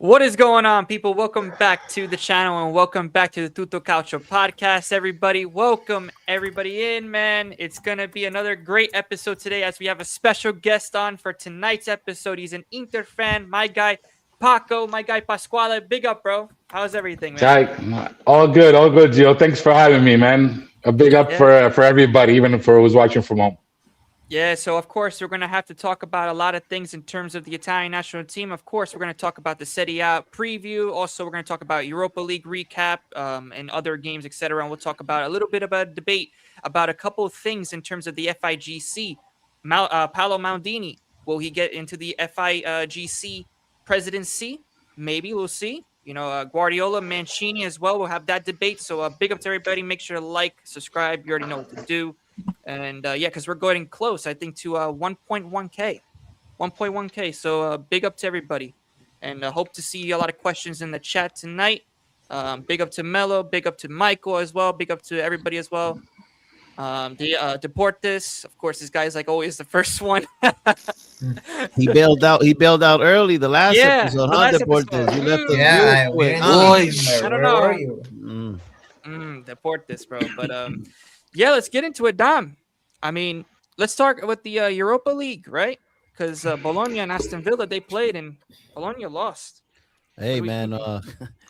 What is going on, people? Welcome back to the channel and welcome back to the Tutto Calcio podcast, everybody. Welcome everybody in, man. It's going to be another great episode today as we have a special guest on for tonight's episode. He's an Inter fan, my guy Paco, my guy Pasquale. Big up, bro. How's everything, man? Hi. All good, Gio. Thanks for having me, man. A big up for everybody, even for who's watching from home. Yeah, so of course we're going to have to talk about a lot of things in terms of the Italian national team. Of course, we're going to talk about the Serie A preview. Also, we're going to talk about Europa League recap and other games, etc. And we'll talk about a little bit about a debate about a couple of things in terms of the FIGC. Paolo Maldini, will he get into the FIGC presidency? Maybe, we'll see. You know, Guardiola, Mancini as well. We'll have that debate. So big up to everybody. Make sure to like, subscribe. You already know what to do. And yeah, because we're going close, I think, to 1.1K. 1.1K. So big up to everybody. And hope to see a lot of questions in the chat tonight. Big up to Mello. Big up to Michael as well. Big up to everybody as well. Deportes. Of course, this guy's like always the first one. He bailed out. He bailed out early the last episode. The last Deportes. episode. You left him I don't know. Deportes, bro. But yeah, let's get into it, Dom. I mean, let's start with the Europa League, right? Because Bologna and Aston Villa, they played and Bologna lost. Hey, man,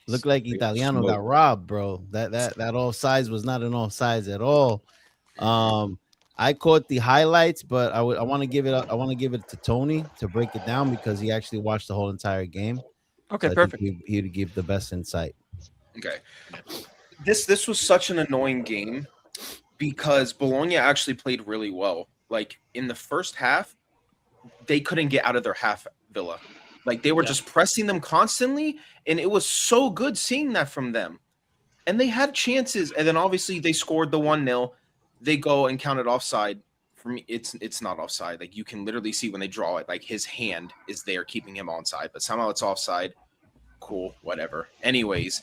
looked like Italiano got robbed, bro. That offsides was not an offsides at all. I caught the highlights, but I want to give it to Tony to break it down because he actually watched the whole entire game. Okay, so perfect. He'd give the best insight. Okay, this was such an annoying game because Bologna actually played really well. Like in the first half, they couldn't get out of their half, Villa. Like they were just pressing them constantly, and it was so good seeing that from them. And they had chances, and then obviously they scored the 1-0. They go and count it offside. For me, it's not offside. Like you can literally see when they draw it, like his hand is there keeping him onside, but somehow it's offside. Cool, whatever. Anyways,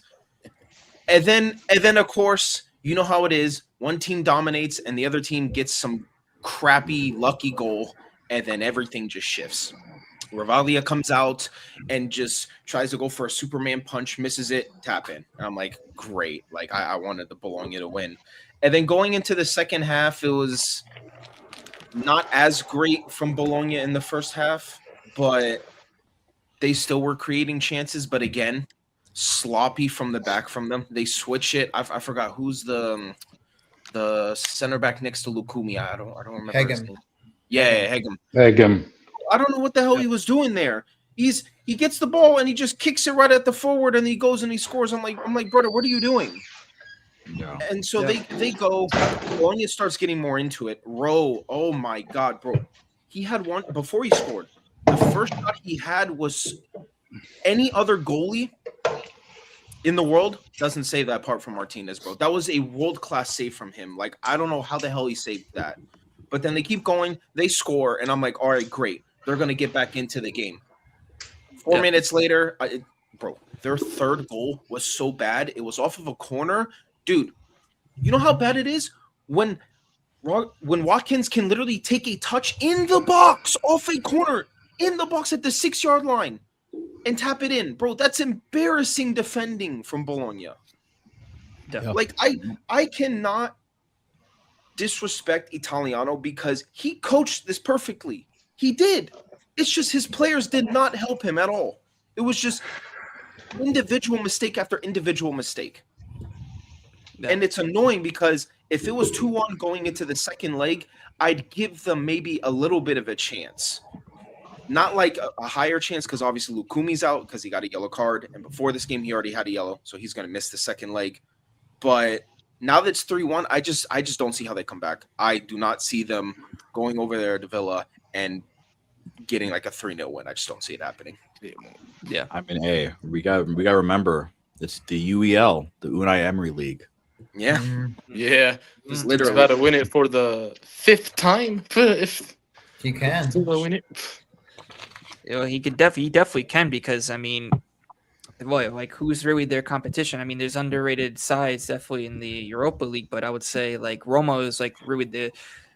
and then of course, you know how it is. One team dominates and the other team gets some crappy lucky goal, and then everything just shifts. Ravalia comes out and just tries to go for a Superman punch, misses it, tap in. And I'm like, great. Like I wanted the Bologna to win. And then going into the second half, it was not as great from Bologna in the first half, but they still were creating chances. But again, sloppy from the back from them. They switch it. I forgot who's the center back next to Lukumi. I don't remember his name. Yeah, Hegem. I don't know what the hell he was doing there. He gets the ball and he just kicks it right at the forward and he goes and he scores. I'm like, brother, what are you doing? Yeah. And so they go. Bologna starts getting more into it. Rowe, oh my God, bro. He had one before he scored. The first shot he had was any other goalie in the world doesn't save that part from Martinez, bro. That was a world-class save from him. Like, I don't know how the hell he saved that. But then they keep going. They score, and I'm like, all right, great. They're going to get back into the game. 4 minutes later, bro, their third goal was so bad. It was off of a corner. Dude, you know how bad it is? When Watkins can literally take a touch in the box off a corner, in the box at the 6-yard line, and tap it in. Bro, that's embarrassing defending from Bologna. Yeah. Like, I cannot disrespect Italiano because he coached this perfectly. He did. It's just his players did not help him at all. It was just individual mistake after individual mistake. Yeah. And it's annoying because if it was 2-1 going into the second leg, I'd give them maybe a little bit of a chance. Not like a higher chance because obviously Lukumi's out because he got a yellow card. And before this game, he already had a yellow. So he's going to miss the second leg. But now that it's 3-1, I just don't see how they come back. I do not see them going over there to Villa and getting like a 3-0 win. I just don't see it happening. Yeah. I mean, hey, we got to remember it's the UEL, the Unai Emery League. Yeah. Yeah. He's literally about to win it for the 5th time. If he can win it. You know, he definitely can because I mean, boy, like who's really their competition? I mean, there's underrated sides definitely in the Europa League, but I would say like Roma is like really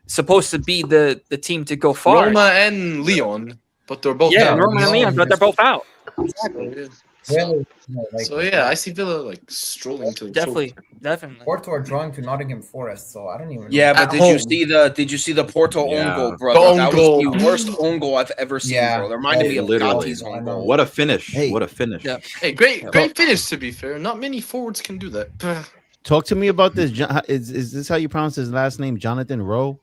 supposed to be the team to go far. Roma and Lyon, but they're both out. Roma and Lyon, but they're both out. Exactly. Really, like, So yeah, I see Villa like strolling to the Definitely. Porto are drawing to Nottingham Forest, so I don't even know. Yeah, but At did you home. see the Porto own Yeah. goal, brother? The own That goal. was the worst own goal I've ever seen, Yeah, bro. It reminded me of literally. Gotti's own I know. goal. What a finish! Hey. What a finish! Yeah. Hey, great finish to be fair. Not many forwards can do that. Talk to me about this. Is this how you pronounce his last name? Jonathan Rowe?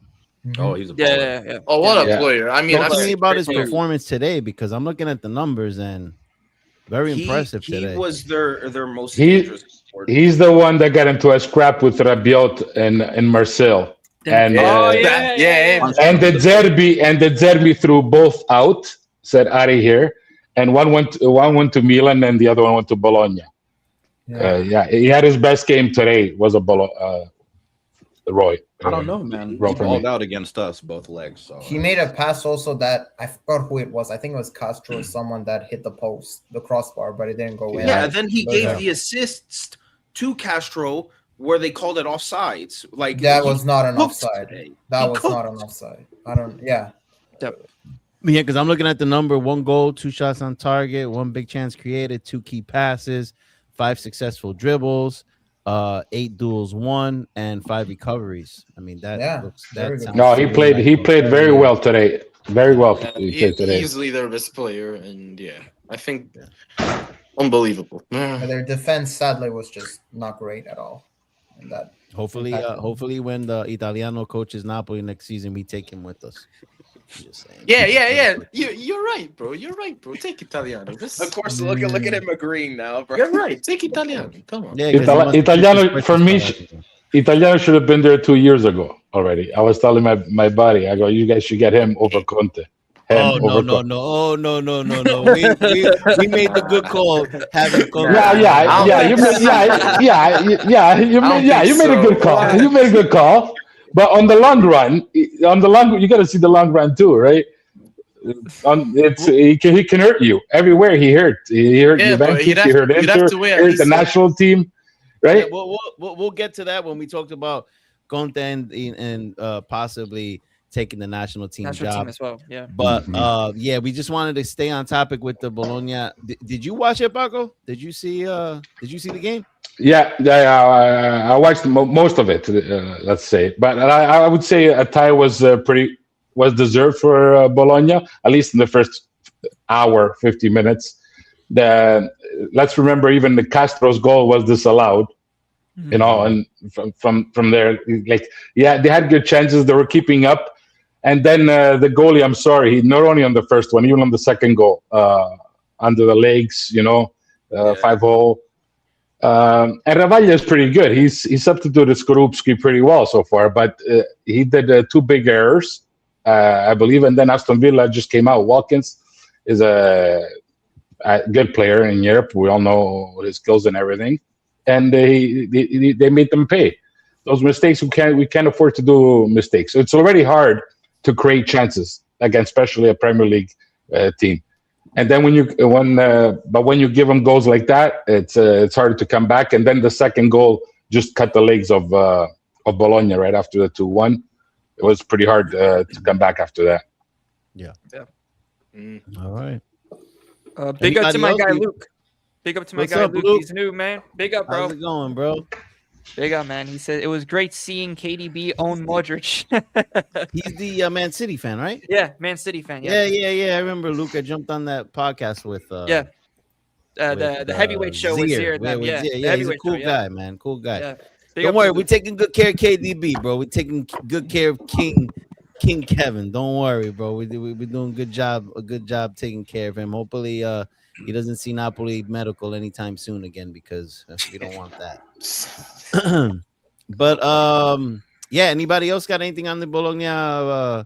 Oh, he's a baller. Yeah. Oh, what a Yeah. player! I mean, Talk I've to me seen about his players- performance today because I'm looking at the numbers and very impressive He today. was their most He- dangerous forward. He's the one that got into a scrap with Rabiot in Marseille. And Oh, yeah. and the Zerbi threw both out, said out of here, and one went to Milan and the other one went to Bologna. Yeah. He had his best game today. Was a Roy. I don't know, man. He Roll for me. balled out against us both legs. So He made a pass also that I forgot who it was. I think it was Castro or someone that hit the post, the crossbar, but it didn't go in. Yeah, then he But, gave the assists to Castro where they called it offsides. Like that he was not an cooked offside. today. That He was not an cooked. offside. I don't. Yeah. Yeah, because I'm looking at the number: 1 goal, 2 shots on target, 1 big chance created, 2 key passes, 5 successful dribbles, 8 duels won, and 5 recoveries. I mean, that Yeah, looks very that. good. sounds No, he so played. like He played very well today. Very well he played today. Easily their best player, and yeah, I think unbelievable. But their defense sadly was just not great at all. And that Hopefully, when the Italiano coaches Napoli next season, we take him with us. Just saying. Yeah. You're right, bro. You're right, bro. Take Italiano. Of course, look at him agreeing now, bro. You're right. Take Italiano. Come on. Yeah, 'cause he must- Italiano for me. Italiano should have been there 2 years ago already. I was telling my buddy, I go, you guys should get him over Conte. Oh no! We made the good call having Conte. You made a good call. You made a good call. But on the long run, you got to see the long run too, right? He can hurt you everywhere. He hurt. He hurt Juventus. He hurt Inter. He hurt the national team, right? Yeah, we'll get to that when we talked about Conte and possibly taking the national team job as well. Yeah, but we just wanted to stay on topic with the Bologna. Did you watch it, Paco? Did you see the game? Yeah, I watched most of it. Let's say, but I would say a tie was deserved for Bologna, at least in the first hour, 50 minutes. Let's remember, even the Castro's goal was disallowed. You know, and from there, like, yeah, they had good chances. They were keeping up. And then the goalie, I'm sorry, he not only on the first one, even on the second goal, under the legs, 5-hole. And Ravaglia is pretty good. He substituted Skorupski pretty well so far, but he did 2 big errors, I believe. And then Aston Villa just came out. Watkins is a good player in Europe. We all know his skills and everything. And they made them pay. Those mistakes, we can't afford to do mistakes. It's already hard to create chances against, especially a Premier League team. And then when you give them goals like that, it's harder to come back. And then the second goal just cut the legs of Bologna right after the 2-1. It was pretty hard to come back after that. Yeah. All right. Big up to my guy Anybody else? Luke. Big up to my What's guy up, Luke. Luke? He's new, man. Big up, bro. How's it going, bro? Big up, man. He said it was great seeing KDB own Modric. He's the Man City fan, right? Yeah, Man City fan. Yeah. I remember Luke. I jumped on that podcast with the heavyweight show was here. He's a cool guy, man. Cool guy. Yeah. Don't worry, we're taking good care of KDB, bro. We're taking good care of King Kevin. Don't worry, bro. We're doing a good job taking care of him. Hopefully, he doesn't see Napoli medical anytime soon again, because we don't want that. But anybody else got anything on the Bologna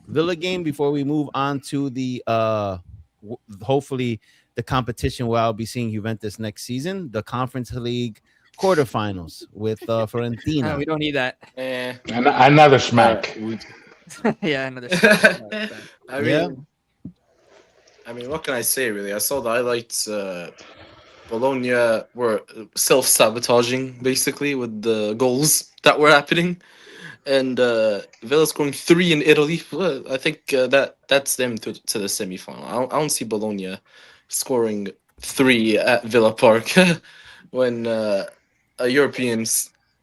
Villa game before we move on to the hopefully the competition where I'll be seeing Juventus next season, the Conference League quarterfinals with Fiorentina. We don't need that. Another smack. Yeah, another. I mean, what can I say, really? I saw the highlights. Bologna were self-sabotaging, basically, with the goals that were happening. And Villa scoring 3 in Italy. Well, I think that's them to the semi-final. I don't see Bologna scoring 3 at Villa Park when a European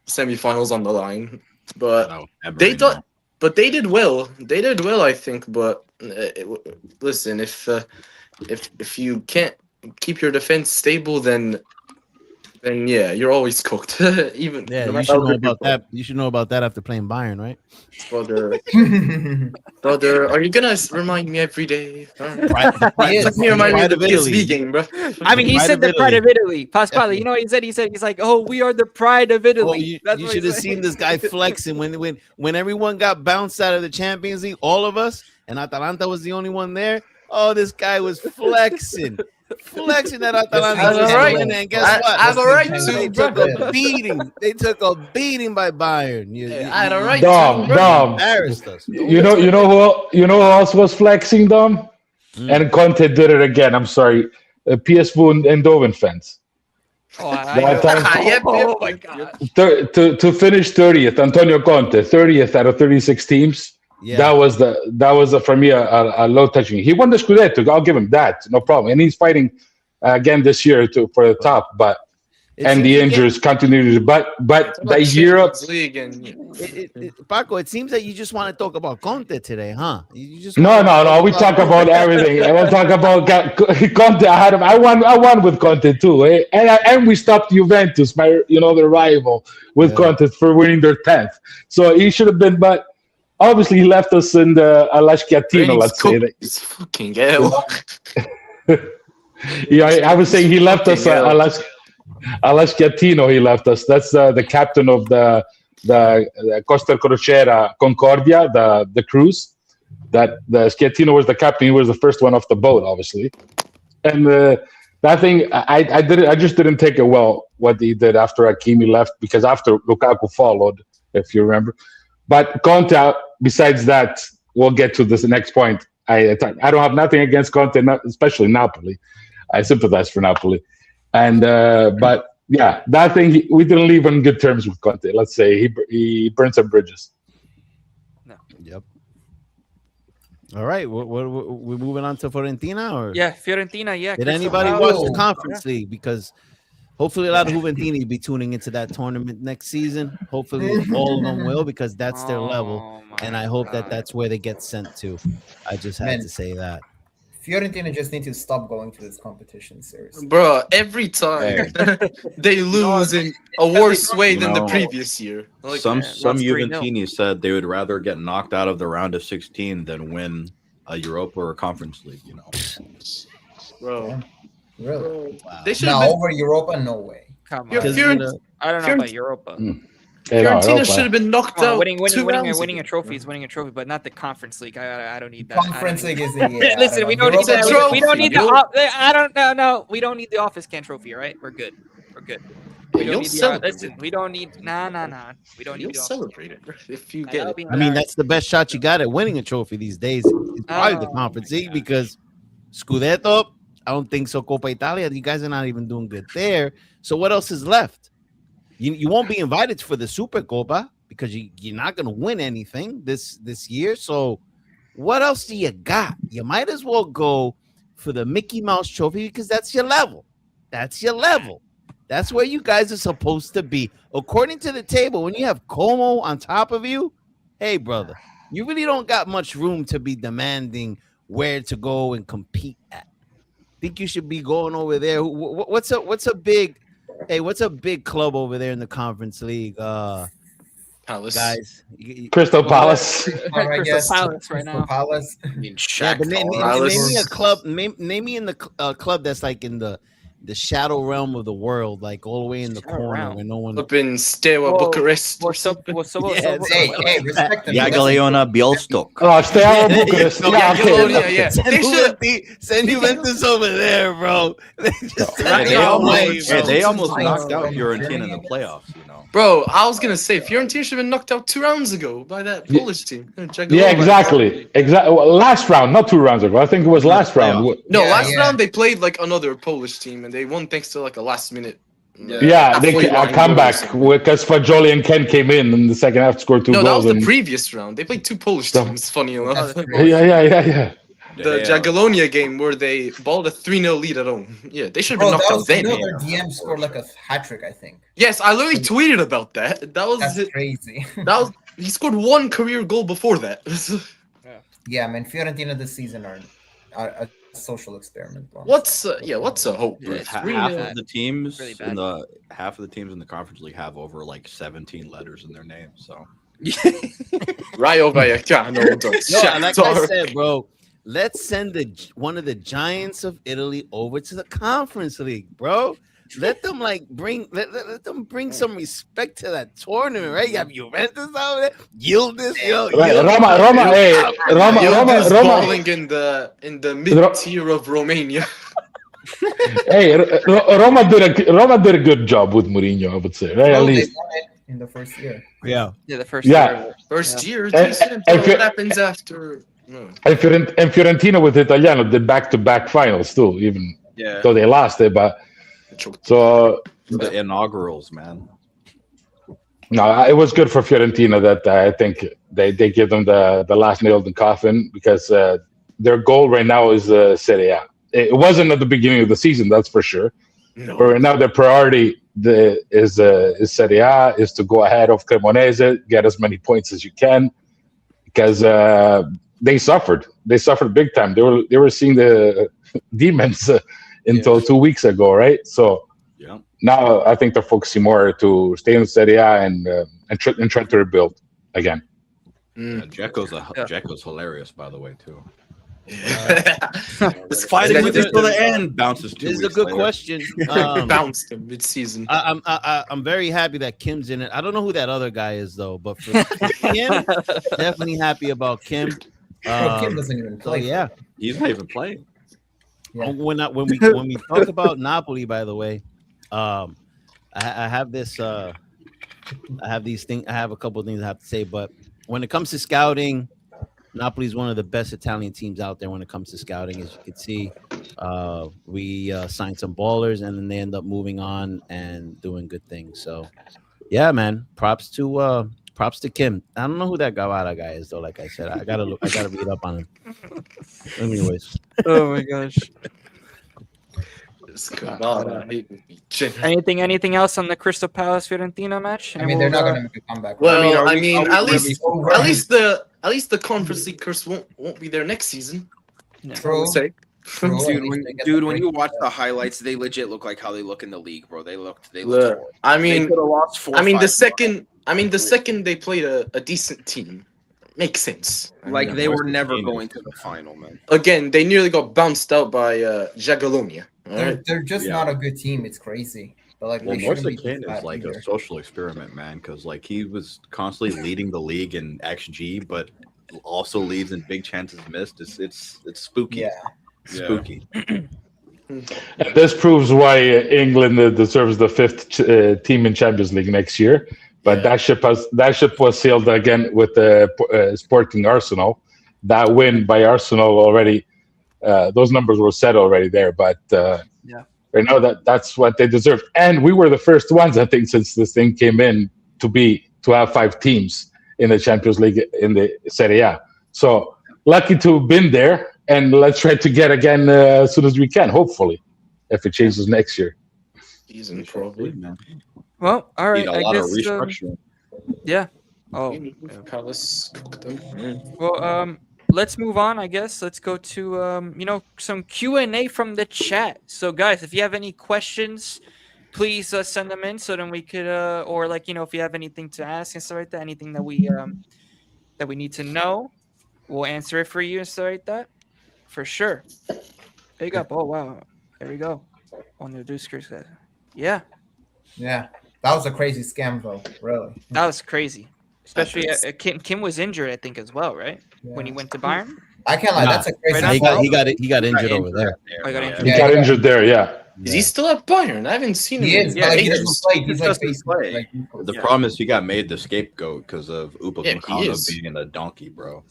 semi-finals on the line. But they thought, but they did well. They did well, I think. But listen, if you can't keep your defense stable, then yeah, you're always cooked. Even Yeah, no you matter should how know good about you are. that. You should know about that after playing Bayern, right? Brother, are you gonna remind me every day? He Let is. me remind me of the Pride of Italy. PSV game, bro. I mean, he Pride said of the pride Italy. of Italy. Pasquale, you know what he said? He said, he's like, oh, we are the pride of Italy. Oh, you That's what he should have said. seen this guy flexing when everyone got bounced out of the Champions League, all of us, and Atalanta was the only one there. Oh, this guy was flexing that Atalanta Yes, was right. winning, and guess what? I have a right They to, took bro. a beating. They took a beating by Bayern. I had a right Dom, to. Dom. Embarrassed us. You know who else was flexing, Dom? And Conte did it again. I'm sorry, PSV and Eindhoven fans. Oh, That time- Yep, oh yep. my God. To finish 30th, Antonio Conte, 30th out of 36 teams. Yeah, That was for me a low touching. He won the Scudetto. I'll give him that, no problem. And he's fighting again this year for the top. But and the injuries continue. But the Europe. League and Paco, it seems that you just want to talk about Conte today, huh? You just No. We talk about everything. I will talk about Conte. I won with Conte too, eh? And we stopped Juventus, the rival, with Conte for winning their 10th. So he should have been, but obviously he left us in the Alasciatino. Let's say that. It's fucking hell. Yeah, I was saying he left us Alasciatino. He left us. That's the captain of the Costa Crociera Concordia, the cruise. That the Schiattino was the captain. He was the first one off the boat, obviously. And that thing, I just didn't take it well what he did after Hakimi left, because after Lukaku followed, if you remember. But Conte, besides that, we'll get to this next point. I don't have nothing against Conte, especially Napoli. I sympathize for Napoli. And but yeah, that thing, we didn't leave on good terms with Conte. Let's say he burned some bridges. Yep. All right, we're moving on to Fiorentina, or Yeah, Fiorentina. Yeah. did Crystal anybody Palace. watch the Conference League? Because hopefully a lot of Juventini be tuning into that tournament next season. Hopefully all of them will, because that's their level, Oh my and I hope that God. that's where they get sent to. I just had Man. to say that. Fiorentina just need to stop going to this competition, seriously. Bro, every time they lose in a worse way than the previous year. Like, some lost 3-0. Juventini said they would rather get knocked out of the round of 16 than win a Europa or Conference League. bro, Really? Wow. they should No, have been. over Europa, no way. Come You're on. Fiorentina- I don't know about Europa. Fiorentina should have been knocked Come on, out. winning 2 rounds a ago. trophy is winning a trophy, but not the Conference League. I don't need that. Conference League is the yeah, Listen, we don't need Europa that. Europa We don't League. need the. I don't know. No, we don't need the office can trophy. All right, we're good. We're good. We You'll don't need the. celebrate Listen, it. we don't need. Nah. We don't You'll need the office celebrate it if you can. get That'll it. be I mean, that's the best shot you got at winning a trophy these days. It's probably the Oh, Conference my League, gosh. because Scudetto, I don't think so. Coppa Italia, you guys are not even doing good there. So what else is left? You won't be invited for the Super Copa, because you're not going to win anything this year. So what else do you got? You might as well go for the Mickey Mouse Trophy, because that's your level. That's your level. That's where you guys are supposed to be. According to the table, when you have Como on top of you, hey, brother, you really don't got much room to be demanding where to go and compete at. Think you should be going over there. What's a big club over there in the Conference League? Palace. Guys, Crystal Palace. Or I Crystal guess Palace right Crystal now. Palace. I mean, yeah, but name Palace. me a club. Name me in the club that's like in the shadow realm of the world, like all the way in the Shadow corner realm. where no one. Up in Steaua, Whoa. Bucharest. Yeah, Hey, respect them. Jagiellona Bielefeld. Oh, stay out of Bucharest. No, Yeah, Jagiellona, okay. yeah. Send They should. Juventus over there, bro. They just Yeah, take they it almost, away, yeah, bro. they almost Nice. knocked out Nice. Fiorentina in the playoffs. Bro, I was gonna say Fiorentina should have been knocked out 2 rounds ago by that Yeah. Polish team. Yeah, exactly. Well, last round, not 2 rounds ago. I think it was last round. No, Yeah, last yeah. round they played like another Polish team and they won thanks to like a last minute. Yeah, they halfway line come goal or back something. because Fagioli and Ken came in the second half, scored 2 No, that goals. was the and- previous round. They played 2 Polish So- teams. Funny enough. That's true. Yeah. The Jagiellonia game where they balled a 3-0 lead at home. Yeah, they should have Bro, been knocked out then. their DM scored like a hat trick, I think. Yes, I literally tweeted about that. That's crazy. He scored one career goal before that. Yeah, man, Fiorentina this season are a social experiment. What's a hope? Yeah, It's half 3-0. of the teams Really in the conference league have over like 17 letters in their name. So Rayo Vallecano. Like I said, bro, let's send one of the giants of Italy over to the Conference League, bro. Let them bring some respect to that tournament, right? You have Juventus over there, Yildiz, Roma balling in the mid tier of Romania. Hey, Roma did a good job with Mourinho, I would say, right? At least won it in the first year. Yeah, the first Yeah. year. First year, And what happens after? No. and Fiorentina with Italiano did back-to-back finals too, even though they lost it. But so the inaugurals, man. no, it was good for Fiorentina that I think they give them the last nail in the coffin, because their goal right now is Serie A. It wasn't at the beginning of the season, that's for sure. No. But right now, their priority is Serie A, is to go ahead of Cremonese, get as many points as you can, because they suffered. They suffered big time. They were seeing the demons until 2 weeks ago, right? So Yeah. now I think they're focusing more to stay in Serie A and try to rebuild again. Dzeko's hilarious, by the way, too. It's Fighting with it till the end. Bounces 2 this is a weeks good later. question. Bounced him mid-season. I'm very happy that Kim's in it. I don't know who that other guy is though, but for Kim, definitely happy about Kim. Bro, Kim doesn't even So play. yeah, He's not even playing. Yeah. when we talk about Napoli, by the way, I have this. I have these things. I have a couple of things I have to say, but when it comes to scouting, Napoli is one of the best Italian teams out there when it comes to scouting. As you can see, we signed some ballers, and then they end up moving on and doing good things. So, yeah, man, props to Kim. I don't know who that Gavara guy is though. Like I said, I gotta read up on him. Anyways, Oh my gosh. Anything else on the Crystal Palace Fiorentina match? I mean, they're not gonna make a comeback. Well, right? at least the Conference League curse won't be there next season. True. Say. True. Dude, when you watch the highlights, they legit look like how they look in the league, bro. They looked. Look, I mean, they could have lost 4 the second they played a decent team, makes sense. like they were never going to the final, man. Again, they nearly got bounced out by Jagiellonia. They're just Yeah. not a good team. It's crazy. But like, Well, they shouldn't be Kane this is bad like either. a social experiment, man, because like he was constantly leading the league in XG, but also leads in big chances missed. It's spooky. Yeah. Spooky. This proves why England deserves the 5th team in Champions League next year. But that ship was sailed again with the Sporting Arsenal. That win by Arsenal already, those numbers were set already there. But right now that's what they deserve. And we were the first ones, I think, since this thing came in to have 5 teams in the Champions League in the Serie A. So lucky to have been there, and let's try to get again as soon as we can. Hopefully, if it changes next year. Season probably. Man. Well, all right. Need a I lot guess. of restructuring. Yeah. Oh. Palace cooked them. Well, let's move on. I guess let's go to some Q&A from the chat. So, guys, if you have any questions, please send them in so then we could or if you have anything to ask and stuff like that, anything that we need to know, we'll answer it for you and stuff like that. For sure. Big up. Oh wow. There we go. On the Deuskers. Yeah. Yeah. That was a crazy scam, though. Really. That was crazy. Especially Kim was injured, I think, as well, right? Yeah. When he went to Bayern. I can't lie. Nah. That's a crazy. Right scam. he got injured over there. I got injured. He Yeah, got yeah. injured there, yeah. Is he still at Bayern? I haven't seen him. He is, in but like, he ages. doesn't play. He's like doesn't basically play. like. The problem is he got made the scapegoat because of Yeah, he Upamecano is. being a donkey, bro.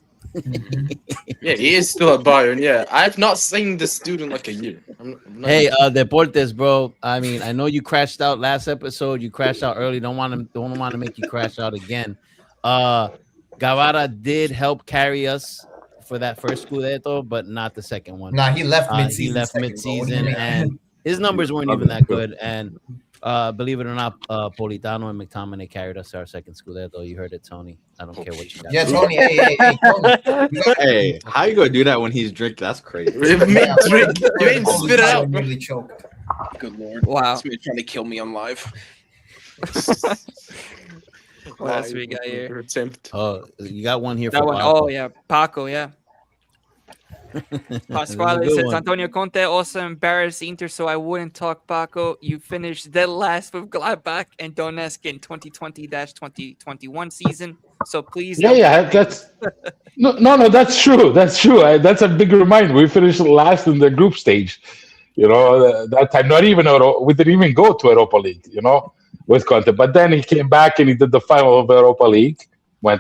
Yeah, he is still at Bayern. Yeah, I've not seen this dude in like a year. I'm not Hey, Deportes, bro. I mean, I know you crashed out last episode. You crashed out early. Don't want to make you crash out again. Gavara did help carry us for that first Scudetto, but not the second one. Nah, he left He mid-season. left second, bro. What do you mid-season, mean? and his numbers weren't even that good. And believe it or not, Politano and McTominay carried us to our second Scudetto. You heard it, Tony. I don't care what you got. Yeah, Tony. Hey, Tony. Hey, how you gonna do that when he's drinking? That's crazy. Mid-drink. You ain't spit it out, bro. Nearly choked. Good lord. Wow. This man trying to kill me on live. What else we got here? Attempt. Oh, you got one here That for one. Paco. Oh yeah, Paco. Yeah. Pasquale Good says one. Antonio Conte also embarrassed Inter, so I wouldn't talk Paco. You finished dead last with Gladbach and Donetsk in 2020-2021 season. So please. Yeah, that's no, that's true. That's true. That's a big reminder. We finished last in the group stage. You know, that time, not even we didn't even go to Europa League. You know, with Conte, but then he came back and he did the final of the Europa League. We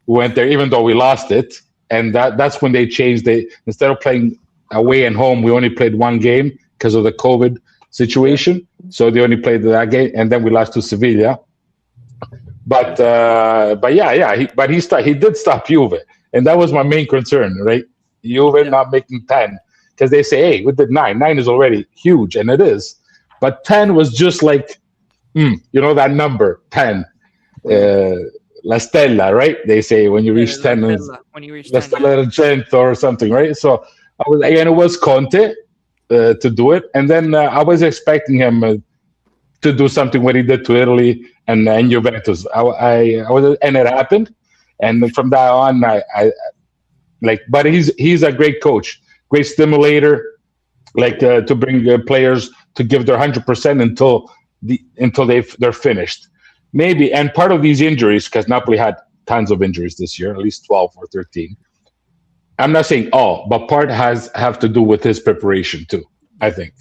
went there, even though we lost it. And that's when they changed. They instead of playing away and home, we only played one game because of the COVID situation. So they only played that game, and then we lost to Sevilla. But he did stop Juve, and that was my main concern, right? Juve not making 10, because they say, hey, we did 9. 9 is already huge, and it is. But 10 was just like, that number 10. La Stella, right? They say when you reach 10, when you reach La 10, Stella Argento or something, right? So it was Conte to do it, and then I was expecting him to do something what he did to Italy and Juventus. And it happened, and from that on, but he's a great coach, great stimulator, to bring players to give their 100% until they're finished. Maybe, and part of these injuries, because Napoli had tons of injuries this year, at least 12 or 13. I'm not saying all, but part have to do with his preparation too, I think,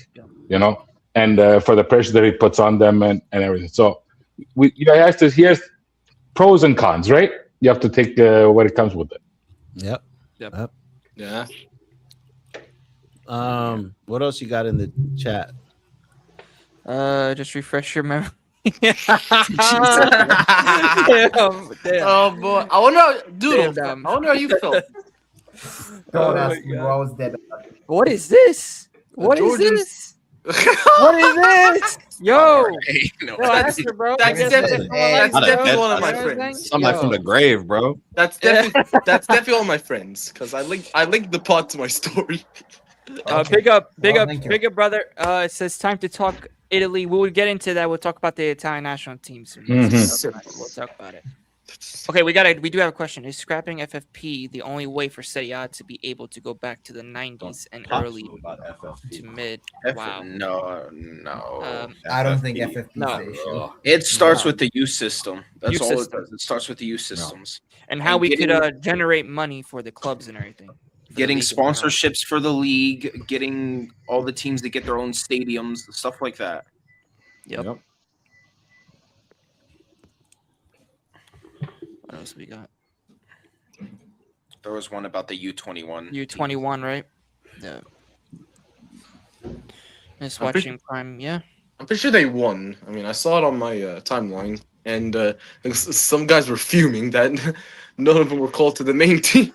and for the pressure that he puts on them and everything. So he has pros and cons, right? You have to take what it comes with it. Yep. Yeah. What else you got in the chat? just refresh your memory. Damn. Oh boy, I wonder, dude. Damn. I wonder how you felt. Don't ask me, bro. I was dead. What is this? What is Georgians- this? What is this? Yo, No, yo, Asher, bro. That's I guess definitely- that's that's definitely one of my You know what I'm friends. saying? Somebody Yo. from the grave, bro. That's definitely all my friends, because I linked the pod to my story. Okay. Big up, Thank you. brother. It says time to talk Italy. We will get into that. We'll talk about the Italian national team soon. We'll talk about it. Okay, we do have a question. Is scrapping FFP the only way for Serie A to be able to go back to the 90s and early to mid? Wow. No. I don't think FFP is No. the issue. It starts with the youth system. That's Youth all system. it does. It starts with the youth systems. And how And we could getting- generate money for the clubs and everything. For the Getting league in general. sponsorships for the league, getting all the teams to get their own stadiums, stuff like that. Yep. What else we got? There was one about the U21. U21, right? Yeah. Miss I'm pretty- watching Prime, yeah. I'm pretty sure they won. I mean, I saw it on my timeline, and some guys were fuming that none of them were called to the main team.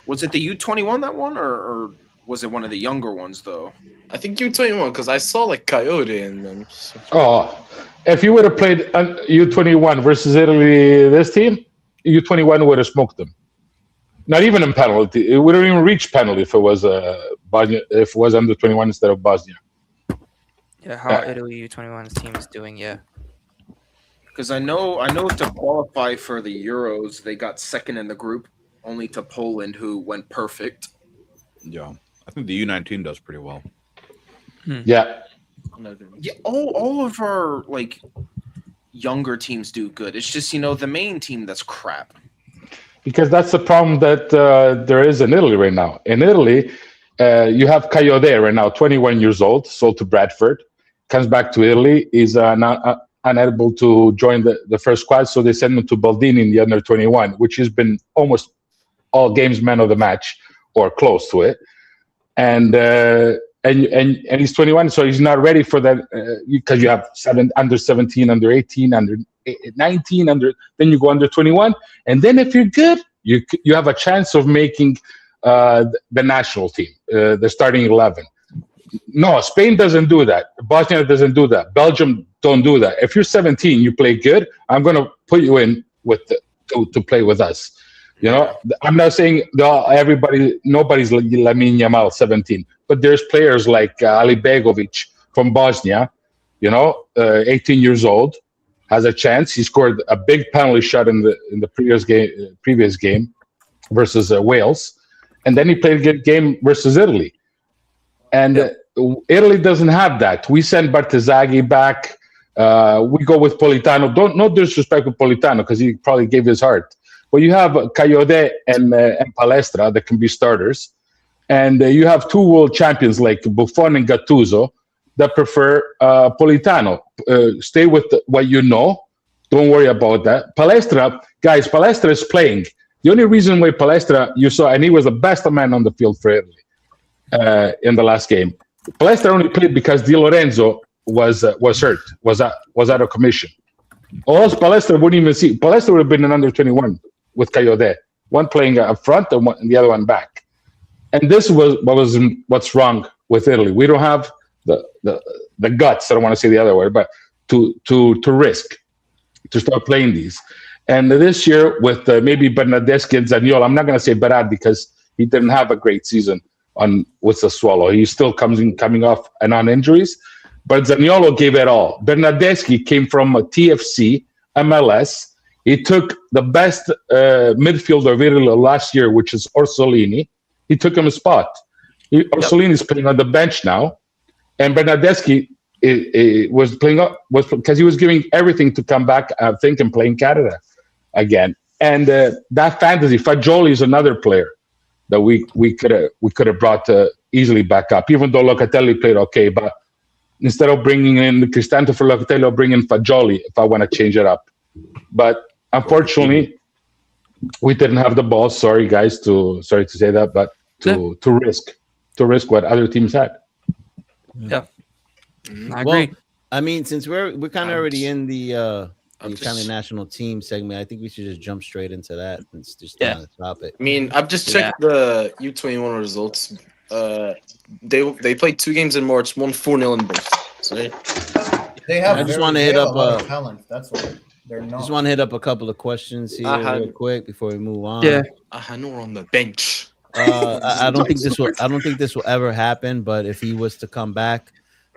Was it the U21 that one, or was it one of the younger ones though? I think U21, because I saw like Coyote and them. So. Oh, if you would have played U21 versus Italy, this team, U21 would have smoked them. Not even in penalty. It wouldn't even reach penalty if it was Bosnia, if it was under 21 instead of Bosnia. Yeah, how Italy U21's team is doing, yeah. Because I know to qualify for the Euros, they got second in the group, only to Poland, who went perfect. Yeah, I think the U19 does pretty well. Yeah. Yeah, all of our younger teams do good. It's just the main team that's crap. Because that's the problem that there is in Italy right now. In Italy, you have Coyote right now, 21 years old, sold to Bradford, comes back to Italy, is unable to join the first squad, so they send him to Maldini in the under 21, which has been almost all games man of the match or close to it. And he's 21, so he's not ready for that because you have under 17, under 18, under 19, then you go under 21, and then if you're good, you have a chance of making the national team, the starting 11. No, Spain doesn't do that. Bosnia doesn't do that. Belgium don't do that. If you're 17, you play good, I'm going to put you in with to play with us. You know, I'm not saying nobody's Lamine Yamal 17, but there's players like Ali Begovic from Bosnia, 18 years old, has a chance. He scored a big penalty shot in the previous game versus Wales, and then he played a good game versus Italy. And Italy doesn't have that. We send Bartesaghi back. We go with Politano. No disrespect with Politano because he probably gave his heart. But you have Coyote and Palestra that can be starters. And you have two world champions like Buffon and Gattuso that prefer Politano. Stay with what you know. Don't worry about that. Palestra is playing. The only reason why Palestra, you saw, and he was the best man on the field for Italy in the last game. Palestra only played because Di Lorenzo was hurt, was out of commission. Or else Palestra wouldn't even see. Palestra would have been an under 21 with Coyote, one playing up front and the other one back. And this was what's wrong with Italy. We don't have the guts. I don't want to say the other word, but to risk to start playing these. And this year with maybe Bernardeschi and Zaniolo, I'm not going to say Berard because he didn't have a great season with Sassuolo. He's still coming off and on injuries, but Zaniolo gave it all. Bernardeschi came from a TFC, MLS. He took the best midfielder of Italy last year, which is Orsolini. He took him a spot. Orsolini is playing on the bench now, and Bernardeschi was playing up because he was giving everything to come back. I think and play in Canada again. And that fantasy, Fagioli is another player that we could have brought easily back up. Even though Locatelli played okay, but instead of bringing in Cristante for Locatelli, I'll bring in Fagioli if I want to change it up. But unfortunately, we didn't have the ball. Sorry, guys. Sorry to say that, but to risk what other teams had. Yeah, I Well, agree. I mean, since we're kind of already in the Italian national team segment, I think we should just jump straight into that and just stop it. I mean, I've just checked the U21 results. They played 2 games in March, won 4-0 in both. So They have. I just want to hit up a lot of talent. That's why they're not. Just want to hit up a couple of questions here real quick before we move on. Yeah. Ahanor on the bench. I don't think this will ever happen. But if he was to come back,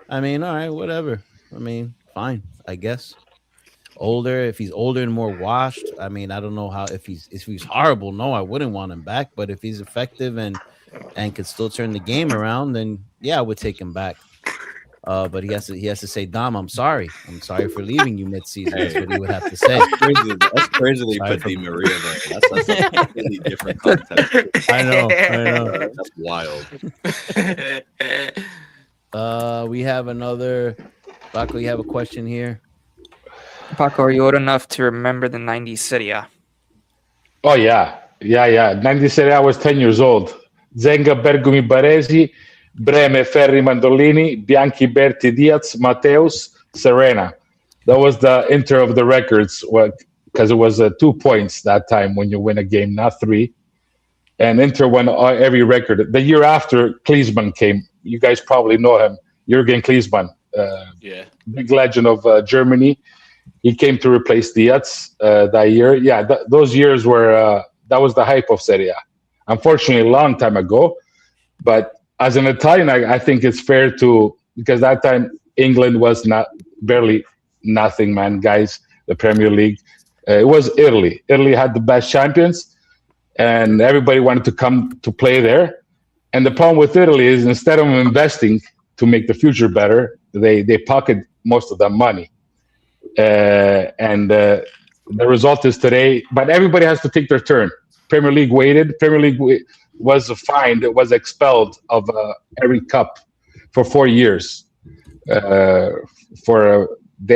I mean, all right, whatever. I mean, fine, I guess. If he's older and more washed, I mean, I don't know how. If he's horrible, no, I wouldn't want him back. But if he's effective and could still turn the game around, then yeah, I would take him back. But he has to say, Dom, I'm sorry for leaving you mid-season. That's what he would have to say. That's crazy that you put Di Maria there. That's a completely different context. I know. That's wild. We have another. Baco, you have a question here? Paco, are you old enough to remember the 90s Serie A? Oh, yeah. 90 Serie A was 10 years old. Zenga, Bergumi, Baresi, Breme, Ferri, Mandolini, Bianchi, Berti, Diaz, Mateus, Serena. That was the Inter of the records because it was 2 points that time when you win a game, not 3. And Inter won every record. The year after, Klinsmann came. You guys probably know him, Jürgen Klinsmann, big legend of Germany. He came to replace Diaz that year. Yeah, those years were that was the hype of Serie A. Unfortunately, a long time ago. But as an Italian, I think it's fair to, because that time England was barely nothing, man, guys. The Premier League. It was Italy. Italy had the best champions, and everybody wanted to come to play there. And the problem with Italy is instead of investing to make the future better, they pocket most of that money. And the result is today, but everybody has to take their turn. Premier League waited. Premier League was fined. It was expelled of every cup for 4 years. They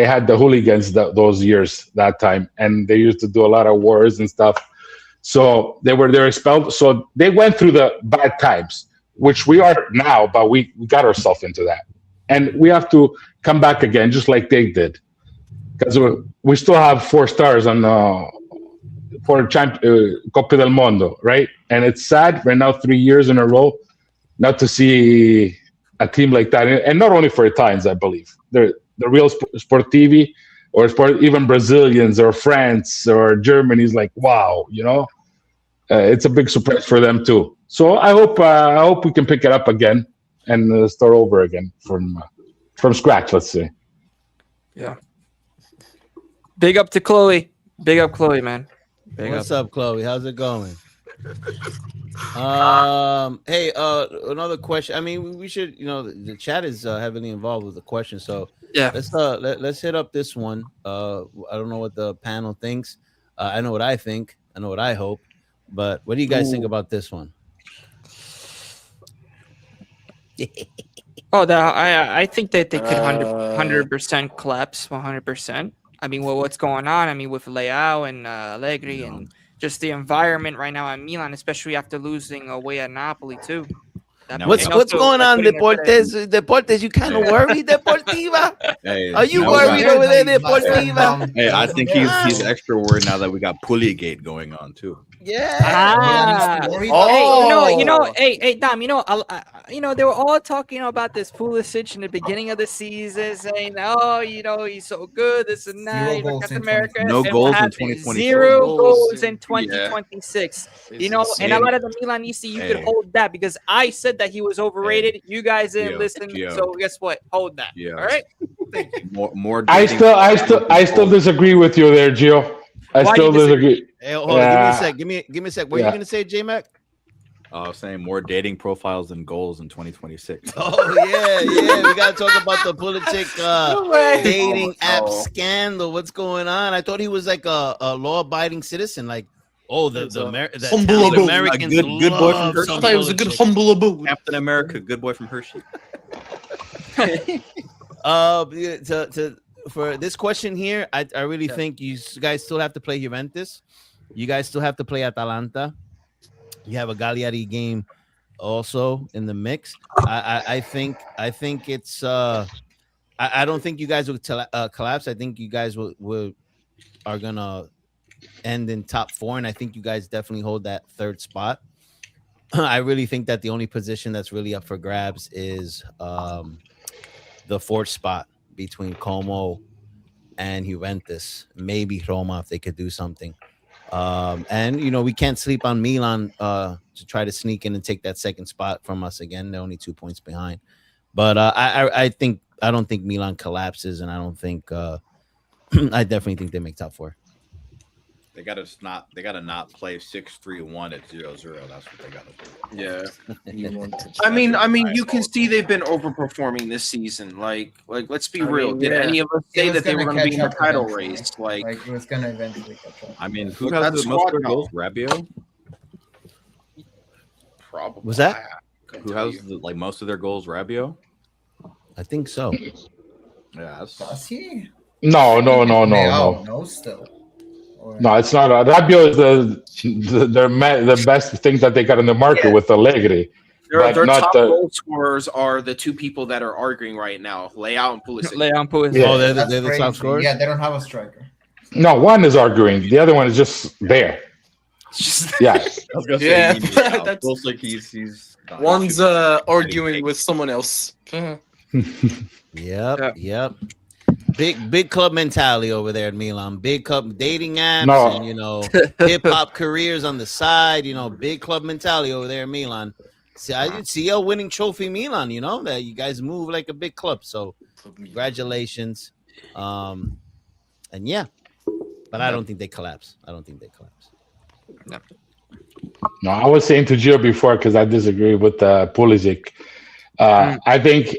had the hooligans those years that time, and they used to do a lot of wars and stuff. So they're expelled. So they went through the bad times, which we are now, but we got ourselves into that, and we have to come back again, just like they did. Because we still have 4 stars on Coppa del Mondo, right? And it's sad right now, 3 years in a row, not to see a team like that, and not only for Italians, I believe the real sportivi or even Brazilians or France or Germany is like, wow, it's a big surprise for them too. So I hope we can pick it up again and start over again from scratch. Let's say. Yeah. Big up to Chloe. Big up, Chloe, man. What's up, Chloe? How's it going? Hey, another question. I mean, we should, the chat is heavily involved with the question, so yeah, let's hit up this one. I don't know what the panel thinks. I know what I think. I know what I hope. But what do you guys think about this one? I think that they could 100% collapse, 100%. I mean, what's going on? I mean, with Leao and Allegri and just the environment right now at Milan, especially after losing away at Napoli too. What's going on, Deportes? You kind of worried, Deportiva? Hey, are you worried over there, Deportiva? Hey, I think he's extra worried now that we got Puligate going on too. Yeah. Hey, Dom. They were all talking about this Pulisic in the beginning of the season, saying, he's so good, this and that. America, no goals in 2026. 0 goals in 2026. And a lot of the Milanisti, you could hold that because I said that he was overrated. You guys didn't listen, so guess what? Hold that. Yeah. All right. More. I still disagree with you there, Gio. I still disagree. Hey, hold on, give me a sec. Give me a sec. What are you gonna say, J-Mac? I was saying more dating profiles than goals in 2026. Oh yeah. We gotta talk about the Pulisic dating app scandal. What's going on? I thought he was like a law-abiding citizen. Like, the Americans. A good boy from Hershey. I thought he was a good humble abode. Captain America, good boy from Hershey. For this question here, I really think you guys still have to play Juventus. You guys still have to play Atalanta. You have a Cagliari game also in the mix. I think it's. I don't think you guys will collapse. I think you guys are gonna end in top 4, and I think you guys definitely hold that 3rd spot. I really think that the only position that's really up for grabs is the 4th spot between Como and Juventus, maybe Roma if they could do something. And we can't sleep on Milan to try to sneak in and take that 2nd spot from us again. They're only 2 points behind. But I don't think Milan collapses, and I don't think I definitely think they make top 4. They gotta not play 6-3-1 at 0-0. That's what they gotta do. Yeah. I mean, you can see they've been overperforming this season. Like let's be real. Did any of us say that they were going to be in the title race? Like it was going to eventually catch up. I mean, who has the most goals? Rabiot? Probably. Was that? Who has most of their goals? Rabiot? I think so. Yeah. Does he? No. No, still. No, it's not. Rabiot is the best thing that they got in the market with Allegri. Their top goal scorers are the 2 people that are arguing right now, Leao and Pulisic. Yeah. Oh, they're the top scorers? Yeah, they don't have a striker. No, one is arguing. The other one is just there. Yeah. I was gonna say, that's looks like he's one's arguing with someone else. Yep. Big club mentality over there at Milan. Big club dating apps and hip hop careers on the side. Big club mentality over there at Milan. See a winning trophy Milan. That you guys move like a big club. So congratulations. And yeah, but I don't think they collapse. No, I was saying to Gio before because I disagree with Pulisic. I think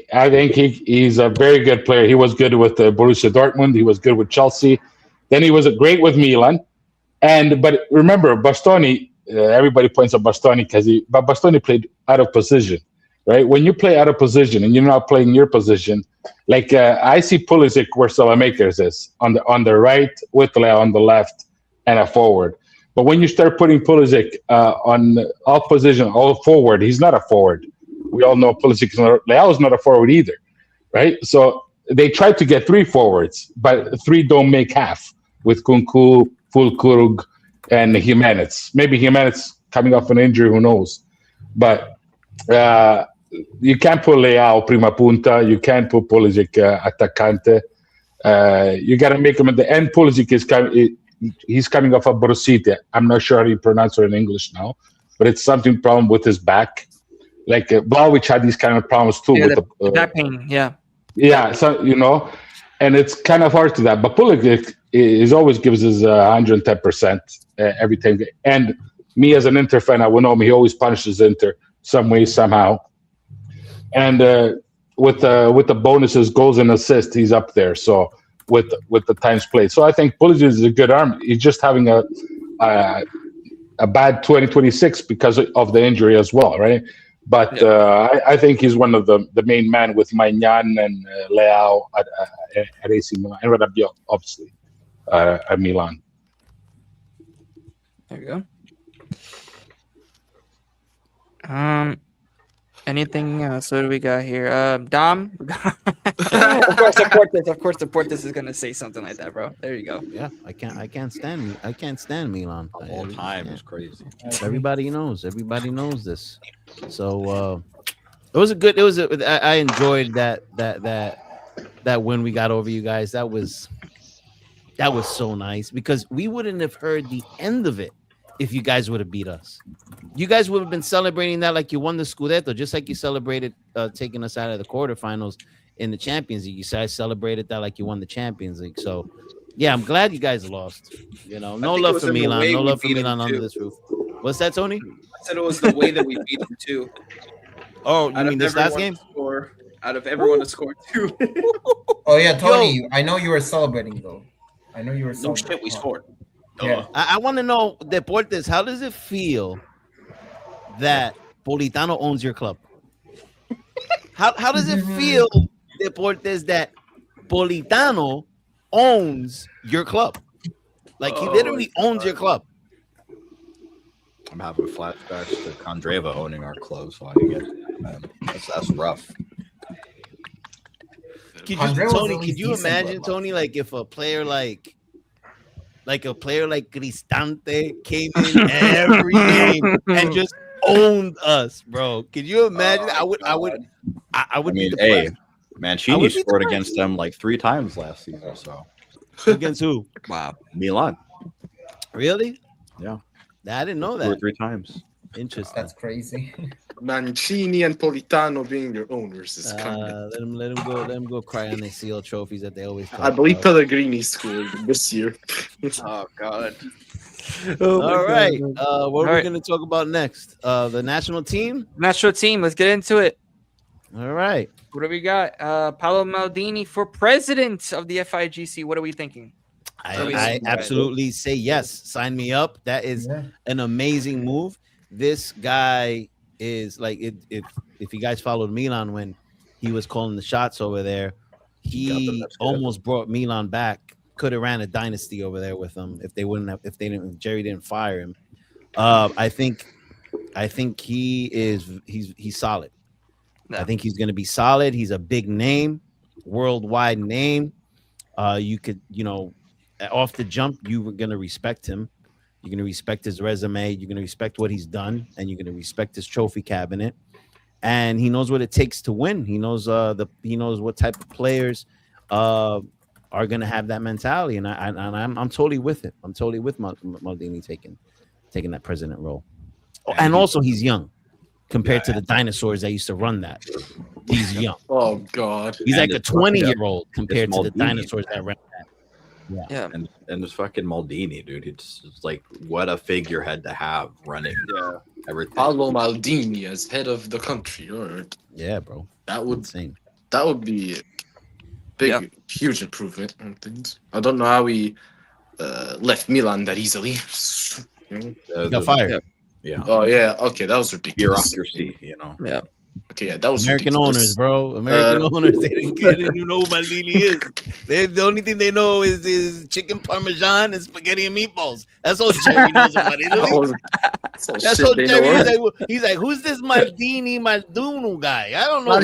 he's a very good player. He was good with Borussia Dortmund. He was good with Chelsea. Then he was great with Milan. But remember, Bastoni. Everybody points at Bastoni but Bastoni played out of position, right? When you play out of position and you're not playing your position, I see Pulisic where Salamakers is on the right with Leo on the left and a forward. But when you start putting Pulisic on all position, all forward, he's not a forward. We all know Pulisic Leao is not a forward either, right? So they tried to get 3 forwards, but 3 don't make half with Kunku, Fulkrug, and Jimenez. Maybe Jimenez coming off an injury, who knows? But you can't put Leao prima punta. You can't put Pulisic attaccante. You got to make him at the end. Pulisic he's coming off a brucite. I'm not sure how you pronounce it in English now, but it's something problem with his back. Like Vlahovic had these kind of problems too with the back pain. Yeah. Yeah, so and it's kind of hard to that. But Pulisic is always gives his 110% every time. And me as an Inter fan, I would know him. He always punishes Inter some way, somehow. And with the bonuses, goals and assists, he's up there. So with the times played, so I think Pulisic is a good arm. He's just having a bad 2026 because of the injury as well, right? But I think he's one of the main men with Maignan and Leao at AC Milan and Rabiot, obviously, at Milan. There you go. Anything else? What do we got here? Dom? Of course, Deportes is gonna say something like that, bro. There you go. Yeah, I can't stand Milan. Of all time is crazy. Everybody knows this. So I enjoyed that win we got over you guys. That was so nice because we wouldn't have heard the end of it if you guys would have beat us. You guys would have been celebrating that like you won the Scudetto, just like you celebrated taking us out of the quarterfinals in the Champions League. You guys celebrated that like you won the Champions League. So, yeah, I'm glad you guys lost. No love for Milan. No love for Milan under this roof. What's that, Tony? I said it was the way that we beat them too. Oh, you mean this last game? Out of everyone to score 2. Oh yeah, Tony. I know you were celebrating though. No shit, we scored. Yeah. I want to know, Deportes, how does it feel that Politano owns your club? How does it feel, Deportes, that Politano owns your club? Like he literally owns your club. I'm having flashbacks to Kondreva owning our club, so I get man. That's rough. Could you imagine, Tony, like if a player like Cristante came in every game and just owned us, bro? Could you imagine? I would. I mean, hey, Mancini scored against them like 3 times last season. So against who? Wow, Milan. Really? Yeah, I didn't know 2 or that. 3 times. Interesting. That's crazy. Mancini and Politano being their owners is kind of. Let him go cry on their seal trophies that they always talk I believe about. Pellegrini scored this year. Oh God. All right. What are we going to talk about next? The national team? National team. Let's get into it. All right. What do we got? Paolo Maldini for president of the FIGC. What are we thinking? I absolutely say yes. Sign me up. That is an amazing move. This guy is like, if you guys followed Milan when he was calling the shots over there, he almost brought Milan back. Could have ran a dynasty over there with them if Jerry didn't fire him. I think he's solid. No. I think he's going to be solid. He's a big name, worldwide name. You could, off the jump, you were going to respect him. You're going to respect his resume. You're going to respect what he's done, and you're going to respect his trophy cabinet. And he knows what it takes to win. He knows he knows what type of players are going to have that mentality. And I'm totally with it. I'm totally with Maldini taking that president role. And also, he's young compared to the dinosaurs that used to run that. He's young. Oh God, he's like a 20-year-old compared to the dinosaurs that ran that. Yeah. And this fucking Maldini, dude. It's like what a figurehead to have running. Yeah. Everything. Paolo Maldini as head of the country. Yeah, bro. That would insane. That would be a huge improvement on things. I don't know how we left Milan that easily. Got fired. Yeah. Oh yeah. Okay, that was ridiculous. Bureaucracy, Yeah. Okay, yeah, that was American ridiculous. owners, bro. American owners. They didn't even know who Maldini is. The only thing they know is chicken parmesan and spaghetti and meatballs. That's all Jerry knows about Italy. That's all Jerry is. He's like, who's this Maldini Maldunu guy? I don't know.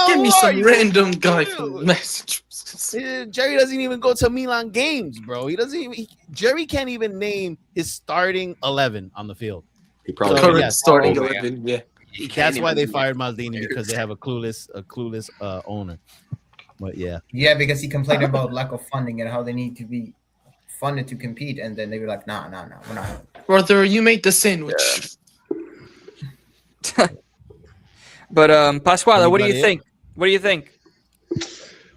Give me some random guy from Massachusetts. Jerry doesn't even go to Milan games, bro. He doesn't even. Jerry can't even name his starting 11 on the field. He probably Current yeah. starting Oh, 11, yeah. That's why they fired Maldini, because they have a clueless owner. But yeah, because he complained about lack of funding and how they need to be funded to compete, and then they were like, nah, we're not. Brother, you made the sandwich. But Pasquale, what do you Anybody think? What do you think?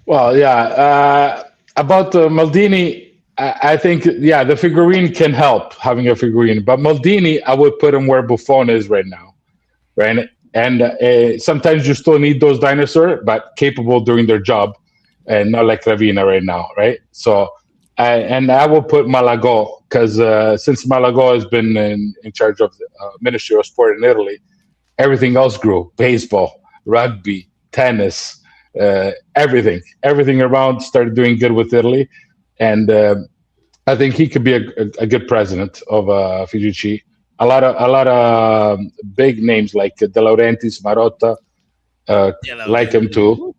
Well, yeah. About Maldini, I think, yeah, the figurine can help, having a figurine. But Maldini, I would put him where Buffon is right now, right? And sometimes you still need those dinosaurs, but capable doing their job, and not like Ravina right now, right? So, I will put Malagò, because since Malagò has been in charge of the Ministry of Sport in Italy, everything else grew. Baseball, rugby, tennis, everything around started doing good with Italy. And I think he could be a good president of FIGC. A lot of big names like De Laurentiis, Marotta like him too.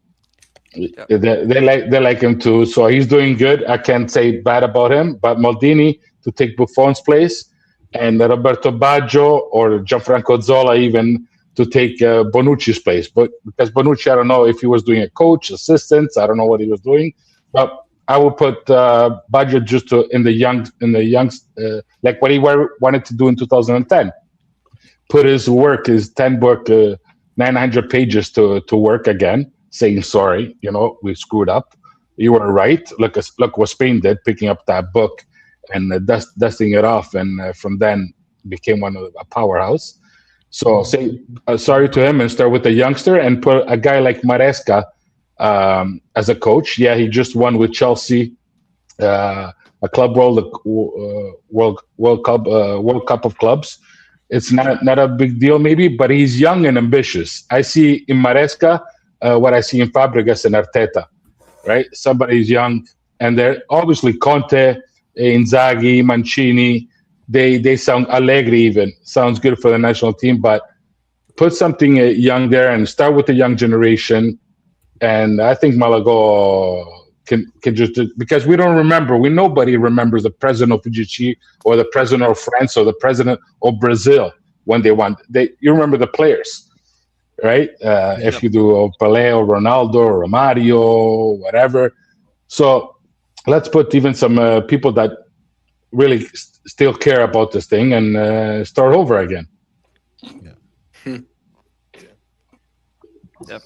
Yeah. They like him too. So he's doing good. I can't say bad about him. But Maldini to take Buffon's place, and Roberto Baggio or Gianfranco Zola even to take Bonucci's place. But because Bonucci, I don't know if he was doing a coach, assistants. I don't know what he was doing. But I would put Baggio just in the young, like what he wanted to do in 2010. Put his 10 book, 900 pages to work again, saying sorry, we screwed up. You were right. Look what Spain did, picking up that book and dusting it off, and from then became a powerhouse. So say sorry to him and start with the youngster and put a guy like Maresca as a coach. Yeah, he just won with Chelsea a club World Cup of clubs. It's not a big deal maybe, but he's young and ambitious. I see in Maresca what I see in Fabregas and Arteta, right? Somebody's young, and they're obviously Conte, Inzaghi, Mancini. They sound Allegri even sounds good for the national team, but put something young there and start with the young generation. And I think Malagò can just, because we don't remember, nobody remembers the president of FIGC or the president of France or the president of Brazil when they won. You remember the players, right? If you do Pelé or Ronaldo or Romario, whatever. So let's put even some people that really still care about this thing and start over again. Yep.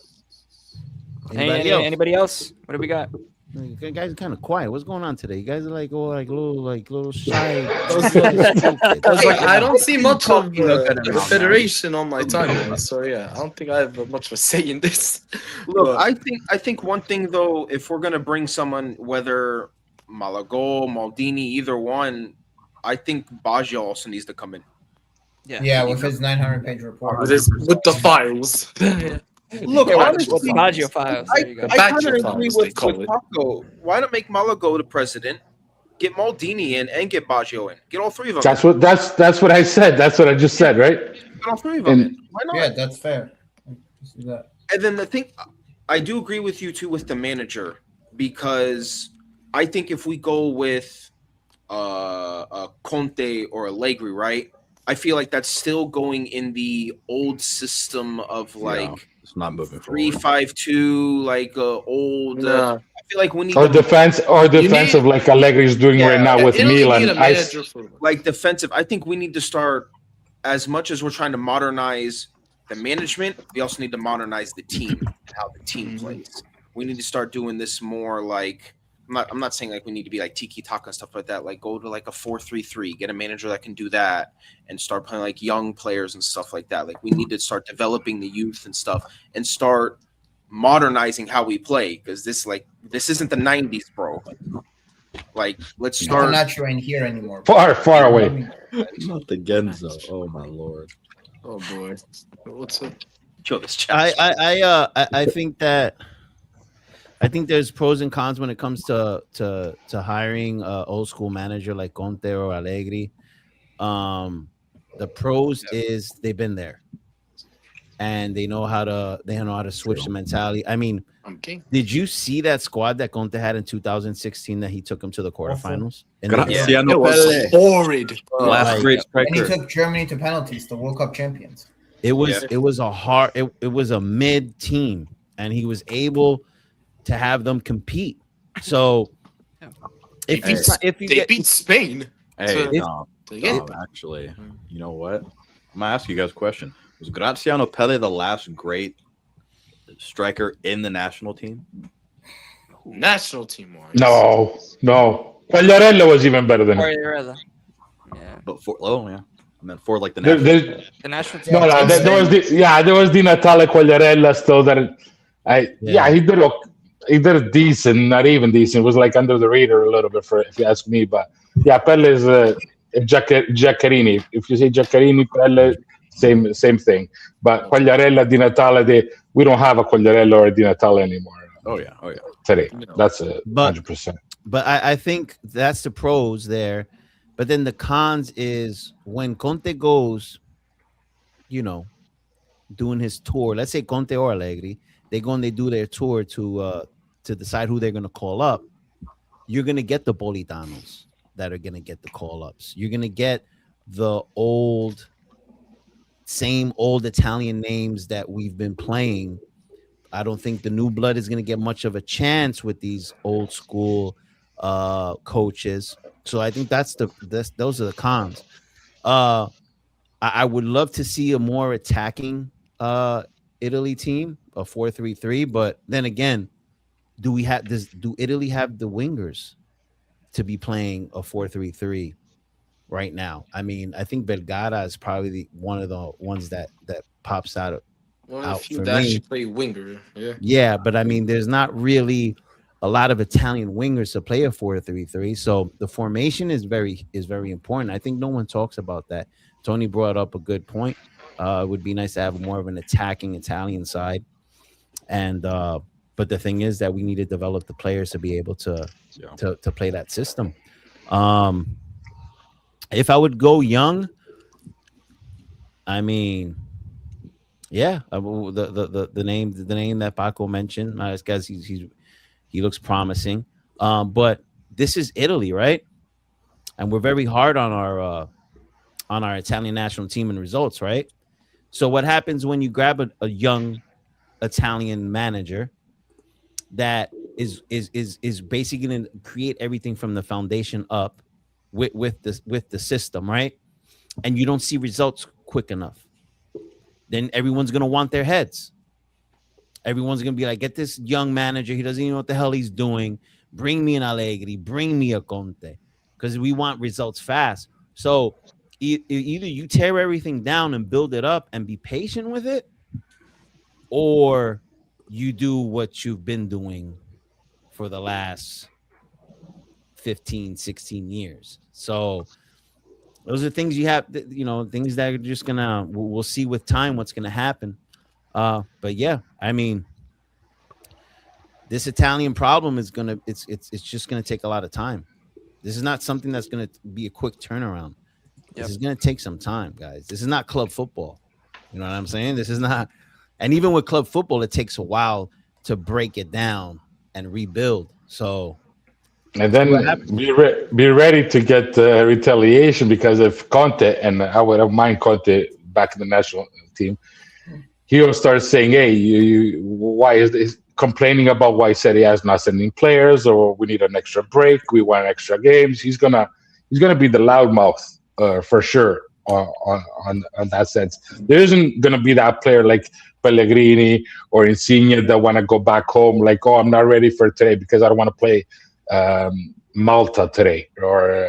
Anybody else? Anybody else? What do we got? You guys are kind of quiet. What's going on today? You guys are like little shy. I was like, I don't see much of the federation on my timeline, so yeah, I don't think I have much of a say in this. Look, I think one thing though, if we're gonna bring someone, whether Malagò, Maldini, either one, I think Baggio also needs to come in. Yeah, with his 900-page report. With the files. Look, honestly, Baggio files. There you go. I kind of agree with Paco. Why not make Malagò the president, get Maldini in, and get Baggio in? Get all three of them. That's what I said. That's what I just said, right? Get all three of them in. Why not? Yeah, that's fair. And then the thing, I do agree with you too with the manager, because I think if we go with Conte or Allegri, right? I feel like that's still going in the old system of like it's not moving 3-5-2, like old. I feel like we need defensive like Allegri is doing right now with Milan. Like defensive, I think we need to start, as much as we're trying to modernize the management, we also need to modernize the team and how the team plays. We need to start doing this more like. I'm not saying like we need to be like tiki taka and stuff like that. Like go to like a 4-3-3, get a manager that can do that, and start playing like young players and stuff like that. Like we need to start developing the youth and stuff, and start modernizing how we play, because this isn't the 90s, bro. Like let's start. I'm not sure in here anymore. Far away. Not the Genzo. Oh my lord. Oh boy. What's up? Yo, this chat. I think there's pros and cons when it comes to hiring a old school manager like Conte or Allegri. The pros is they've been there and they know how to switch the mentality. I mean, Okay. did you see that squad that Conte had in 2016 that he took them to the quarterfinals? And Graziano It was Pelle. horrid. Last Like- great And he striker. took Germany to penalties, the World Cup champions. it was a mid team, and he was able to have them compete. So if you They get beat Spain. Hey, So- no, Yeah. actually, you know what? I'm gonna ask you guys a question. Was Graziano Pelle the last great striker in the national team? National team wise. No. Quagliarella was even better than him. Guardiola. Yeah. But I meant for like the There- national. there- The national No, team. there was Di Natale Quagliarella still that he did decent, not even decent. It was like under the radar a little bit for if you ask me. But yeah, Pelle is Giaccarini. If you say Giaccarini, Pelle, same thing. But Quagliarella, Di Natale, we don't have a Quagliarella or a Di Natale anymore Oh yeah. today. No. That's But- 100%. But I think that's the pros there. But then the cons is when Conte goes, doing his tour. Let's say Conte or Allegri, they go and they do their tour to decide who they're going to call up. You're going to get the Politanos that are going to get the call ups. You're going to get the same old Italian names that we've been playing. I don't think the new blood is going to get much of a chance with these old school coaches. So I think those are the cons. I would love to see a more attacking Italy team, a 4-3-3. But then again, do Italy have the wingers to be playing a 4-3-3 right now? I mean, I think Vergara is probably one of the ones that pops out. One of the out few for that me. actually play winger. Yeah. Yeah, but I mean, there's not really a lot of Italian wingers to play a 4-3-3. So the formation is very important. I think no one talks about that. Tony brought up a good point. It would be nice to have more of an attacking Italian side. And but the thing is that we need to develop the players to be able to play that system. If I would go young, I mean, yeah, the name that Paco mentioned, this guy, he looks promising. But this is Italy, right? And we're very hard on our Italian national team and results, right? So what happens when you grab a young Italian manager that is basically going to create everything from the foundation up with the system, right? And you don't see results quick enough, then everyone's going to want their heads. Everyone's going to be like, get this young manager. He doesn't even know what the hell he's doing. Bring me an Allegri. Bring me a Conte. Because we want results fast. So either you tear everything down and build it up and be patient with it, or you do what you've been doing for the last 15, 16 years. So those are things you have, things that are just we'll see with time what's going to happen. But yeah, I mean, this Italian problem is it's just going to take a lot of time. This is not something that's going to be a quick turnaround. This is going to take some time, guys. This is not club football. You know what I'm saying? This is not. And even with club football, it takes a while to break it down and rebuild. So, and then be ready to get retaliation, because if Conte, and I would have mind Conte back in the national team, he will start saying, hey, why is this? Complaining about why Serie A is not sending players, or we need an extra break, we want extra games. He's gonna be the loudmouth for sure on that sense. There isn't gonna be that player like Pellegrini or Insigne that want to go back home like, oh, I'm not ready for today because I don't want to play Malta today, or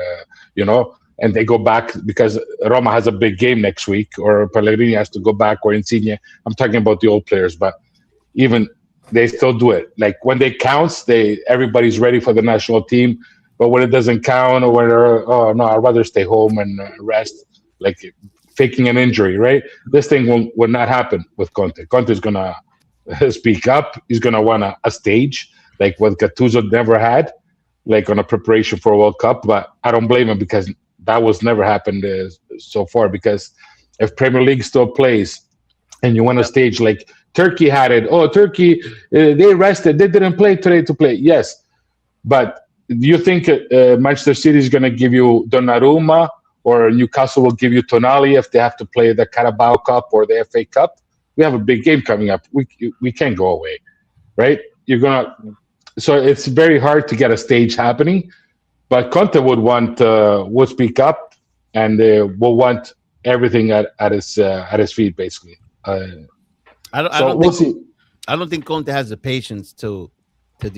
and they go back because Roma has a big game next week, or Pellegrini has to go back, or Insigne. I'm talking about the old players, but even they still do it. Like when they counts, everybody's ready for the national team. But when it doesn't count, or when I'd rather stay home and rest. Like faking an injury, right? This thing will not happen with Conte. Conte's gonna speak up. He's gonna want a stage like what Gattuso never had, like on a preparation for a World Cup. But I don't blame him because that was never happened so far. Because if Premier League still plays and you want a stage like Turkey had it, Turkey, they rested, they didn't play today to play. Yes, but do you think Manchester City is going to give you Donnarumma, or Newcastle will give you Tonali if they have to play the Carabao Cup or the FA Cup? We have a big game coming up. We can't go away, right? So it's very hard to get a stage happening. But Conte would speak up, and will want everything at his feet, basically. I don't think Conte has the patience to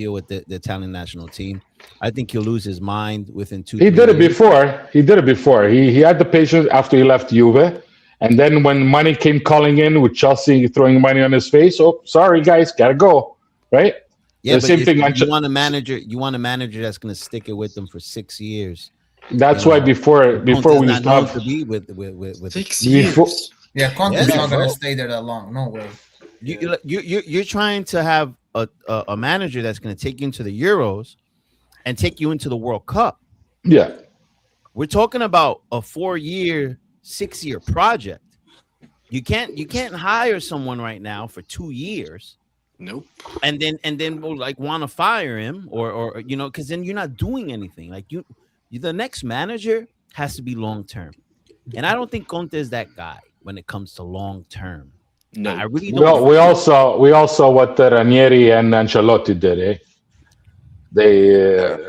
deal with the Italian national team. I think he'll lose his mind within 2 He years. did it before. He had the patience after he left Juve. And then when money came calling in with Chelsea throwing money on his face, sorry guys, gotta go, right? Yeah, the same thing. You want a manager. You want a manager that's going to stick it with them for 6 years. That's why before we stop to be with 6 years. Yeah, Conte's not gonna stay there that long. No way. You're trying to have a manager that's going to take you into the Euros and take you into the World Cup. Yeah, we're talking about a 4-year, 6-year project. You can't hire someone right now for 2 years. Nope. And then we'll like want to fire him or because then you're not doing anything. Like you the next manager has to be long term, and I don't think Conte is that guy when it comes to long term. No, I really don't. Well, we all saw what Ranieri and Ancelotti did.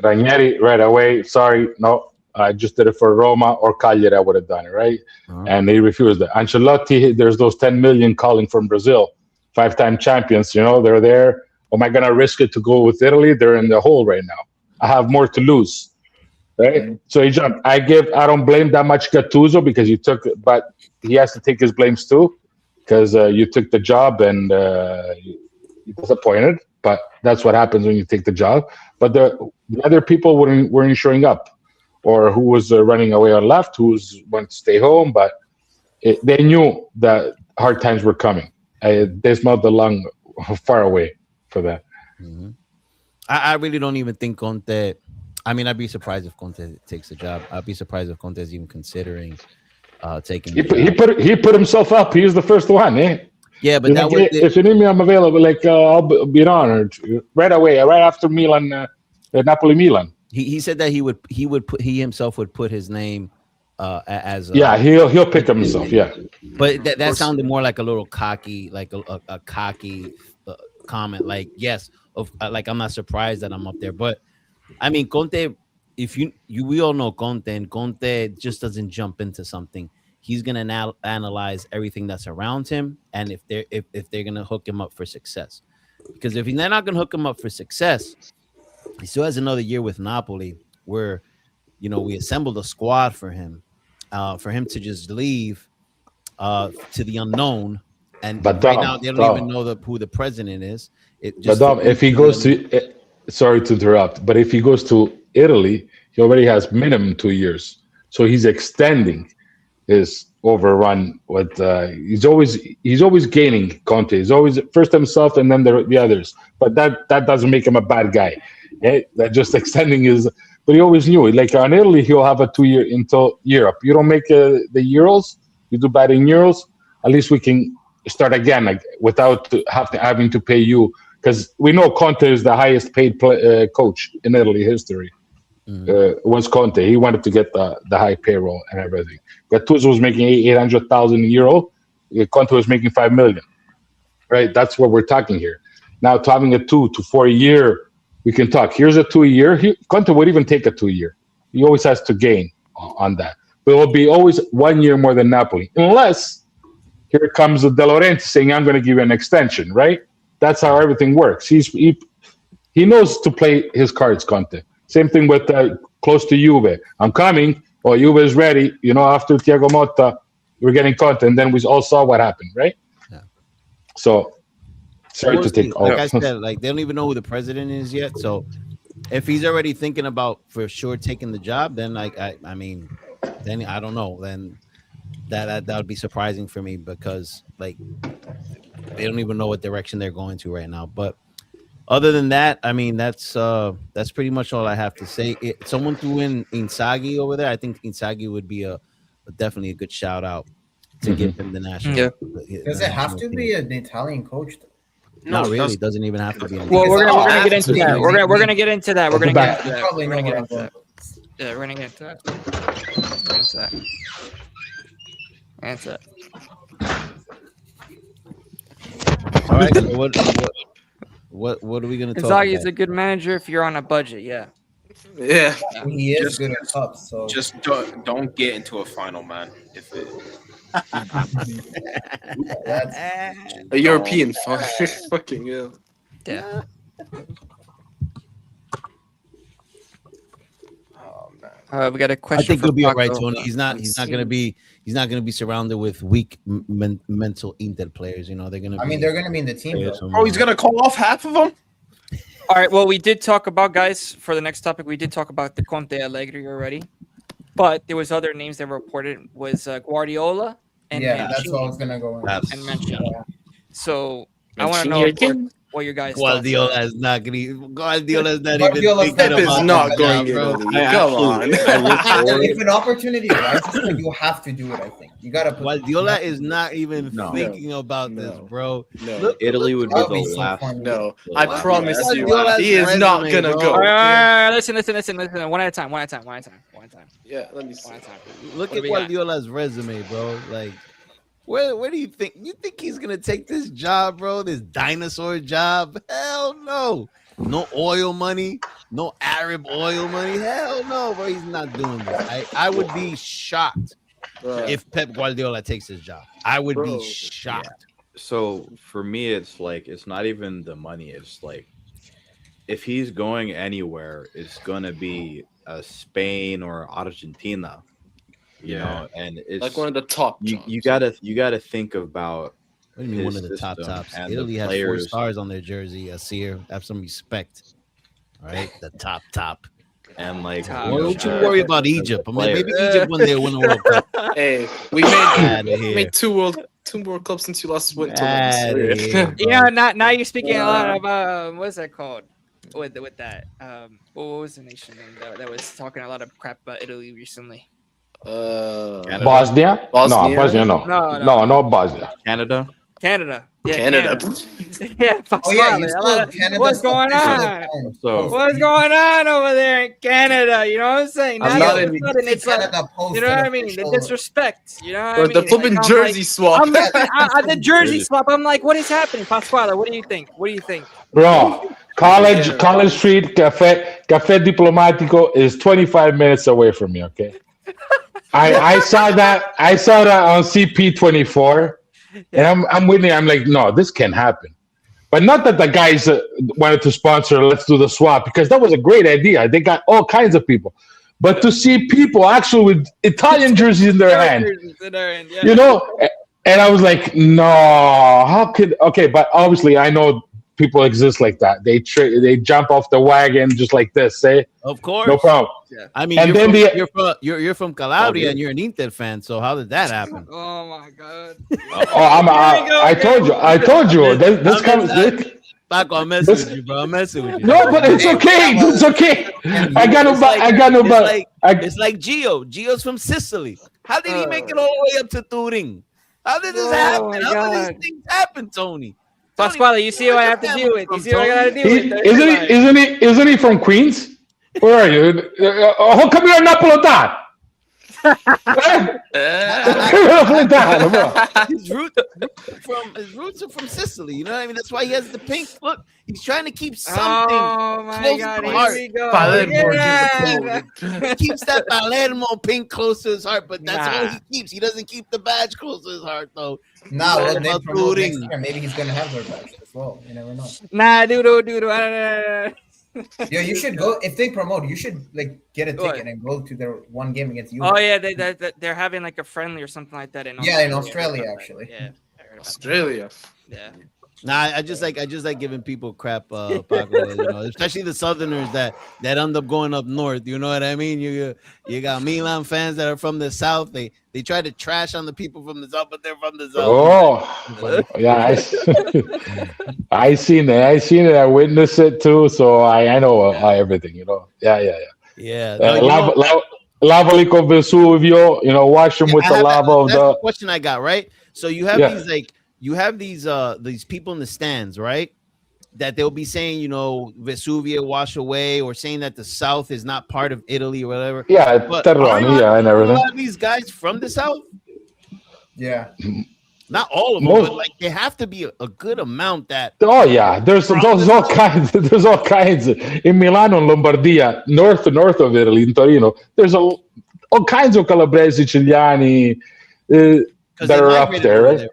Ranieri right away. Sorry, no, I just did it for Roma or Cagliari. I would have done it, right? And he refused it. Ancelotti, there's those 10 million calling from Brazil, 5-time champions. They're there. Am I gonna risk it to go with Italy? They're in the hole right now. I have more to lose, right? So he jumped. I don't blame that much Gattuso because you took, but he has to take his blames too. Because you took the job and you're disappointed, but that's what happens when you take the job. But the other people weren't showing up, or who was running away or left, who wanted to stay home. But they knew that hard times were coming. They smelled the lung far away for that. Mm-hmm. I really don't even think Conte. I mean, I'd be surprised if Conte takes the job. I'd be surprised if Conte is even considering taking. He put himself up. He was the first one, Yeah, but if you need me, I'm available. I'll be honored right away, right after Milan, Napoli, Milan. He said that he himself would put his name as he'll pick himself. Yeah, but that sounded more like a little cocky, like a cocky comment. Like like I'm not surprised that I'm up there, but I mean Conte. If we all know Conte, and Conte just doesn't jump into something. He's gonna now analyze everything that's around him, and if they're gonna hook him up for success, because if they're not gonna hook him up for success, he still has another year with Napoli, where we assembled a squad for him to just leave to the unknown, and right now they don't even know who the president is. If he goes to, sorry to interrupt, but if he goes to Italy, he already has minimum 2 years, so he's extending his overrun. With he's always gaining. Conte is always first himself and then the others, but that doesn't make him a bad guy. That just extending his. But he always knew, like on Italy, he'll have a 2 year until Europe. You don't make the Euros, you do bad in Euros. At least we can start again, without having to pay you. Because we know Conte is the highest paid coach in Italy history. Was Conte. He wanted to get the high payroll and everything. Gattuso was making 800,000 euro. Conte was making 5 million. Right? That's what we're talking here. Now, to having a 2 to 4 year, we can talk. Here's a 2 year. Conte would even take a 2 year. He always has to gain on that. But it will be always 1 year more than Napoli. Unless here comes De Laurentiis saying, I'm going to give you an extension, right? That's how everything works. He knows to play his cards, Conte. Same thing with close to Juve. I'm coming. Oh, Juve is ready. After Thiago Motta, we're getting Conte. And then we all saw what happened, right? Yeah. So, sorry to take all. Like I said, they don't even know who the president is yet. So, if he's already thinking about for sure taking the job, then I mean, then I don't know. Then that would be surprising for me because like they don't even know what direction they're going to right now. But other than that, I mean, that's pretty much all I have to say. Someone threw in Inzaghi over there. I think Inzaghi would be definitely a good shout out to give him the national. Yeah. Does it have to be an Italian coach? Not really. It doesn't even have to be. Well, we're gonna get into Absolutely. that. We're gonna get into that. We're gonna get into You that. probably We're know gonna where get I'm into going. that. Yeah, we're gonna get into that. We're into that. Answer. All right. So what are we gonna talk Inzaghi is about? a good manager if you're on a budget. Yeah. Yeah. He is Just- good at cups, so Just don't get into a final, man. If it, that's A European fucking yeah. Yeah. oh man. We got a I question. think for he'll be all right, Paco. Tony. He's not gonna be surrounded with weak mental Inter players. You know, they're gonna. I mean, they're gonna be in the team though. Oh, he's gonna call off half of them. All right. Well, we did talk about, guys, for the next topic. We did talk about the Conte Allegri already, but there was other names that were reported was Guardiola and Yeah, that's Mancini. what I was gonna go in. That's And Mancini. Yeah. So I want to know Mancini of course, again? what you guys Guardiola thought. is not gonna. Guardiola's not Guardiola's even thinking Pep is about not that, going in bro. the league. I Come absolutely- on. I look forward- If an opportunity arises, you have to do it. I think you gotta put. Guardiola is not even No. thinking about this, No. bro. No. Look, Italy would be That would be the so last. funny. No. the I last- promise That's you, Guardiola's he is not resume, gonna bro. go. All right, listen. One at a time. Yeah, let me see. One at a time. Look What do at we got? Guardiola's resume, bro. Like, where do you think? You think he's gonna take this job, bro? This dinosaur job? Hell no. No oil money, no Arab oil money. Hell no, bro. He's not doing this. I would be shocked if Pep Guardiola takes his job. I would Bro, be shocked. So for me, it's like it's not even the money. It's like if he's going anywhere, it's gonna be Spain or Argentina, you know. And it's Like one of the top. you jobs. gotta think about What do you mean one his of the top system tops? and the Italy has 4 players. stars on their jersey. Asir, have some respect. All right, the top. and like Top. Why you know, don't you as worry a- about as a Egypt? I mean, player. maybe Egypt one day win a World Cup. Hey, we Outta made here. two World Cups since you last went to Outta them. here, You bro. know, now you're speaking a lot of what's that called? With that, what was the nation name that was talking a lot of crap about Italy recently? Canada. Bosnia? Bosnia? No, Bosnia, no. No, Bosnia. Canada. Canada. Yeah, Canada. Yeah, Oh yeah, you Pasquale, still Canada. what's going on? So What's going on over there in Canada? You know what I'm saying? I'm Now not all of a in- sudden it's like, Canada post you know what I an mean? The official- disrespect. You know what I Or mean? the flipping Like, I'm jersey like- swap. I'm like, the jersey swap. I'm like, what is happening, Pasquale? What do you think? Bro, College Street Cafe Diplomatico is 25 minutes away from me, okay? I saw that on CP24 and I'm waiting. I'm like, no, this can't happen. But not that the guys wanted to sponsor Let's Do the Swap, because that was a great idea. They got all kinds of people. But to see people actually with Italian jerseys in their hand, you know, and I was like, no, how could? Okay, but obviously I know people exist like that. They jump off the wagon just like this. Say, Of course. no problem. I mean, And you're from Calabria and you're an Inter fan. So how did that happen? Oh my god. I told you. This comes. Paco, I'm messing with you, bro. I'm messing with you. No, but it's okay. It's okay. I got no. It's like Gio. Gio's from Sicily. How did he make it all the way up to Turin? How did this Oh happen? my How God. did these things happen, Tony? Pasquale, you see what I have to deal with. You see what I gotta deal with. Isn't he from Queens? Where are you? How come you're Napolitan? Napolitan, bro. His roots are from Sicily. You know what I mean? That's why he has the pink. Look, he's trying to keep something. Oh my close god, to the here heart. we go. Palermo, Look at give that. He keeps that Palermo pink close to his heart, but that's all Nah. he keeps. He doesn't keep the badge close to his heart, though. Now, What when they about promote next Turin? year, maybe he's gonna have their badge as well. You never know. Nah, dude. Yeah, you should go if they promote. You should like get a What? ticket and go to their one game against you. Oh yeah, they're having like a friendly or something like that in Yeah, in Australia, actually. Yeah, I heard about Australia. that. Yeah. Nah, I just like giving people crap, Paco, you know, especially the Southerners that end up going up north. You know what I mean? You got Milan fans that are from the South. They try to trash on the people from the South, but they're from the South. Oh, yeah, I seen it. I witnessed it too. So I know everything. You know. Yeah. Lava Lake of Vesuvio. You know, wash them with the lava of that's the. the question I got, right? So you have these people in the stands, right? That they'll be saying, you know, Vesuvio wash away, or saying that the South is not part of Italy or whatever. Yeah, But Terroni, and everything. a lot of these guys from the South. Yeah. Not all of them, but like they have to be a good amount that. Oh yeah, there's all kinds. There's all kinds in Milano and Lombardia, north of Italy, in Torino. There's all kinds of Calabresi, Siciliani that are up there, right?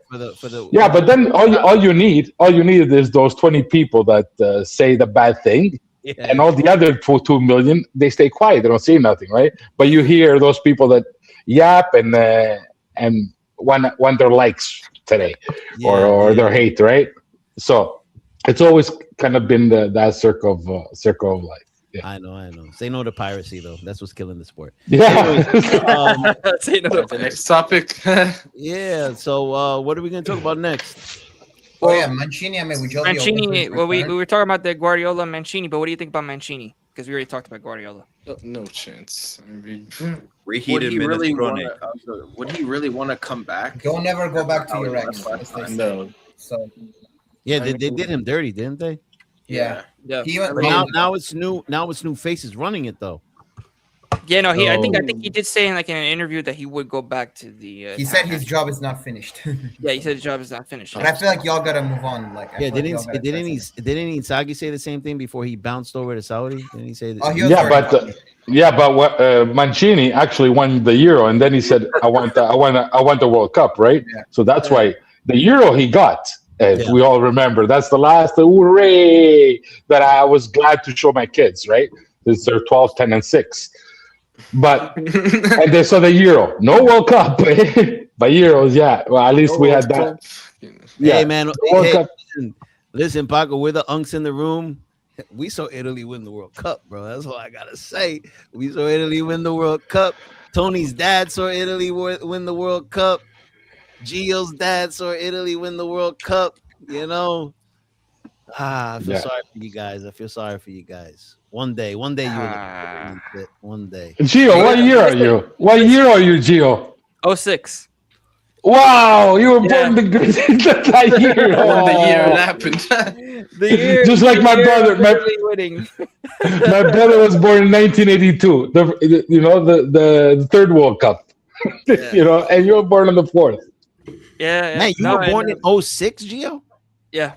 Yeah, but then all you need is those 20 people that say the bad thing, and all the other 2 million, they stay quiet. They don't say nothing, right? But you hear those people that yap and want their likes today, or their hate, right? So it's always kind of been that circle of life. Yeah. I know. Say no to piracy, though. That's what's killing the sport. Yeah. Say no to The next topic. Yeah. So what are we going to talk about next? Oh yeah, Mancini. I mean, we Mancini. Well, we were talking about the Guardiola Mancini, but what do you think about Mancini? Because we already talked about Guardiola. No chance. I mean, Reheated Would he really want to come back? Don't never go back to your ex. no. So Yeah, they did him dirty, didn't they? yeah. He went But now it's new faces running it though. Yeah, no, I think he did say in like in an interview that he would go back to the. He said his job is not finished. Yeah, he said his job is not finished. But I feel like y'all gotta move on. Like, I Yeah, feel like didn't Inzaghi say the same thing before he bounced over to Saudi? Didn't he say that? Oh, he was but Mancini actually won the Euro, and then he said, "I want the World Cup," right? Yeah. So that's why the Euro he got. As we all remember, that's the last hooray that I was glad to show my kids, right? They're 12, 10, and 6. But and they saw the Euro, no World Cup, but Euros, yeah. Well, at least we had that. Hey man, World Cup. listen, Paco, we're the unks in the room. We saw Italy win the World Cup, bro. That's all I gotta say. We saw Italy win the World Cup. Tony's dad saw Italy win the World Cup. Gio's dad saw Italy win the World Cup. You know, I feel sorry for you guys. I feel sorry for you guys. One day you will. One day. Gio, what year are you? What year are you, Gio? 06. Wow, you were born that year. When the year it happened. The year, Just like my brother. winning. My brother was born in 1982. The third World Cup. You know, and you were born on the 4th. Yeah. Man, you were born in 06, Gio? Yeah.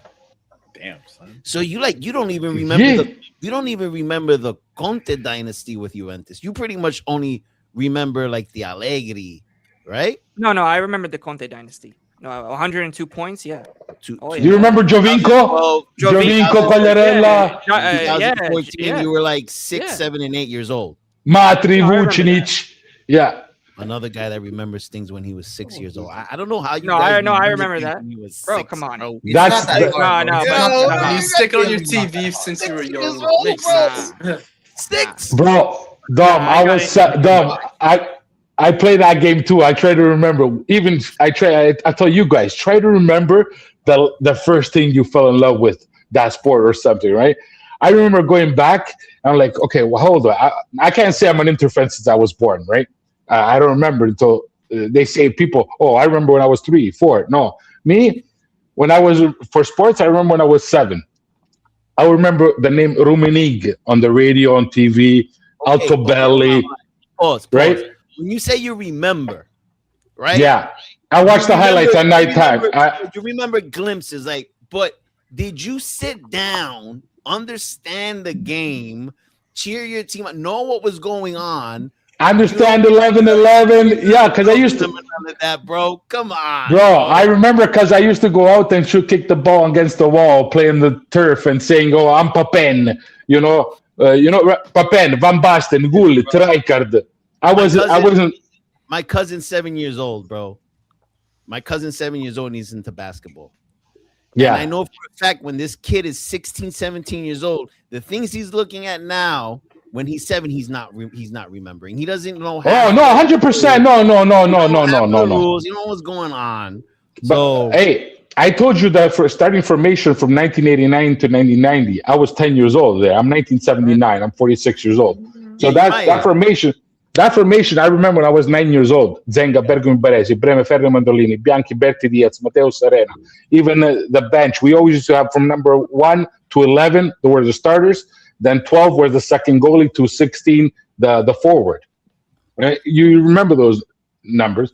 Damn, son. So you don't even remember the Conte dynasty with Juventus. You pretty much only remember like the Allegri, right? No, I remember the Conte dynasty. No, 102 points. Yeah. Do you remember Giovinco? Giovinco, Quagliarella, 2014. You were like 6, 7, and 8 years old. Matri, Vucinic. Yeah. Another guy that remembers things when he was 6 years old. I don't know how you. I remember that. When he was Bro, 6, come on. bro. That's No. You stick on your TV since you were young. Makes sense. 6, bro. Dom, I played that game too. I try to remember. I tell you guys, try to remember the first thing you fell in love with that sport or something, right? I remember going back. I'm like, okay, well, hold on. I can't say I'm an Inter fan since I was born, right? I don't remember until they say people, oh, I remember when I was 3, 4. No, me, when I was for sports, I remember when I was 7. I remember the name Rummenigge on the radio, on TV, Altobelli. Pause. Right? When you say you remember, right? Yeah. I watched the highlights at nighttime. You remember glimpses, like, but did you sit down, understand the game, cheer your team, know what was going on? Understand 11-11. Yeah, because I used to. Remember that, bro. Come on. Bro, I remember because I used to go out and kick the ball against the wall, playing the turf and saying, oh, I'm Papen. Papen, Van Basten, Gullit, Rijkaard. I wasn't. My cousin's 7 years old, bro. My cousin's 7 years old and he's into basketball. Yeah. And I know for a fact when this kid is 16, 17 years old, the things he's looking at now, when he's 7, he's not remembering. He doesn't know how. Oh no, 100%. No. Rules. You know what's going on. But So hey, I told you that for starting formation from 1989 to 1990, I was 10 years old there. I'm 1979. I'm 46 years old. So that formation, I remember when I was 9 years old. Zenga, Bergamo Baresi, Breme, Ferro Mandolini, Bianchi, Berti Diaz, Matteo Serena. Even the bench, we always used to have from number 1 to 11, they were the starters. Then 12 was the second goalie to 16, the forward. Right? You remember those numbers.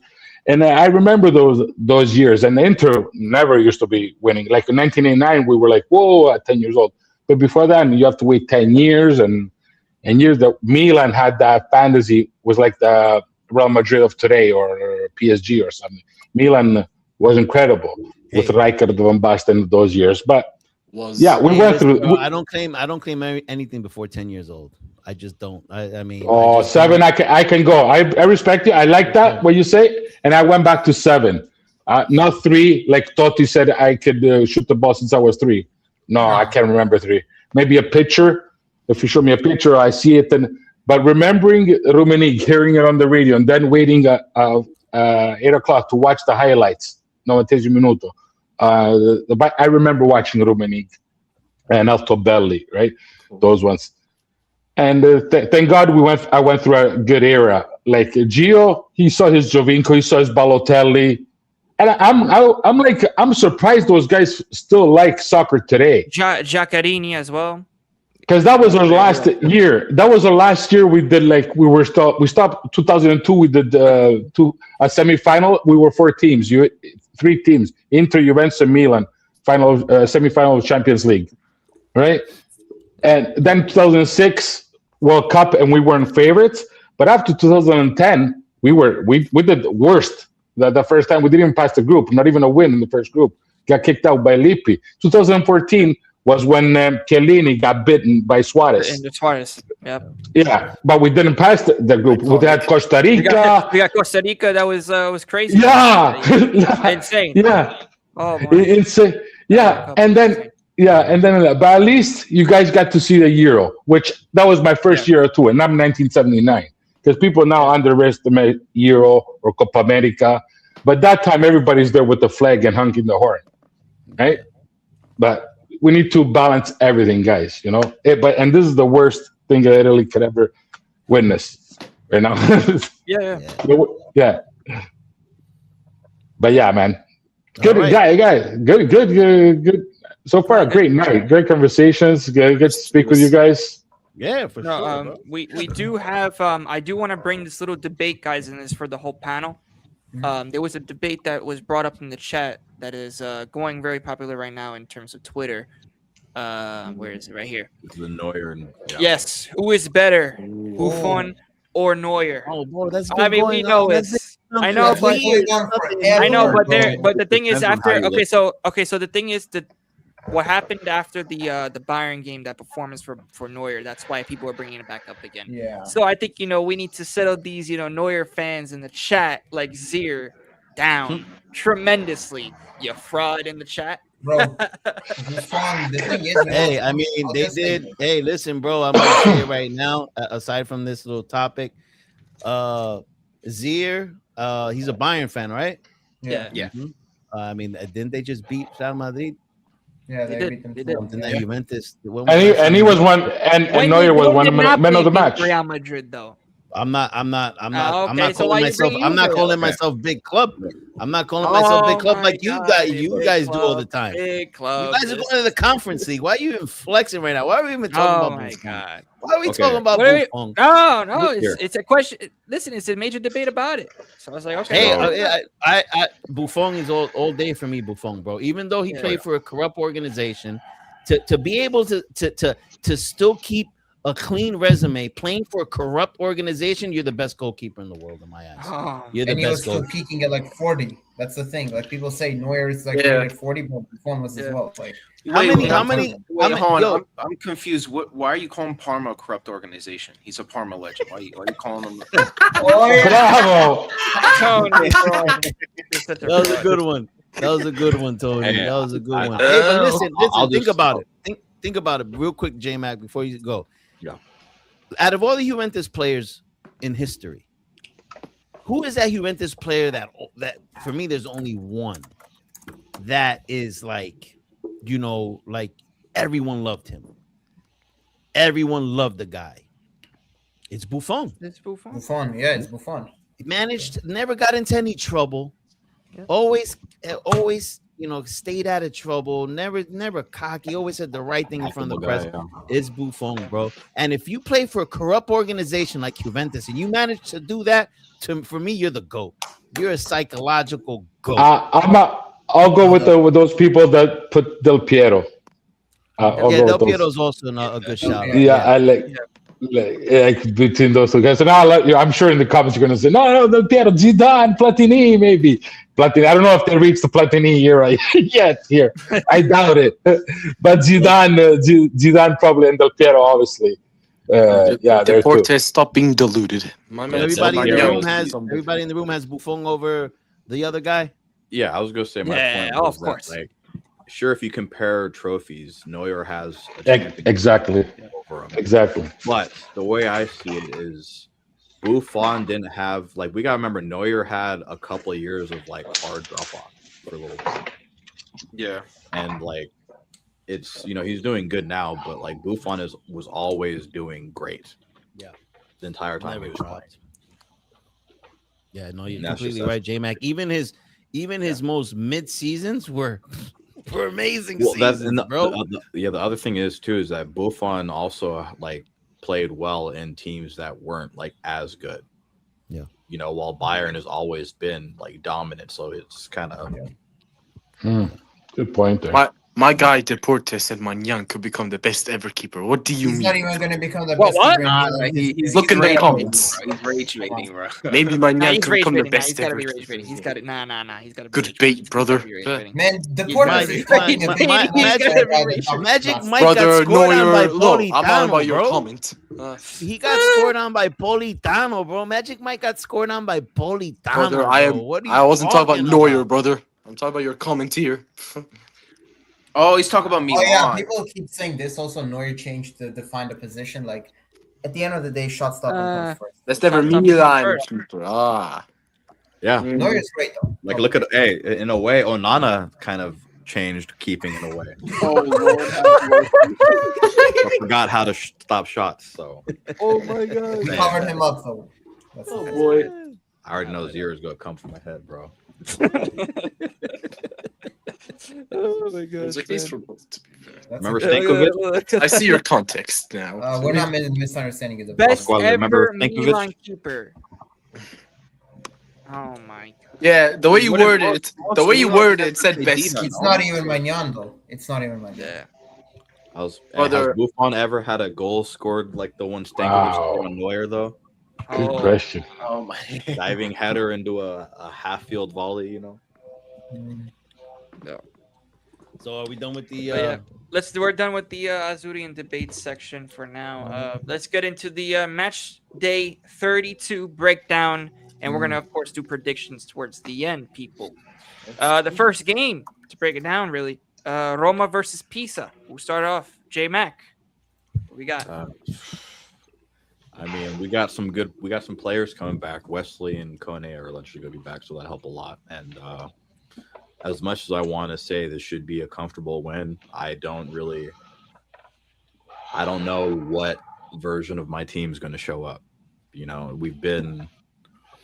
And I remember those years. And Inter never used to be winning. Like in 1989, we were like, whoa, at 10 years old. But before that, you have to wait 10 years and years that Milan had that fantasy was like the Real Madrid of today or PSG or something. Milan was incredible with Rijkaard, Van Basten those years. But yeah, we went through. Bro, I don't claim anything before 10 years old. I just don't. I mean, oh, 7, I can go. I respect you. I like that what you say, and I went back to 7, not 3. Like Totti said, I could shoot the ball since I was 3. No, I can't remember 3. Maybe a picture. If you show me a picture, I see it. But remembering Rummenigge, hearing it on the radio, and then waiting 8 o'clock to watch the highlights. 90 minuto. I remember watching Rummenigge and Altobelli, right? Those ones. And thank God I went through a good era. Like Gio, he saw his Giovinco, he saw his Balotelli. And I'm surprised those guys still like soccer today. Giaccarini as well. Because that was our last year. That was our last year. We did we stopped 2002. We did a semifinal. We were 4 teams. 3 teams: Inter, Juventus, and Milan. Semifinal of Champions League, right? And then 2006 World Cup, and we weren't favorites. But after 2010, we did the worst. The first time we didn't even pass the group. Not even a win in the first group. Got kicked out by Lippi. 2014. Was when Chiellini got bitten by Suarez. In the Suarez, yeah. Yeah, but we didn't pass the group. We had Costa Rica. We got Costa Rica. That was crazy. Yeah, insane. Yeah, oh, insane. Yeah, and then but at least you guys got to see the Euro, which that was my first Euro too, and I'm 1979. Because people now underestimate Euro or Copa America, but that time everybody's there with the flag and honking the horn, right? But we need to balance everything, guys. You know, and this is the worst thing that Italy could ever witness right now. Yeah. But yeah, man, good guy, good. So far, great night, great conversations. Good to speak with you guys. Yeah, for sure. We do have. I do want to bring this little debate, guys, and this for the whole panel. There was a debate that was brought up in the chat that is going very popular right now in terms of Twitter. Where is it? Right here. The Neuer. Yes. Who is better, Buffon or Neuer? Oh, boy, that's. I mean, we know it's. I know, but the thing is after. Okay, so the thing is that what happened after the Bayern game, that performance for Neuer, that's why people are bringing it back up again. Yeah. So I think we need to settle these Neuer fans in the chat like Zier down tremendously. You fraud in the chat. Bro, the thing is, hey, I mean, they did. Hey, listen, bro, I'm gonna say it right now. Aside from this little topic, Zier, he's a Bayern fan, right? Yeah. Mm-hmm. I mean, didn't they just beat Real Madrid? Yeah, they beat them. Didn't they Juventus? And he was one, and Neuer was one of the men of the match. Real Madrid, though. I'm not Okay, calling myself. I'm not calling myself big club. I'm not calling myself big club like you guys do all the time. Big club. You guys are going to the conference league. Why are you even flexing right now? Why are we even talking about? Oh my god! Why are we talking about? No, it's a question. Listen, it's a major debate about it. So I was like, okay. Hey, I Buffon is all day for me. Buffon, bro. Even though he played for a corrupt organization, to be able to still keep a clean resume playing for a corrupt organization, you're the best goalkeeper in the world in my eyes. You're the best. And he was still peaking at like 40. That's the thing. Like people say Neuer is like at 40, but Buffon was as well. Like how many? I'm confused. Why are you calling Parma a corrupt organization? He's a Parma legend. Why are you calling him? Bravo. That was a good one. That was a good one, Tony. Hey, That was a good I- one. Hey, but listen, I'll think just- about it. Think about it real quick, J-Mac, before you go. Yeah. Out of all the Juventus players in history, who is that Juventus player that for me there's only one that is like, like everyone loved him. Everyone loved the guy. It's Buffon. It's Buffon. Buffon, yeah, it's Buffon. He never got into any trouble. Yeah. Always, stayed out of trouble. Never cocky. Always said the right thing in front of the press. It's Buffon, bro. And if you play for a corrupt organization like Juventus and you manage to do that, for me, you're the GOAT. You're a psychological GOAT. I'll go with those people that put Del Piero. Del Piero's also a good shout. Yeah, I like between those two guys. And I'm sure in the comments you're going to say, no, Del Piero, Zidane, Platini, maybe. Platini. I don't know if they reached the Platini era yet here. I doubt it. But Zidane probably, and Del Piero, obviously. Deportes, stop being deluded. Everybody in the room has Buffon over the other guy. Yeah, I was gonna say my point. of Was course. That, sure, if you compare trophies, Neuer has a championship exactly. over him. Exactly. But the way I see it is, Buffon didn't have we gotta remember Neuer had a couple of years of hard drop off for a little bit. Yeah. And it's he's doing good now, but Buffon was always doing great. Yeah, the entire time Never he was dropped. playing. Yeah, no, you're And that's completely just- right, J-Mac. Even his most mid seasons were amazing Well, that's seasons, bro. the other thing is that Buffon also played well in teams that weren't as good. Yeah. While Bayern has always been dominant, so it's kind of Good point there. My guy Deportes said Maignan could become the best ever keeper. What do you He's mean? not even going to become the What, best what? keeper in Milan. He's Look in the rage comments. baiting, bro. He's rage baiting, bro. Maybe Nah, Maignan he's could rage become the baiting. Nah, best he's gotta ever be rage keeper. baiting. He's got it. Nah. He's got to be Good rage bait, baiting. He's brother. gotta be rage baiting. Man, Deportes is expecting a big Magic Mike Brother got scored on by Neuer, look, I'm on Politano, about your bro. comment. He got scored on by Politano, bro. Magic Mike got scored on by Politano, Brother, bro. I wasn't talking about Neuer, brother. I'm talking about your comment here. Oh, he's talking about Oh Milan. yeah, people keep saying this. Also, Neuer changed to define the position. At the end of the day, shot stopping comes first. That's never Sometimes Milan. first. Keeper. yeah. Neuer's great though. Look at in a way, Onana kind of changed keeping in a way. Oh Lord, have mercy. I forgot how to stop shots, so Oh my god. We covered him up though. That's Oh it. boy. I already know Zira's gonna come from my head, bro. Oh my god. It's a case for both, to be fair. That's Remember it. Stankovic? I see your context now. We're not misunderstanding it. Best Pasquale, remember ever Stankovic? Milan keeper. Oh my god. Yeah, the way you What if worded it, the way you worded it said best It's keeper. It's not even Maignan though. It's not even Maignan. Yeah. Has Brother- Buffon ever had a goal scored like the one Stankovic scored Wow. on Neuer though? Good Oh, question. Oh my. Diving header into a half-field volley, So are we done with the But yeah, we're done with the Azzurri and debate section for now. Let's get into the match day 32 breakdown, and we're gonna of course do predictions towards the end, people. The first game to break it down, really, Roma versus Pisa. We'll start off. J Mac, what we got? I mean, we got some players coming back. Wesley and Kone are eventually going to be back, so that helped a lot. And as much as I want to say this should be a comfortable win, I don't know what version of my team is going to show up. We've been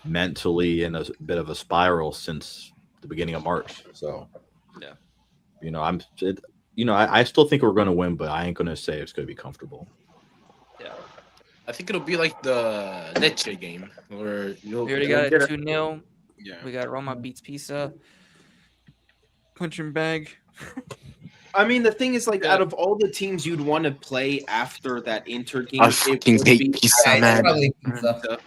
mentally in a bit of a spiral since the beginning of March. So, Yeah. I still think we're going to win, but I ain't going to say it's going to be comfortable. I think it'll be like the Lecce game where We already got it 2-0. Yeah. We got Roma beats Pisa. Punching bag. I mean, the thing is, out of all the teams you'd want to play after that Inter game, I it fucking would hate be- Pisa, It's man. probably Pizza.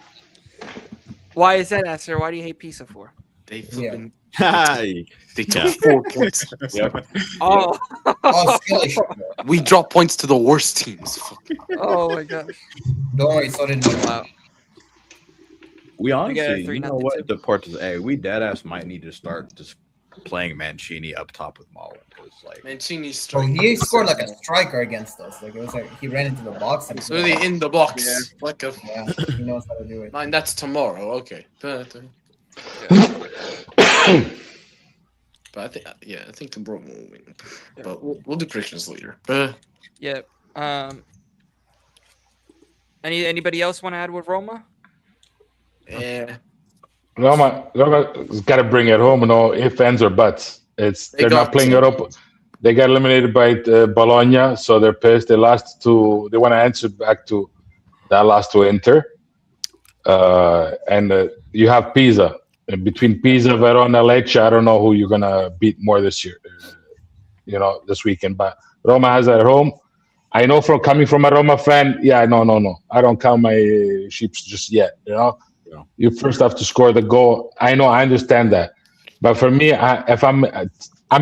Why is that, Asser? Why do you hate Pisa for? They flipping, Hi. they took 4 points. Oh, Oh, skillish. We drop points to the worst teams. Fuck. oh my gosh. Don't worry, so did we. Wow. We got a honestly, 3-0 what? too. The part is, we dead ass might need to start just playing Mancini up top with Mullen because like Mancini's Bro, striking. he scored like a striker against us. Like it was like he ran into the box. And It's really in the box. Yeah. Like a yeah, he knows how to do it. mine. That's tomorrow. Okay. But I think I think the Roma will win. But we'll do predictions later. Yeah. Anybody else want to add with Roma? Yeah. Roma's got to bring it home. No ifs, ands, or buts. They're not playing to. Europa. They got eliminated by Bologna, so they're pissed. They lost to. They want to answer back to that loss to Inter. And you have Pisa. And between Pisa, Verona, Lecce, I don't know who you're gonna beat more this year. This weekend. But Roma has it at home. I know from coming from a Roma fan. Yeah, no. I don't count my sheep just yet. You first have to score the goal. I know, I understand that, but for me, if I'm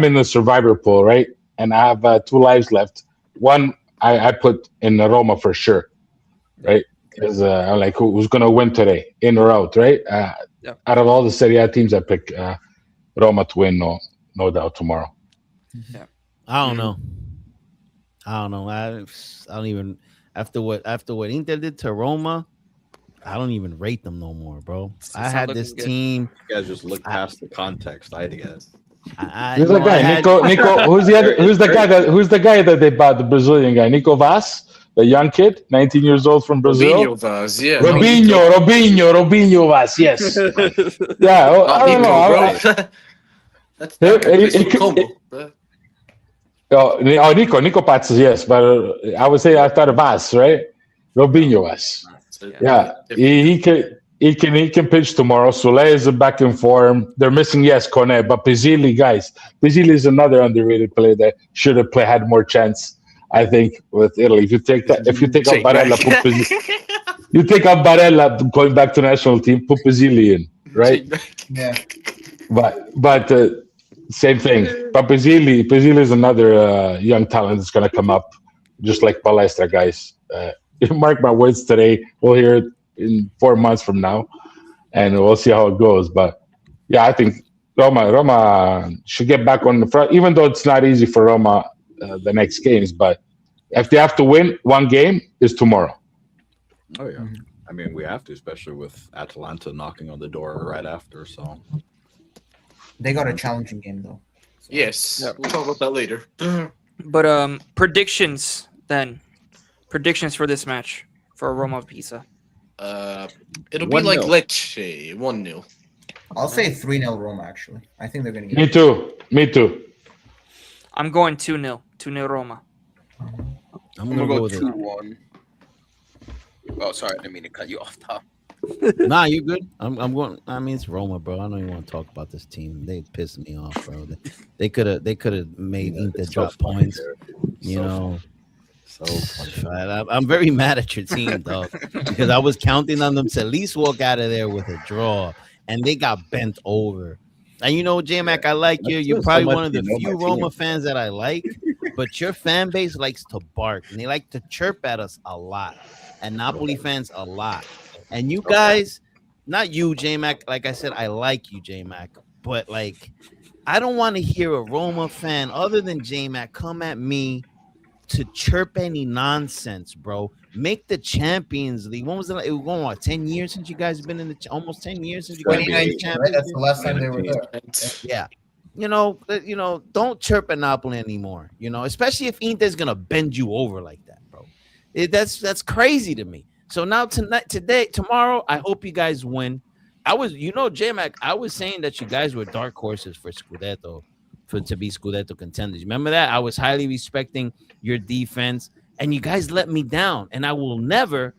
in the survivor pool, right, and I have 2 lives left. One I put in Roma for sure, right? Because I'm like, who's gonna win today, in or out, right? Out of all the Serie A teams, I pick Roma to win, no doubt tomorrow. Yeah, I don't know. I don't even after what Inter did to Roma. I don't even rate them no more, bro. I had this team. you guys just look past the context, I guess. Who's the guy? Nico. Who's the other? Who's the guy that they bought? The Brazilian guy, Nico Vaz, the young kid, 19 years old from Brazil. Robinho Vaz, yeah. Robinho Vaz. Yes. Yeah. I don't know. That's combo. Nico Paz, yes, but I would say I thought of Vaz, right? Robinho Vaz. Yeah, he can pitch tomorrow. Soule is back in form. They're missing Kone, but Pizzilli, guys. Pizzilli is another underrated player that should have had more chance. I think with Italy. If you take out Barella, you take out Barella going back to national team, put Pizzilli in, right? Yeah. But same thing. But Pizzilli is another young talent that's going to come up, just like Palestra, guys. Mark my words today. We'll hear it in 4 months from now, and we'll see how it goes. But yeah, I think Roma should get back on the front, even though it's not easy for Roma the next games. But if they have to win one game, is tomorrow. Oh yeah, I mean we have to, especially with Atalanta knocking on the door right after. So They got a challenging game though. Yes, we'll talk about that later. But predictions then. Predictions for this match for Roma Pisa. It'll be like Lecce, 1-0. I'll say 3-0 Roma. Actually, I think they're gonna get. Me too. I'm going 2-0. 2-0 Roma. I'm gonna go with it. 2-1. Oh, sorry, I didn't mean to cut you off, Tom. Nah, you good. I'm going. I mean, it's Roma, bro. I don't even want to talk about this team. They pissed me off, bro. They could have made Inter drop points. You know. So funny. I'm very mad at your team, dog, because I was counting on them to at least walk out of there with a draw, and they got bent over. And you know, J-Mac, I like you. You're probably one of the few Roma fans that I like, but your fan base likes to bark, and they like to chirp at us a lot, and Napoli fans a lot. And you guys, not you, J-Mac, like I said, I like you, J-Mac, but like, I don't want to hear a Roma fan other than J-Mac come at me to chirp any nonsense, bro. Make the Champions League. When was it? It was going what, 10 years since you guys have been in the almost 10 years since you guys been in the 2019, Champions right? That's League? the last time they were there. Yeah. You know, don't chirp at Napoli anymore. You know, especially if Inter's gonna bend you over like that, bro. That's crazy to me. So now tomorrow, I hope you guys win. J-Mac, I was saying that you guys were dark horses for Scudetto. To be Scudetto contenders. Remember that? I was highly respecting your defense, and you guys let me down. And I will never,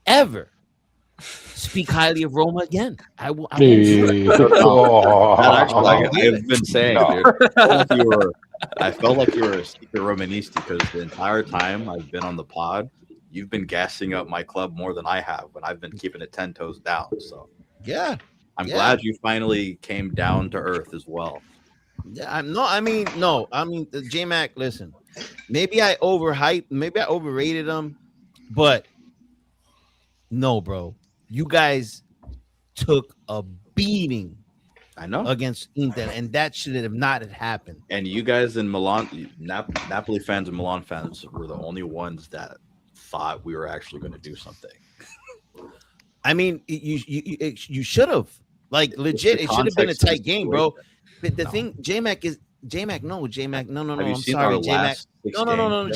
ever speak highly of Roma again. I will. I've been saying, dude, I felt like you were a secret Romanista because the entire time I've been on the pod, you've been gassing up my club more than I have, but I've been keeping it 10 toes down. So yeah, I'm glad you finally came down to earth as well. Yeah, J-Mac, listen, maybe I overrated them, but no, bro, you guys took a beating I know. against Inter, and that should have not have happened. And you guys in Milan, Napoli fans and Milan fans were the only ones that thought we were actually going to do something. I mean, you should have, like, legit. It should have been a tight game, bro. But the thing, J-Mac. No. I'm sorry, J-Mac. No,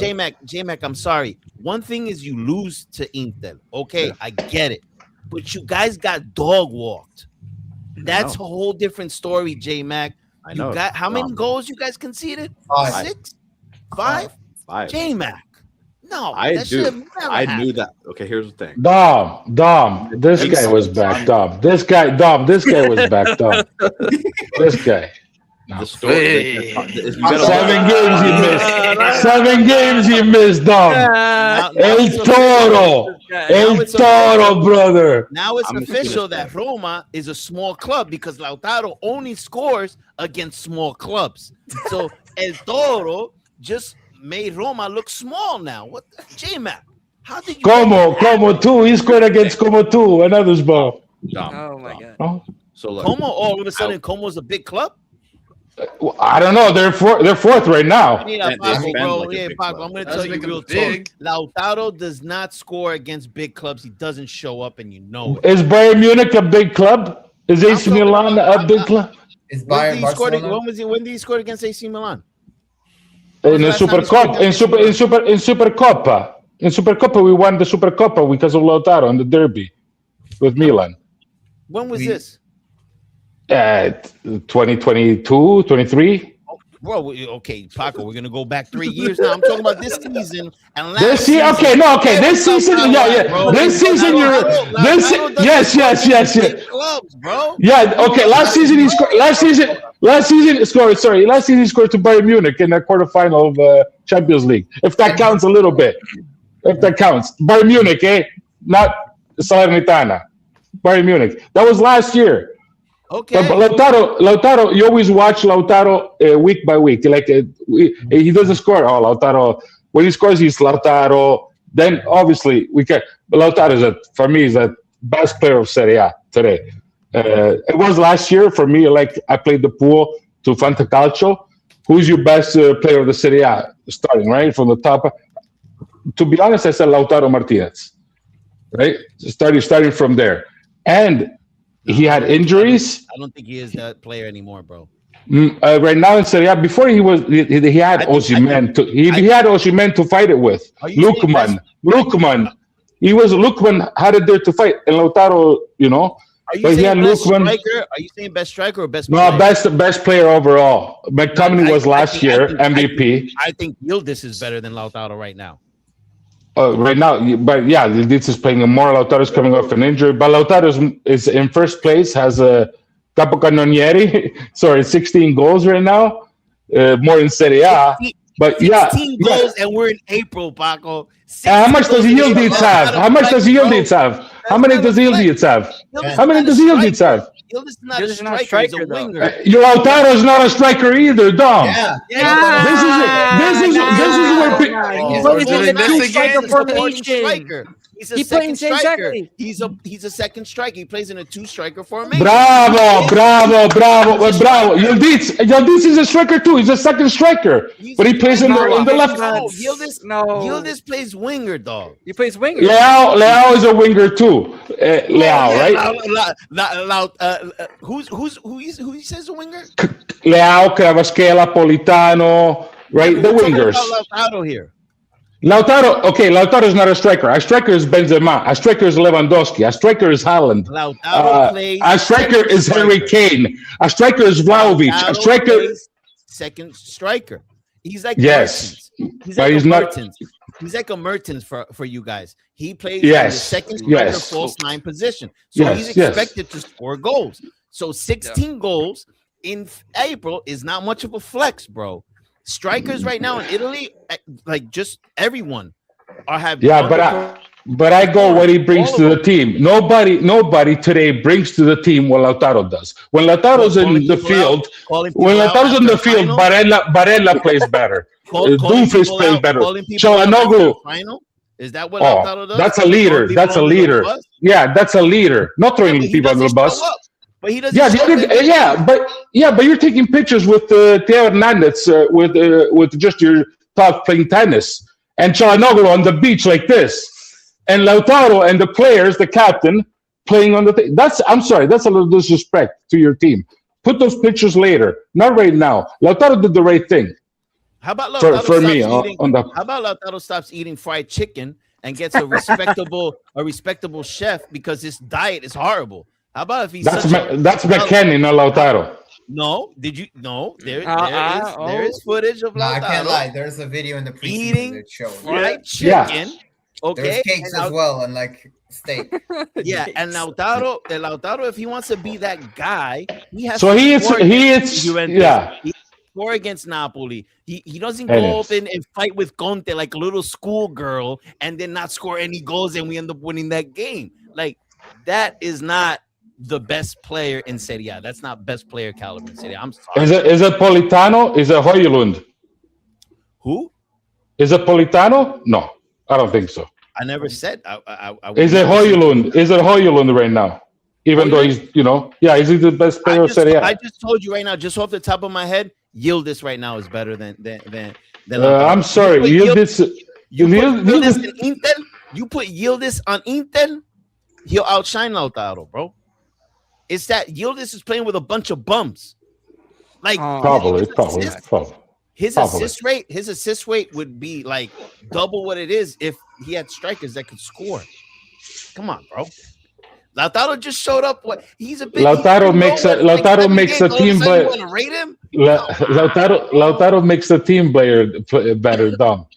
J-Mac. I'm sorry. One thing is you lose to Inter. Okay, I get it, but you guys got dog walked. That's a whole different story, J-Mac. I know. You got how many goals you guys conceded? 5. 6, 5. J-Mac. No, I that should have never I knew happened. that. Okay, here's the thing. Dom. This guy was back. Dom. This guy was back. Dom. This guy. The story. Hey. If you gotta 7 games he missed. 7 games he missed, Dom. Now El it's Toro. El Toro, brother. Now it's I'm just official gonna that Roma is a small club because Lautaro only scores against small clubs. So El Toro just made Roma look small now. What the J-Mac? How did you Como too. He scored against Como too. Another ball. Dom, Oh my Dom. god. Oh, So look, Como all of a sudden Como's a big club? well, I don't know. They're fourth right now. Yeah, they Paco, spend bro. like a Yeah, big Paco, club. I'm gonna That's tell you making real them big. talk. Lautaro does not score against big clubs. He doesn't show up, and you know it. Is Bayern Munich a big club? Is AC talking Milan about- a big club? Is When Bayern did he score? Barcelona? When did he score against AC Milan? In the last time Super he scored Cup, against in Supercoppa. In Supercoppa, we won the Supercoppa because of Lautaro in the derby with Milan. When was We- this? 2022, 23. Bro, okay, Paco, we're gonna go back 3 years now. I'm talking about this season and last This year, season. okay, no, okay. This season, yeah. Bro, This season, Lautaro yes. big clubs, bro. Yeah, okay. Last season he scored. Last season he scored. Sorry, last season he scored to Bayern Munich in the quarterfinal of Champions League. If that counts a little bit, if that counts, Bayern Munich, not Salernitana. Bayern Munich. That was last year. Okay. But Lautaro, you always watch Lautaro week by week. Like he doesn't score. Oh, Lautaro. When he scores, he's Lautaro. Then obviously we can. But Lautaro for me is the best player of Serie A today. It was last year for me. Like I played the pool to Tutto Calcio. Who's your best player of the Serie A? Starting right from the top. To be honest, I said Lautaro Martinez. Right, starting from there, and he had injuries. I don't think he is that player anymore, bro. Right now in Serie A, before he had Osimhen. He had Osimhen to fight it with. Lukman. Lukman had it there to fight, and Lautaro, Are you But he saying had best Lukman. striker? Are you saying best striker or best? No, player? best player overall. McTominay was last year MVP. I think Yildiz is better than Lautaro right now. Right now, but yeah, this is playing more. Lautaro's coming off an injury, but Lautaro is in first place, has a capocannonieri, 16 goals right now, more in Serie A. But 16 goals, and we're in April, Paco. How much does Yildiz have? How much does Yildiz have? How many does Yildiz have? How many does Yildiz have? Yildiz is not Yildiz a is not a striker. He's striker, a though. winger. Lautaro's not a striker either, Dom. Yeah. This is where We're doing this again? Striker. He's a He second plays striker. exactly. He's a second striker. He plays in a 2-striker formation. Bravo. Yildiz is a striker too. He's a second striker, but he plays in the left. Yildiz plays winger, dog. He plays winger. Leao is a winger too. Leao, right? Who he says a winger? Leao, Cravasquela, Politano, right? The We're talking wingers. about Lautaro here. Lautaro is not a striker. A striker is Benzema. A striker is Lewandowski. A striker is Haaland. Lautaro plays. A striker is Harry Kane. A striker is Vlahovic. A Lautaro striker. plays second striker. He's like Yes, Mertens. He's but like he's a not- Mertens. He's like a Mertens for you guys. He plays Yes, in the second striker yes. false nine position. So Yes, he's yes. expected to score goals. So 16 goals in April is not much of a flex, bro. Strikers right now in Italy, like just everyone have But I go what he brings to the team. Nobody today brings to the team what Lautaro does. When Lautaro's in the field, Barella plays better. Doomfist plays better. Çalhanoğlu. Is that what Lautaro does? That's a leader. Throwing That's a people under the leader. bus? Yeah, that's a leader. Not throwing He people under the doesn't bus. show up. But he doesn't. Yeah, show them. but you're taking pictures with Theo Hernandez with just your thought playing tennis, and Çalhanoğlu on the beach like this, and Lautaro and the players, the captain, playing on the thing. I'm sorry, that's a little disrespect to your team. Put those pictures later, not right now. Lautaro did the right thing. How about Lautaro for me How about Lautaro stops eating fried chicken and gets a respectable chef because his diet is horrible? How about if he's that's McKennie, not Lautaro. No, did you? No, there is footage of Lautaro. No, I can't lie. There's a video in the preseason eating that showed fried chicken. Yeah. Okay, there's cakes as well and like steak. Yeah, and Lautaro, if he wants to be that guy, he has. So to he score against Napoli. He doesn't go up and fight with Conte like a little schoolgirl and then not score any goals and we end up winning that game. Like that is not the best player in Serie A. That's not best player caliber in Serie A. I'm sorry. Is it Politano? Is it Højlund? Who? Is it Politano? No, I don't think so. I never said. Is it Højlund? Is it Højlund right now? Even though he's, is he the best player of Serie A? I just told you right now, just off the top of my head, Yildiz right now is better than I'm sorry, Yildiz. You put Yildiz on Inter, he'll outshine Lautaro, bro. It's that Yildiz is playing with a bunch of bums. Like probably. His assist rate would be like double what it is if he had strikers that could score. Come on, bro. Lautaro just showed up. What he's a big. Lautaro makes a team player. Lautaro makes a team player better. Dom.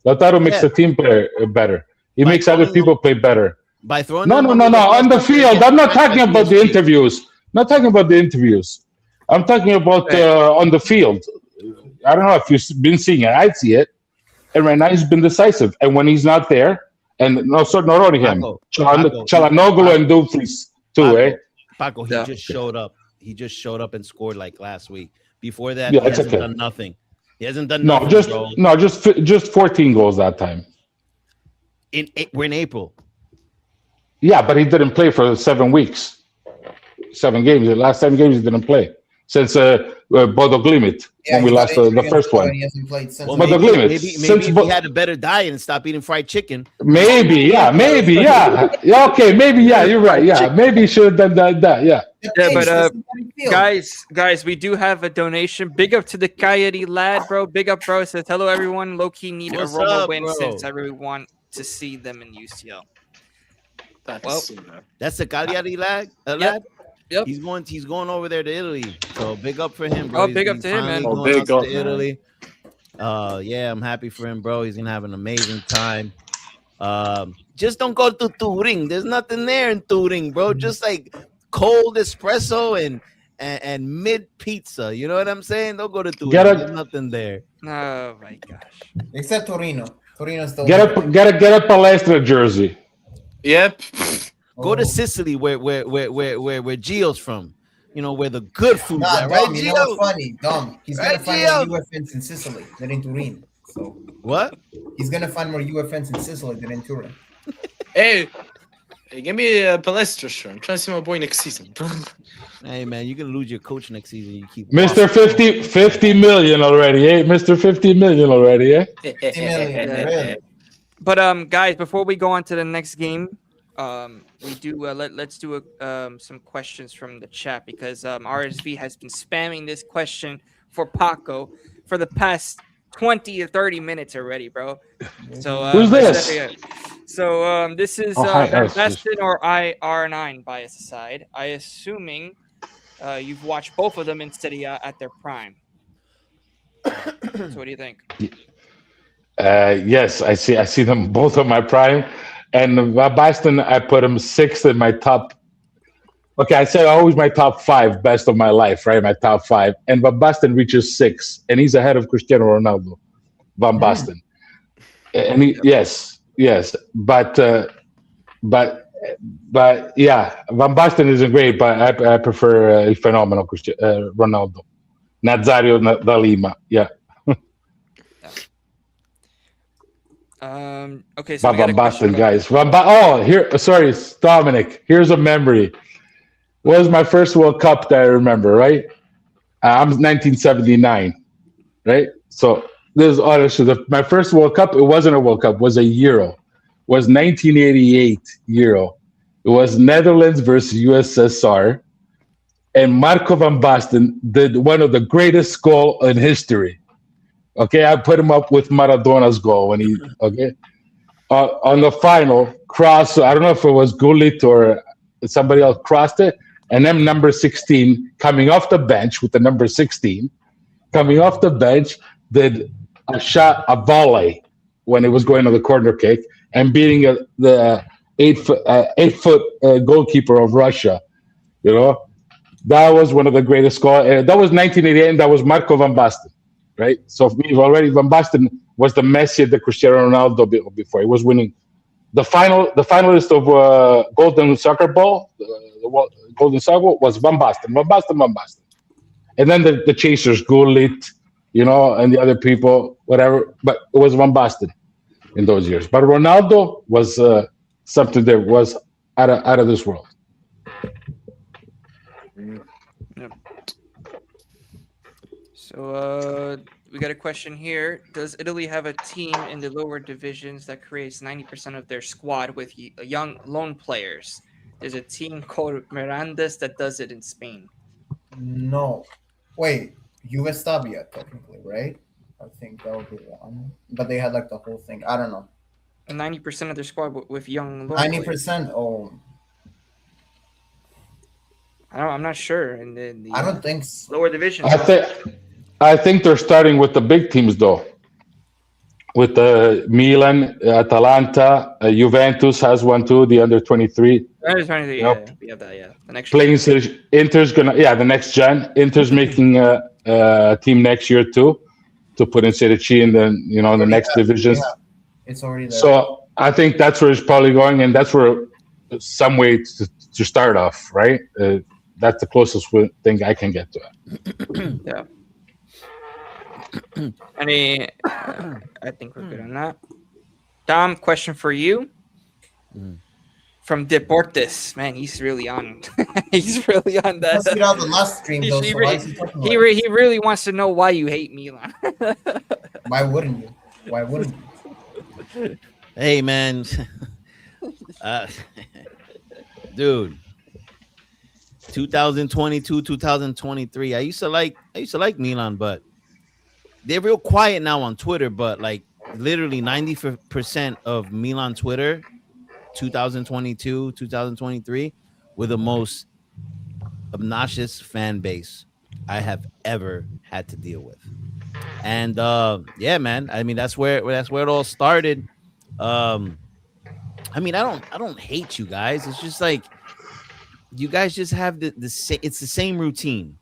Lautaro makes a team player better. He makes other people play better. By throwing. No. On the field, I'm not talking about the interviews. I'm talking about on the field. I don't know if you've been seeing it. I see it, and right now he's been decisive. And when he's not there. And not only him, Çalhanoğlu and Dumfries too, Paco, he just showed up. He just showed up and scored like last week. Before that, he hasn't done nothing. He hasn't done nothing. Just 14 goals that time. We're in April. Yeah, but he didn't play for 7 weeks, 7 games. The last 7 games he didn't play since Bodo Glimt when we lost the first one. He hasn't played since. Well, maybe if he had a better diet and stopped eating fried chicken. Maybe. Okay, maybe, you're right. Yeah, maybe he should have done that. Yeah. Yeah, but guys, we do have a donation. Big up to the Coyote lad, bro. Big up, bro. Says hello, everyone. Low key need a Roma win since I really want to see them in UCL. That's the Cagliari lad. Yep. He's going over there to Italy. So big up for him, bro. Big up to him, man. Big up to Italy. Yeah, I'm happy for him, bro. He's gonna have an amazing time. Just don't go to Turin. There's nothing there in Turin, bro. Just like cold espresso and mid pizza. You know what I'm saying? Don't go to Turin. There's nothing there. Oh my gosh. Except Torino. Torino's still get a Palestra jersey. Yep. Go to Sicily, where Gio's from. Where the good food is at, right, Gio? You know what's funny? Dumb. He's gonna find more UFNs in Sicily than in Turin. So what? He's gonna find more UFNs in Sicily than in Turin. Hey, give me a Palestra shirt. I'm trying to see my boy next season. Hey man, you're gonna lose your coach next season. You keep Mr. 50 million already, eh? Mr. 50 million already, eh? 50 million, really. But guys, before we go on to the next game, we do let's do some questions from the chat because RSV has been spamming this question for Paco for the past 20 to 30 minutes already, bro. So who's this? So this is Bastin or IR9 bias aside. I assuming you've watched both of them in Serie A at their prime. So what do you think? Yes, I see them both on my prime. And Bastin, I put him 6th in my top. Okay, I say always my top 5 best of my life, right? My top 5. And Van Basten reaches 6, and he's ahead of Cristiano Ronaldo. Van Basten. And yes. But yeah, Van Basten isn't great, but I prefer a phenomenal Ronaldo. Nazario da Lima, yeah. Okay, so Van Basten, guys. Sorry, Dominic. Here's a memory. was my first World Cup that I remember, right? I'm 1979, right? So this is honestly my first World Cup. It wasn't a World Cup; it was a Euro. It was 1988 Euro. It was Netherlands versus USSR, and Marco van Basten did one of the greatest goal in history. Okay, I put him up with Maradona's goal when he on the final cross. I don't know if it was Gullit or somebody else crossed it, and then number 16 coming off the bench with the number 16 coming off the bench did a volley when it was going to the corner kick and beating the 8-foot goalkeeper of Russia. You know, that was one of the greatest goals. That was 1988, and that was Marco van Basten, right? So for me, already Van Basten was the Messi, the Cristiano Ronaldo before he was winning. The finalist of Golden Soccer Ball, the Golden Soccer Ball was Van Basten, and then the chasers, Gullit, you know, and the other people, whatever. But it was Van Basten in those years. But Ronaldo was something that was out of this world. So we got a question here. Does Italy have a team in the lower divisions that creates 90% of their squad with young lone players? There's a team called Mirandas that does it in Spain. No. Wait, Yugoslavia, technically, right? I think that would be one. But they had like the whole thing. I don't know. 90% of their squad with young lone players. 90%? Oh. I'm not sure. In the I don't think so. lower divisions. I think they're starting with the big teams though. With Milan, Atalanta, Juventus has one too. The under 23. Under 23, Yep. yeah, we have that. Yeah, the next Playing Inter's gonna the next gen. Inter's making a team next year too to put in Serie C and then the next divisions. Yeah. It's already there. So I think that's where it's probably going, and that's where some way to start off, right? That's the closest thing I can get to it. Yeah. I think we're good on that. Dom, question for you. From Deportes. Man, he's really on. He's really on that. Let's get out the last stream, though. He So why is he talking about he really wants to know why you hate Milan. Why wouldn't you? Why wouldn't you? Hey, man. Dude. 2022, 2023. I used to like Milan, but they're real quiet now on Twitter. But like literally 90% of Milan Twitter, 2022, 2023, were the most obnoxious fan base I have ever had to deal with. And yeah, man. I mean, that's where it all started. I mean, I don't hate you guys. It's just like you guys just have it's the same routine.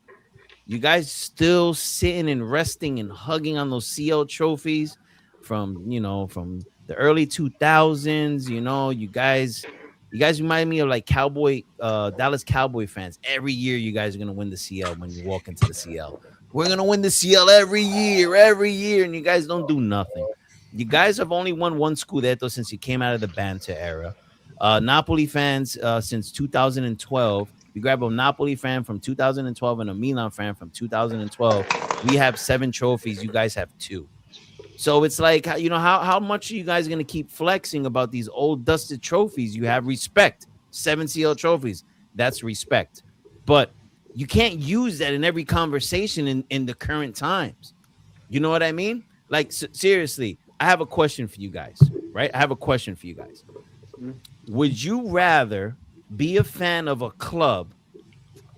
You guys still sitting and resting and hugging on those CL trophies from the early 2000s. You guys remind me of like Dallas Cowboy fans. Every year you guys are gonna win the CL when you walk into the CL. We're gonna win the CL every year, and you guys don't do nothing. You guys have only won one Scudetto since you came out of the banter era. Napoli fans since 2012. We grab a Napoli fan from 2012 and a Milan fan from 2012. We have 7 trophies. You guys have 2. So it's like, how much are you guys going to keep flexing about these old dusted trophies? You have respect. 7 CL trophies. That's respect. But you can't use that in every conversation in the current times. You know what I mean? Like, seriously, I have a question for you guys, right? I have a question for you guys. Would you rather be a fan of a club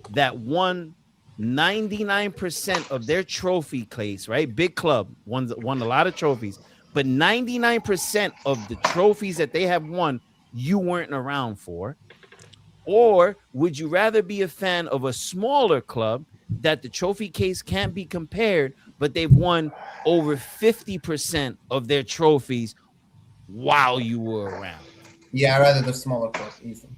that won 99% of their trophy case, right? Big club, won a lot of trophies, but 99% of the trophies that they have won, you weren't around for? Or would you rather be a fan of a smaller club that the trophy case can't be compared, but they've won over 50% of their trophies while you were around? Yeah, I'd rather the smaller club, easy.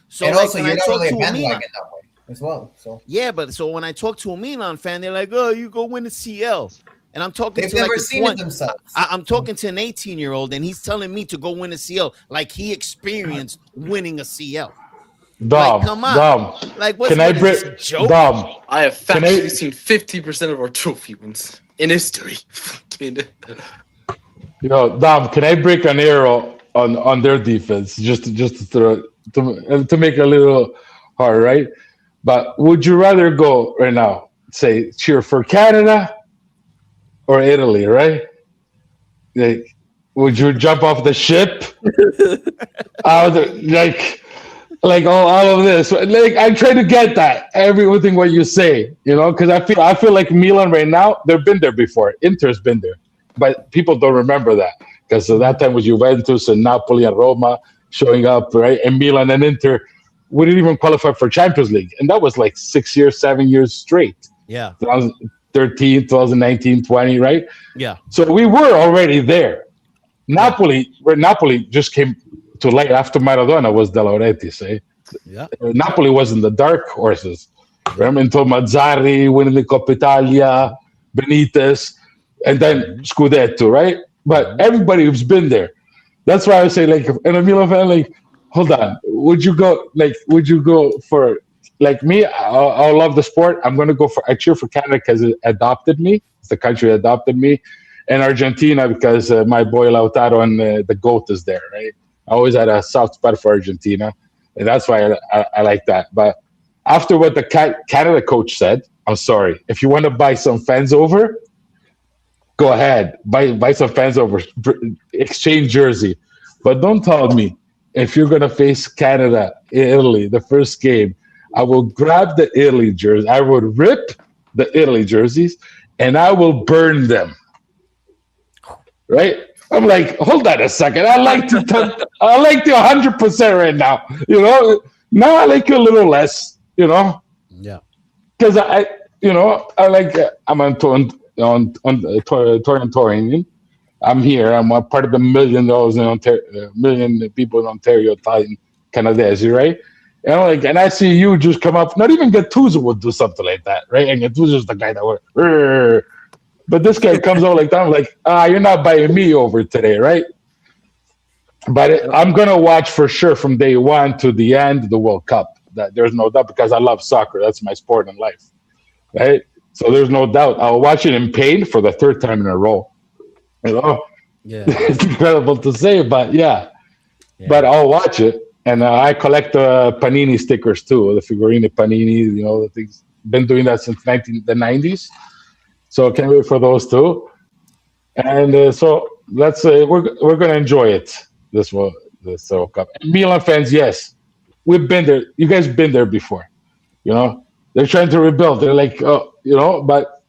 So and like, also, you're not really a bandwagon Milan, that way as well. So yeah, but so when I talk to a Milan fan, they're like, "Oh, you go win the CL," and I'm talking they've to never like seen it themselves. I'm talking to an 18-year-old, and he's telling me to go win a CL, like he experienced winning a CL. Dom, come on. Dom. Like, what's Can I what is break this, a joke? Dom? I have Can I- factually seen 50% of our trophy wins in history. Fucking- Dom, can I break an arrow on their defense just to throw to make it a little hard, right? But would you rather go right now, say cheer for Canada or Italy, right? Like, would you jump off the ship? Like all of this. Like I try to get that everything what you say, because I feel like Milan right now, they've been there before. Inter's been there, but people don't remember that because that time was Juventus and Napoli and Roma showing up, right? And Milan and Inter wouldn't even qualify for Champions League, and that was like 6 years, 7 years straight. Yeah. 2013, 2019, 20, right? Yeah. So we were already there. Napoli just came to light after Maradona was De Laurentiis. Yeah. Napoli was in the dark horses. Remember until Azzurri winning the Coppa Italia, Benitez, and then Scudetto, right? But everybody who's been there. That's why I would say, like, in a Milan fan, like, hold on, would you go for, like me? I love the sport. I cheer for Canada because it adopted me. It's the country that adopted me. And Argentina because my boy Lautaro and the GOAT is there, right? I always had a soft spot for Argentina, and that's why I like that. But after what the Canada coach said, I'm sorry. If you want to buy some fans over, go ahead. Buy some fans over. Exchange jersey. But don't tell me if you're going to face Canada, Italy, the first game, I will grab the Italy jersey. I would rip the Italy jerseys, and I will burn them. Right? I'm like, hold on a second. I like you 100% right now. Now I like you a little less. Yeah. Because I'm on Torrentian. I'm here. I'm a part of the million people in Ontario, Italian, Canadians, right? And I see you just come up. Not even Gattuso would do something like that, right? And Gattuso's the guy that would. But this guy comes out like that. I'm like, you're not buying me over today, right? But I'm going to watch for sure from day one to the end of the World Cup. That there's no doubt because I love soccer. That's my sport in life, right? So there's no doubt. I'll watch it in pain for the third time in a row. Yeah. It's incredible to say, but yeah. But I'll watch it. And I collect Panini stickers too, the figurine Panini, the things. Been doing that since the 90s. So I can't wait for those too. And so let's we're going to enjoy it, this World Cup. And Milan fans, yes, we've been there. You guys been there before. They're trying to rebuild. They're like, but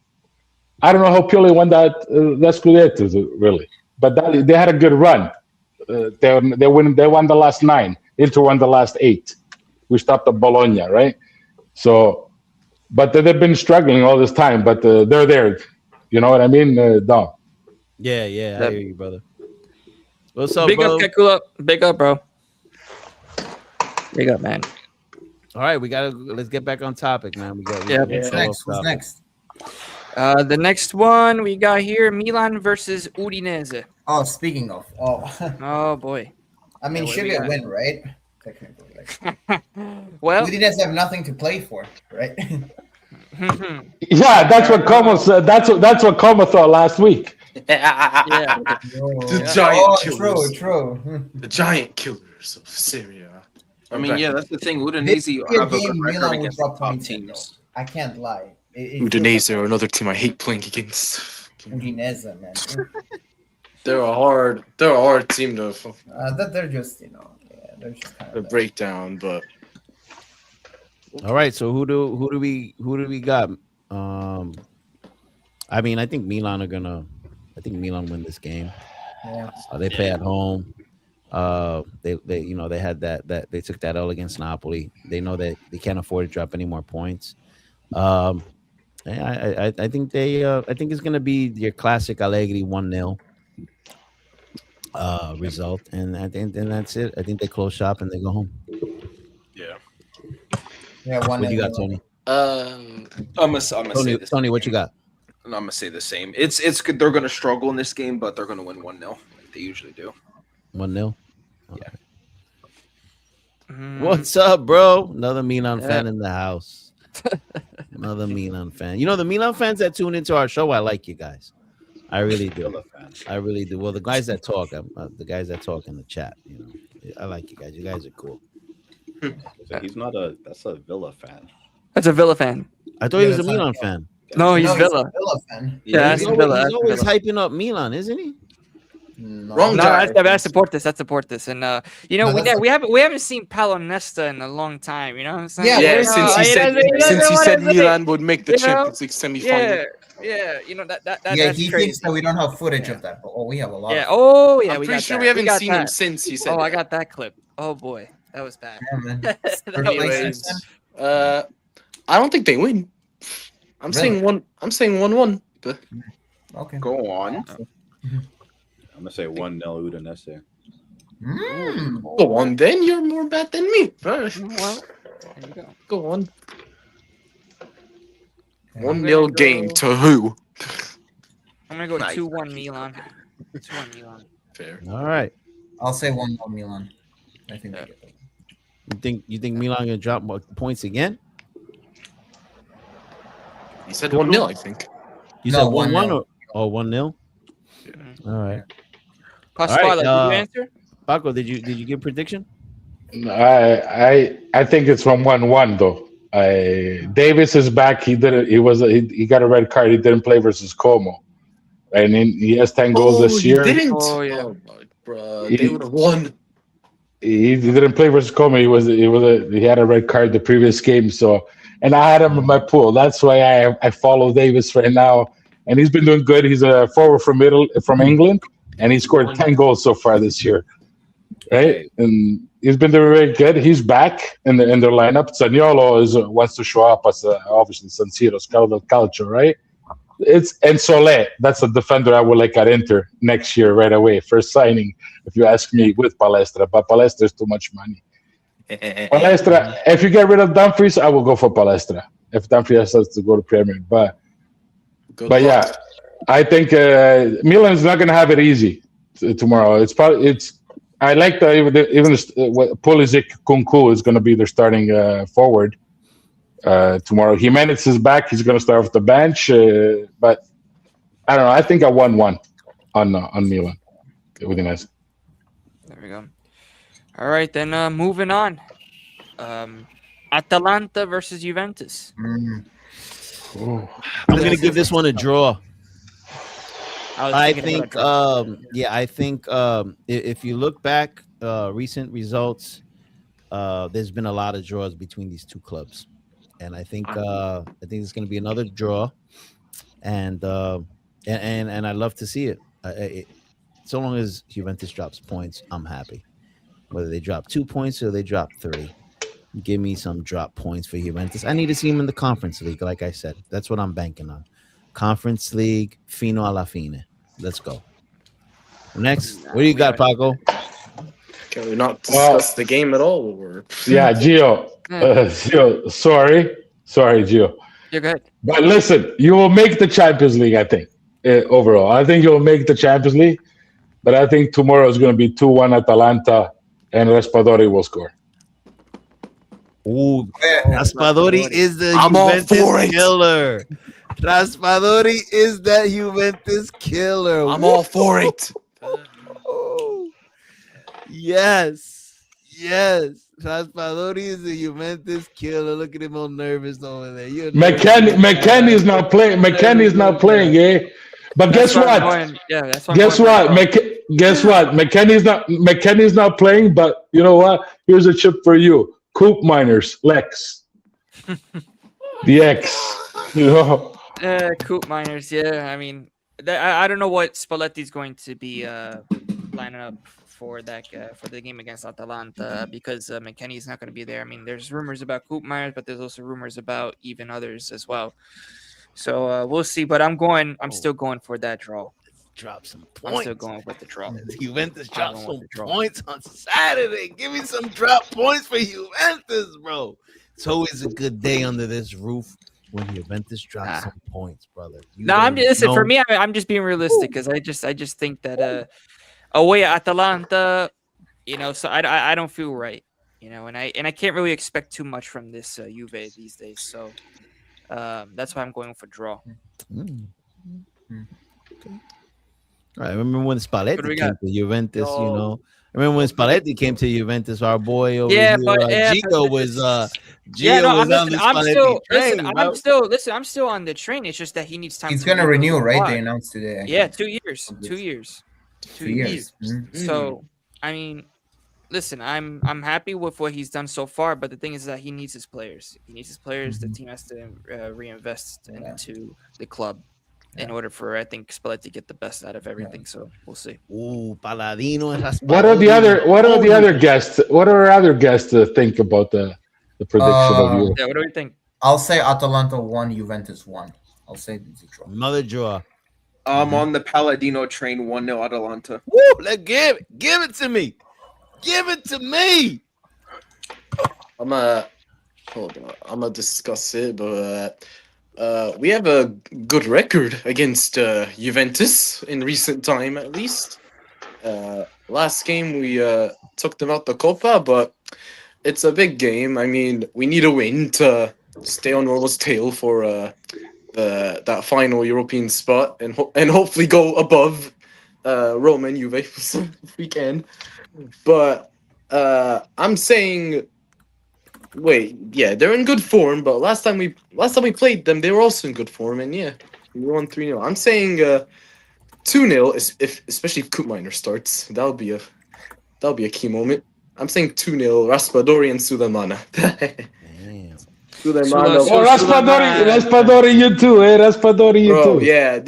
I don't know how Pioli won that Scudetto, really. But they had a good run. They won the last 9. Inter won the last 8. We stopped at Bologna, right? So, but they've been struggling all this time. But they're there. You know what I mean, Dom? Yeah, I hear you, brother. What's up, Big bro? up, Kekula. Big up, bro. Big up, man. All right, let's get back on topic, man. What's next? The next one we got here: Milan versus Udinese. Oh, speaking of, Oh boy. I mean, what should do be we a got? win, right? Technically, Well, Udinese have nothing to play for, right? Yeah, that's what Como said. That's what Como thought last week. yeah. The giant killers. True. The giant killers of Serie A. I mean, yeah, that's the thing. This Udinese year have a game, good record Milan will against drop the top 20 though. teams. I can't lie. Udinese are another team I hate playing against. Udinese, man. They're a hard team to They're just, they're just kind of break down, but All right, so who do we got? I mean, I think Milan win this game. Yeah. They play at home. They had that they took that L against Napoli. They know that they can't afford to drop any more points. I think it's gonna be your classic Allegri 1-0 result, and that's it. I think they close shop and they go home. Yeah, What you got, Tony? I'm gonna say this. Tony, what you got? I'm gonna say the same. It's good. They're gonna struggle in this game, but they're gonna win 1-0. Like they usually do. 1-0. What's up, bro? Another Milan Yeah. fan in the house. Another Milan fan. You know, the Milan fans that tune into our show, I like you guys. I really do. Villa fan. I really do. Well, the guys that talk, the guys that talk in the chat, you know, I like you guys. You guys are cool. So he's not a. That's a Villa fan. That's a Villa fan. I thought he was a that's not Milan Villa. fan. No, he's No, Villa. a Villa fan. Yeah, that's he's Villa. always, That's he's always Villa. hyping up Milan, isn't he? No, Wrong No, guy. I support this. I support this. And you know, No, we that's- we haven't seen Paulo Nesta in a long time. You know what I'm saying? Yeah, Yeah, we're since not- he said Milan. Milan would make the You know? Champions League semi-final. Yeah, you know that yeah, that's he crazy. thinks that we don't have footage of that, but we have a lot. Yeah. Of Oh yeah, I'm we pretty got sure that. we haven't got seen him that. since he said Oh, I that. got that clip. Oh boy, that was bad. Yeah, man. That was Anyways, bad. I don't think they win. I'm Really? saying one. I'm saying 1-1. But Okay. Go on. I'm gonna say 1-0 Udinese. Mm. go on, then you're more bad than me. Alright, Well, there you go. go on. Yeah. 1-0 game to who? I'm gonna go Nice. 2-1 Milan. 2-1 Milan. Fair. All right. I'll say 1-0 Milan. I think. Yeah. They get that. You think Milan gonna drop more points again? He said 1-0, I think. You No, said 1-1 1-0. or 1-0? Mhm. All right. Pasquale, did you uh, answer? Paco, did you give prediction? I think it's from 1-1 though. Davis is back. He got a red card. He didn't play versus Como, and he has 10 goals this year. Didn't. Oh, yeah. Oh, my, bro. He- They would have won. He didn't play versus Como. He had a red card the previous game. So, and I had him in my pool. That's why I follow Davis right now, and he's been doing good. He's a forward from England, and he scored 10 goals so far this year, right? And he's been doing very good. He's back in their lineup. Zaniolo wants to show up as obviously San Siro, Scudetto Calcio, right? And Solé, that's a defender I would like at Inter next year right away. First signing, if you ask me, with Palestra. But Palestra is too much money. Palestra, if you get rid of Dumfries, I will go for Palestra. If Dumfries has to go to Premier. But yeah, I think Milan is not going to have it easy tomorrow. I like that even Pulisic, Kunku is going to be their starting forward tomorrow. Jimenez is back. He's going to start off the bench. But I don't know. I think I 1-1 on Milan. It would be nice. There we go. All right, then moving on. Atalanta versus Juventus. Mm. I'm gonna give this one a draw. I thinking think, about a draw. I think if you look back, recent results, there's been a lot of draws between these two clubs, and I think it's going to be another draw, and I love to see it. So long as Juventus drops points, I'm happy. Whether they drop 2 points or they drop 3, give me some drop points for Juventus. I need to see them in the Conference League, like I said. That's what I'm banking on. Conference League, fino alla fine. Let's go. Next, what do you got, Paco? Can we not discuss the game at all? Or? Yeah, Gio. Gio, sorry, Gio. You're good. But listen, you will make the Champions League, I think, overall. I think you'll make the Champions League, but I think tomorrow is going to be 2-1 Atalanta, and Raspadori will score. Ooh, Raspadori is the I'm all for Juventus it. killer. Raspadori is that Juventus killer. I'm all for it. Woo! Yes. Raspadori is the Juventus killer. Look at him all nervous over there. McKennie is not playing. McKennie's not playing, eh? But guess That's why I'm what? going- yeah, that's why I'm Guess going what? for it. Guess what? McKennie's not playing. But you know what? Here's a chip for you. Coop Miners, Lex, the X. You know. Coop Miners, yeah. I mean, I don't know what Spalletti's going to be lining up for the game against Atalanta because McKennie's not going to be there. I mean, there's rumors about Coop Miners, but there's also rumors about even others as well. So we'll see. But I'm still going for that draw. Drop some I'm points. still going with the draw. Juventus I'm drop going some with the draw. points on Saturday. Give me some drop points for Juventus, bro. It's always a good day under this roof when Juventus drops some points, brother. No, listen. For me, I'm just being realistic because I just think that away at Atalanta, so I don't feel right. You know, and I can't really expect too much from this Juve these days. So that's why I'm going for draw. Mm. Okay. All right. I remember when Spalletti we came got? to Juventus, you Yo. know. I remember when Spalletti came to Juventus, our boy over Yeah, here, but Gio was on the Spalletti train, bro. I'm still on the train. It's just that he needs time. He's to gonna rebuild renew, the right? squad. They announced today. I Yeah, think. 2 years. 2 years. 2 2 years. years. Mhm. So I mean, listen, I'm happy with what he's done so far, but the thing is that he needs his players. He needs his players. The team has to reinvest into the club in order for, I think, Spalletti to get the best out of everything. So we'll see. Ooh, Paladino and What are the other guests? What are other guests to think about the prediction of you? Yeah, what do we think? I'll say Atalanta 1, Juventus 1. I'll say it's a draw. Another draw. I'm on the Palladino train. 1-0 Atalanta. Woo! Let's give it to me. Give it to me. I'm gonna discuss it, but we have a good record against Juventus in recent time, at least. Last game we took them out the Copa, but it's a big game. I mean, we need a win to stay on Rola's tail for that final European spot, and hopefully go above Roma and Juve if we can. But I'm saying, they're in good form. But last time we played them, they were also in good form, and we won 3-0. I'm saying 2-0, especially if Koopminer starts. That'll be a key moment. I'm saying 2-0, Raspadori and Sulemana. Damn. Sulemana. Oh, Raspadori, you too, eh? Raspadori, you Bro, too. yeah,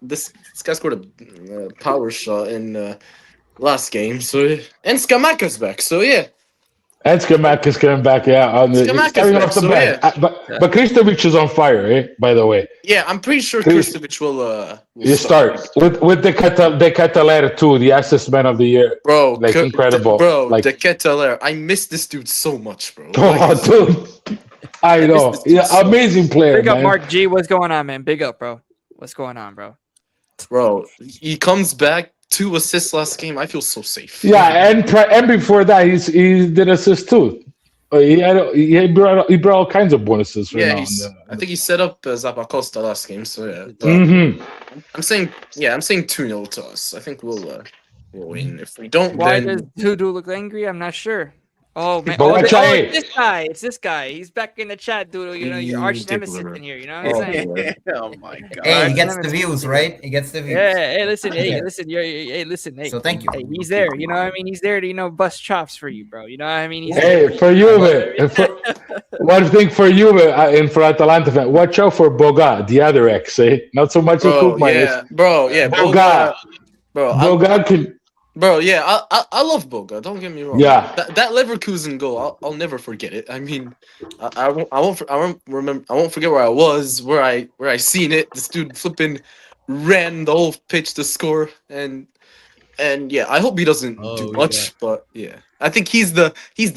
this guy scored a power shot in last game, so and Skamaka's back, so yeah. And Skamak is coming back, Skamaka's back, so bench. yeah. But Kristovic is on fire, eh? By the way, Yeah, I'm pretty sure Kristovic will you start with the Cataler too, the assist man of the year. Bro, Like, incredible. The Keteler. I miss this dude so much, bro. Oh, dude, I know. miss this dude so Amazing player, Big up, man. Mark G. What's going on, man? Big up, bro. What's going on, bro? Bro, he comes back, 2 assists last game. I feel so safe. Yeah, and before that, he did assist too. He brought all kinds of bonuses. Right now. I think he set up Zappacosta last game, so yeah. But Mm-hmm. I'm saying 2-0 to us. I think we'll win. If we don't, Why then does Dudu look angry? I'm not sure. Oh man! But watch out, It's this guy. It's this guy. He's back in the chat, Dudu. You know, your arch nemesis in here. You know what I'm saying? Oh my god. Hey, he gets the views, right? He gets the views. Yeah. Hey, listen. Hey, listen. Hey, listen. Hey. So thank you. Hey, he's there. You know what I mean? He's there to bust chops for you, bro. You know what I mean? He's Hey, for Juve, one thing for Juve and for Atalanta fan, watch out for Boga, the other ex, eh? Not so much as Koopminer. Boga. Boga can. Bro, yeah, I love Boga. Don't get me wrong. Yeah. That Leverkusen goal, I'll never forget it. I mean, I won't forget where I was, where I seen it. This dude flipping ran the whole pitch to score, and yeah, I hope he doesn't do much, but yeah, I think he's the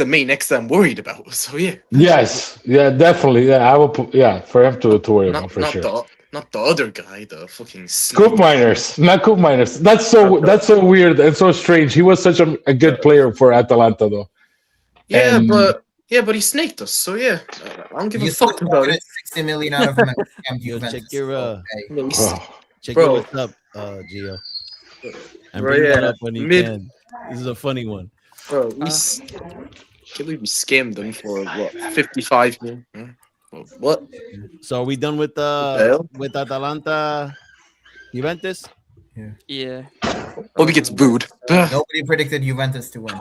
main ex I'm worried about. So yeah. Yes, yeah, definitely. Yeah, I will put. Yeah, for him to worry about for sure. Not the other guy, the fucking Koopminers, not Koopminers. That's so weird and so strange. He was such a good player for Atalanta, though. Yeah, And- but he snaked us. So yeah, I don't give a fuck about it. 60 million out of him. Yo, check your Oh, check Bro. your what's up, Gio. And Bro, bring that yeah. up when you Mid- can. This is a funny one. Bro, can't believe we scammed them for what 55 million. Huh? What? So are we done with hell? with Atalanta Juventus? Yeah. Hope he gets booed. Nobody predicted Juventus to win.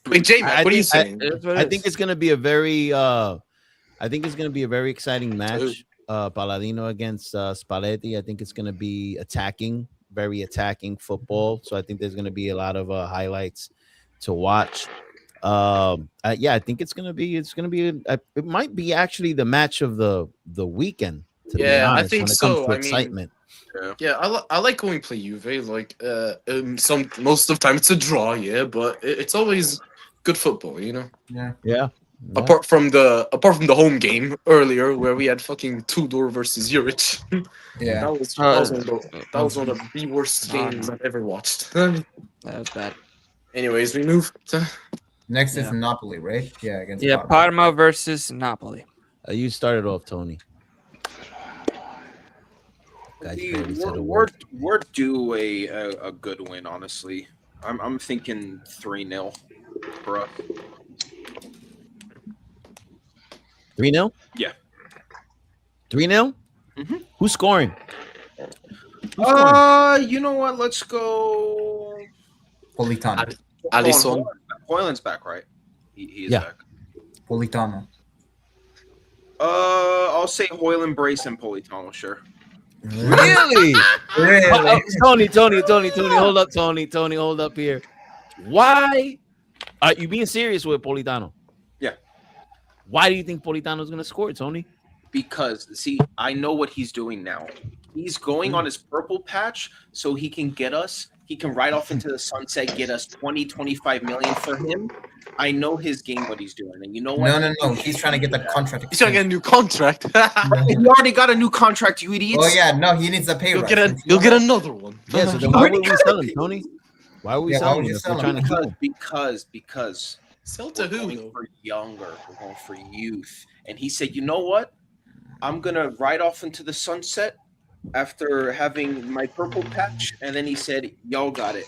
Wait, J-Man, what are you saying? I think it's gonna be a very exciting match. Palladino against Spalletti. I think it's gonna be very attacking football. So I think there's gonna be a lot of highlights to watch. I think it's gonna be it might be actually the match of the weekend. To be Yeah, I honest, think when it so. comes to I mean, excitement. Yeah, I like when we play Juve. Like, most of the time it's a draw, yeah, but it's always good football, you know. Yeah. Apart from the home game earlier where we had fucking Tudor versus Juric. Yeah. That was one of the worst games I've ever watched. That was bad. Anyways, we move to Next is Yeah. Napoli, right? Yeah, against Yeah, Parma. Parma versus Napoli. You started off, Tony. Guys, barely said a We're word. due a good win, honestly. I'm thinking 3-0 for us. 3-0? Yeah. 3-0? Mhm. Who's scoring? Who's scoring? You know what? Let's go. Politano. Alisson. Hoyland's back, right? He is Yeah. back. Politano. I'll say Hoyland, Brace, and Politano. Sure. Really? Really? Tony, hold up, Tony, hold up here. Why are you being serious with Politano? Yeah. Why do you think Politano's going to score, Tony? Because see, I know what he's doing now. He's going on his purple patch so he can get us. He can ride off into the sunset, get us 20-25 million for him. I know his game, what he's doing, and you know what? No. He's trying to get the contract. He's trying to get a new contract. He already got a new contract, you idiots. Oh yeah, no, he needs a pay You'll rise. get another one. Yeah, so then why would we sell him, Tony? Why would we Yeah, why sell would him you if sell we're him? trying to keep him? Because Sell to we're who? going Though? for younger. We're going for youth. And he said, you know what? I'm gonna ride off into the sunset after having my purple patch. And then he said, y'all got it.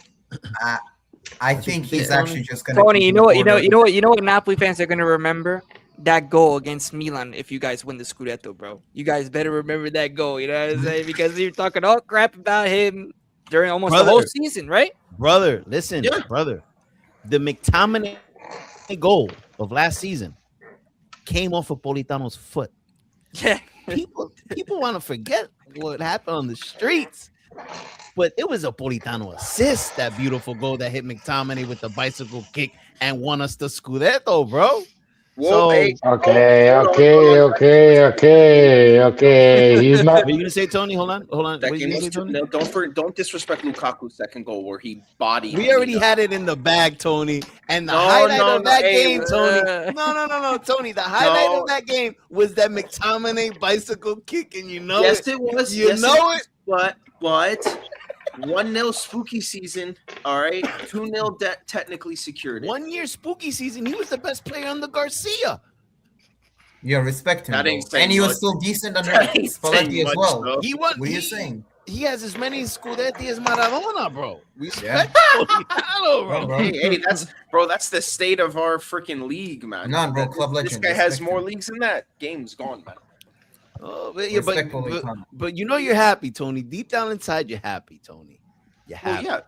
I think he's Tony? actually just gonna. Tony, keep you know what? him You know what Napoli fans are gonna remember? That goal against Milan. If you guys win the Scudetto, bro, you guys better remember that goal. You know what I'm saying? Because you're talking all crap about him during almost the whole Brother. season, right? Brother, listen, Yeah. brother. The McTominay goal of last season came off of Politano's foot. Yeah. People want to forget what happened on the streets, but it was a Politano assist, that beautiful goal that hit McTominay with the bicycle kick and won us the Scudetto, bro. Whoa, So- hey, Okay. He's not. What are you gonna say, Tony? Hold on. What that are you game gonna say, was Tony? no, don't disrespect Lukaku's second goal where he bodied. We already Mina. had it in the bag, Tony. And the No, highlight no, of that hey, game, Tony. uh, No, Tony. The highlight No. of that game was that McTominay bicycle kick, and you know Yes, it. it was. You yes, know it. But 1-0 spooky season. All right, 2-0 technically secured. 1 year spooky season. He was the best player on the Garcia. Yeah, respect him. That bro. ain't saying And he was much. still decent under That ain't saying Spalletti as much, well. though. He won. What are you he- saying? He has as many Scudetti as Maradona, bro. Respect Politano, bro. Bro. Hey, that's the state of our freaking league, man. Nah, bro, club This legend. guy has respect more him. leagues than that. Game's gone, man. Oh, but, yeah, Respect Politano. but you know you're happy, Tony. Deep down inside, you're happy, Tony. You're Well, happy. yeah,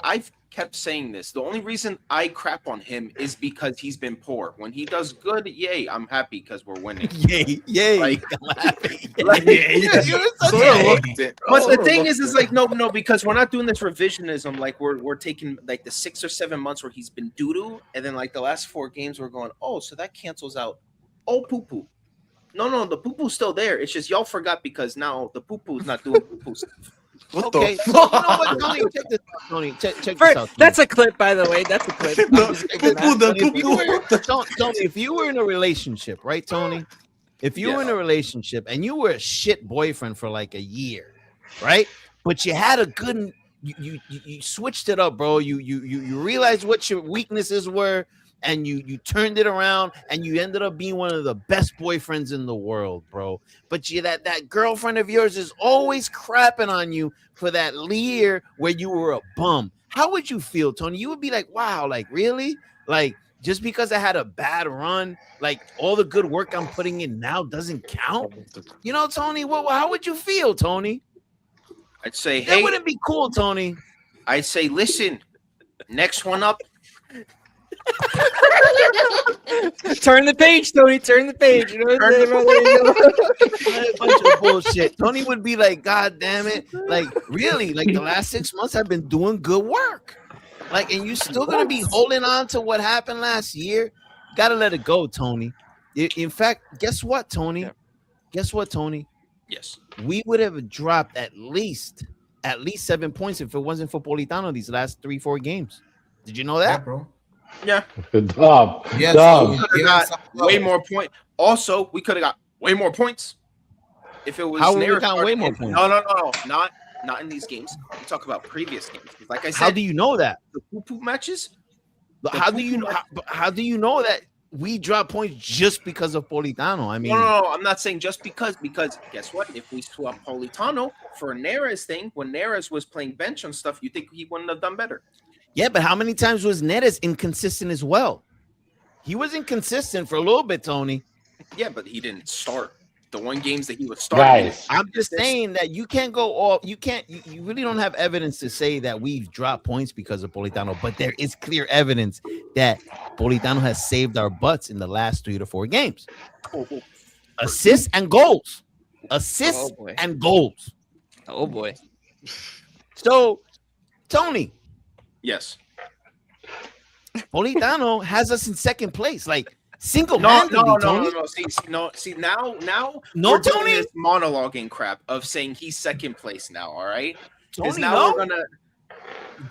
I've kept saying this. The only reason I crap on him is because he's been poor. When he does good, yay, I'm happy because we're winning. Yay. Like- I'm happy. Like- You're such Sort a- of looked it. But Sort the of thing looked is it. like no, because we're not doing this revisionism. Like we're taking like the 6 or 7 months where he's been doo-doo, and then like the last 4 games we're going, oh, so that cancels out. Oh, poo-poo. No, the poo-poo's still there. It's just y'all forgot because now the poo-poo's not doing poo-poo stuff. What Okay, the so you know what, Tony? Check this out, Tony. Check this out. Tony. That's a clip, by the way. That's a clip. I'm just kidding, man. Tony, if you were in a relationship, right, Tony? If you were in a relationship and you were a shit boyfriend for like a year, right? But you had a good, you switched it up, bro. You realized what your weaknesses were, and you turned it around, and you ended up being one of the best boyfriends in the world, bro. But that girlfriend of yours is always crapping on you for that year where you were a bum. How would you feel, Tony? You would be like, wow, like really? Like just because I had a bad run, like all the good work I'm putting in now doesn't count? You know, Tony, how would you feel, Tony? I'd say, That hey, wouldn't be cool, Tony. I'd say, listen, next one up. Turn the page, Tony. Turn the page. You know what I'm saying, bro? There you go. A bunch of bullshit. Tony would be like, God damn it. Like, really? Like the last 6 months I've been doing good work. Like, and you still gonna be holding on to what happened last year? Gotta let it go, Tony. In fact, guess what, Tony? Yeah. Guess what, Tony? Yes. We would have dropped at least 7 points if it wasn't for Politano these last 3-4 games. Did you know Yeah, that? bro. Yeah. Dumb. Yeah, Dumb. so Could have got way more points. Also, we could have got way more points if it was. How would we Neuer got way starting more in- points? No, not in these games. We talk about previous games. Like I said, How do you know that? the poo-poo matches. How do you know that we drop points just because of Politano? I mean, no, I'm not saying just because guess what? If we swap Politano for Neres thing, when Neres was playing bench and stuff, you think he wouldn't have done better? yeah, but how many times was Neres inconsistent as well? He was inconsistent for a little bit, Tony. Yeah, but he didn't start. The one games that he was starting. Guys, I'm just saying that you can't go all. You can't. You really don't have evidence to say that we've dropped points because of Politano. But there is clear evidence that Politano has saved our butts in the last 3 to 4 games. Assists and goals. Assists Oh, boy. and goals. Oh boy. So, Tony, Yes. Politano has us in second place, like No. single-handedly. Tony. See, now No, we're doing Tony. this monologuing crap of saying he's second place now. All right. Because Tony, now no. we're gonna.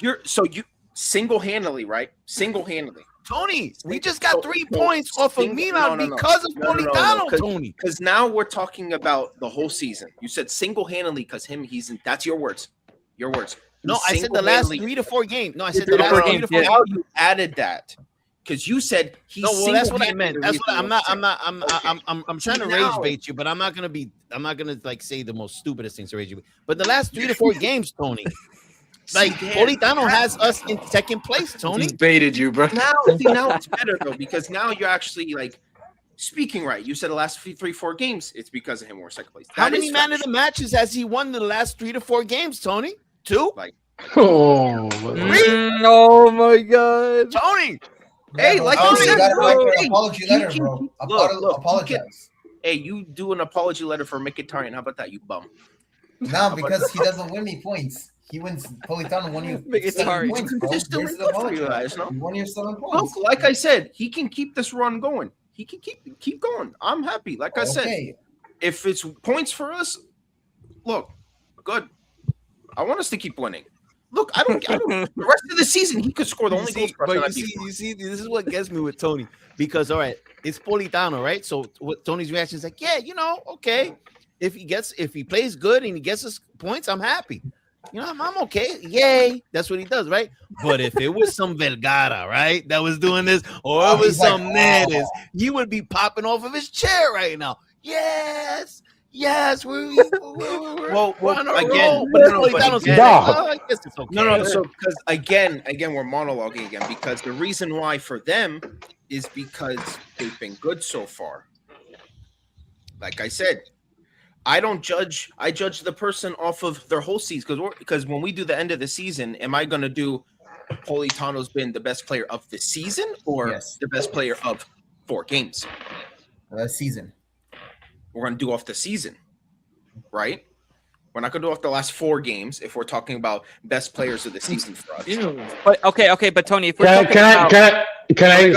You single-handedly, right? Single-handedly. Tony, we just got 3 No, points off of single- Milan no. because of No, Politano, 'cause- Tony. Because now we're talking about the whole season. You said single-handedly because he's in. That's your words. Your words. No, I said the last Single-handedly- 3 to 4 games. No, I said the Three to last four 3 games, to 4 yeah. Now games. you added that because you said he's. No, well, that's what I meant. single-handedly That's what I'm trying to Now- rage bait you, but I'm not gonna like say the most stupidest things to rage you. But the last 3 to 4 games, Tony, like Politano has us in second place, Tony. He's baited you, bro. Now it's better though because now you're actually like speaking right. You said the last 3-4 games, it's because of him we're second place. How That many is man fact. of the matches has he won the last 3 to 4 games, Tony? 2? oh, Oh my god. Tony, Hey, like Tony, I said, you gotta write bro, an hey, apology letter, he- bro. he- look, Apologize. Hey, you do an apology letter for Mkhitaryan. How about that, you bum? No, because he doesn't win me points. He wins. Politano won you Mkhitaryan. 7 points, bro. It's still Here's the good for apology. you guys, no? You won your 7 points. Look, like I said, he can keep this run going. He can keep going. I'm happy. Like I said, Okay. if it's points for us, look, good. I want us to keep winning. Look, I don't the rest of the season he could score the only goals for us. but and I'd be you see, this is what gets me with Tony because all right, it's Politano, right? So what Tony's reaction is like, yeah, okay. If he plays good and he gets us points, I'm happy. I'm okay. Yay. That's what he does, right? But if it was some Vergara, right, that was doing this, or it was he's like, some Neres, he would be popping off of his chair right now. Yes, we're Well, on a again, roll. but But no, but Politano's again- like, oh, I guess it's okay. No. So because again, we're monologuing again because the reason why for them is because they've been good so far. Like I said, I don't judge. I judge the person off of their whole season because when we do the end of the season, am I going to do Politano's been the best player of the season or Yes. the best player of 4 games? Season. We're going to do off the season, right? We're not going to do off the last 4 games if we're talking about best players of the season for us. But okay, but Tony, if we're can talking I, about, can I,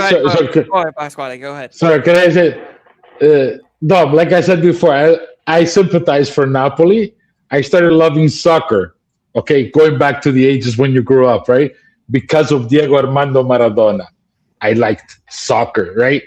go ahead, Pasquale, go ahead. sorry, can I say, Dom, like I said before, I sympathize for Napoli. I started loving soccer, okay, going back to the ages when you grew up, right? Because of Diego Armando Maradona. I liked soccer, right?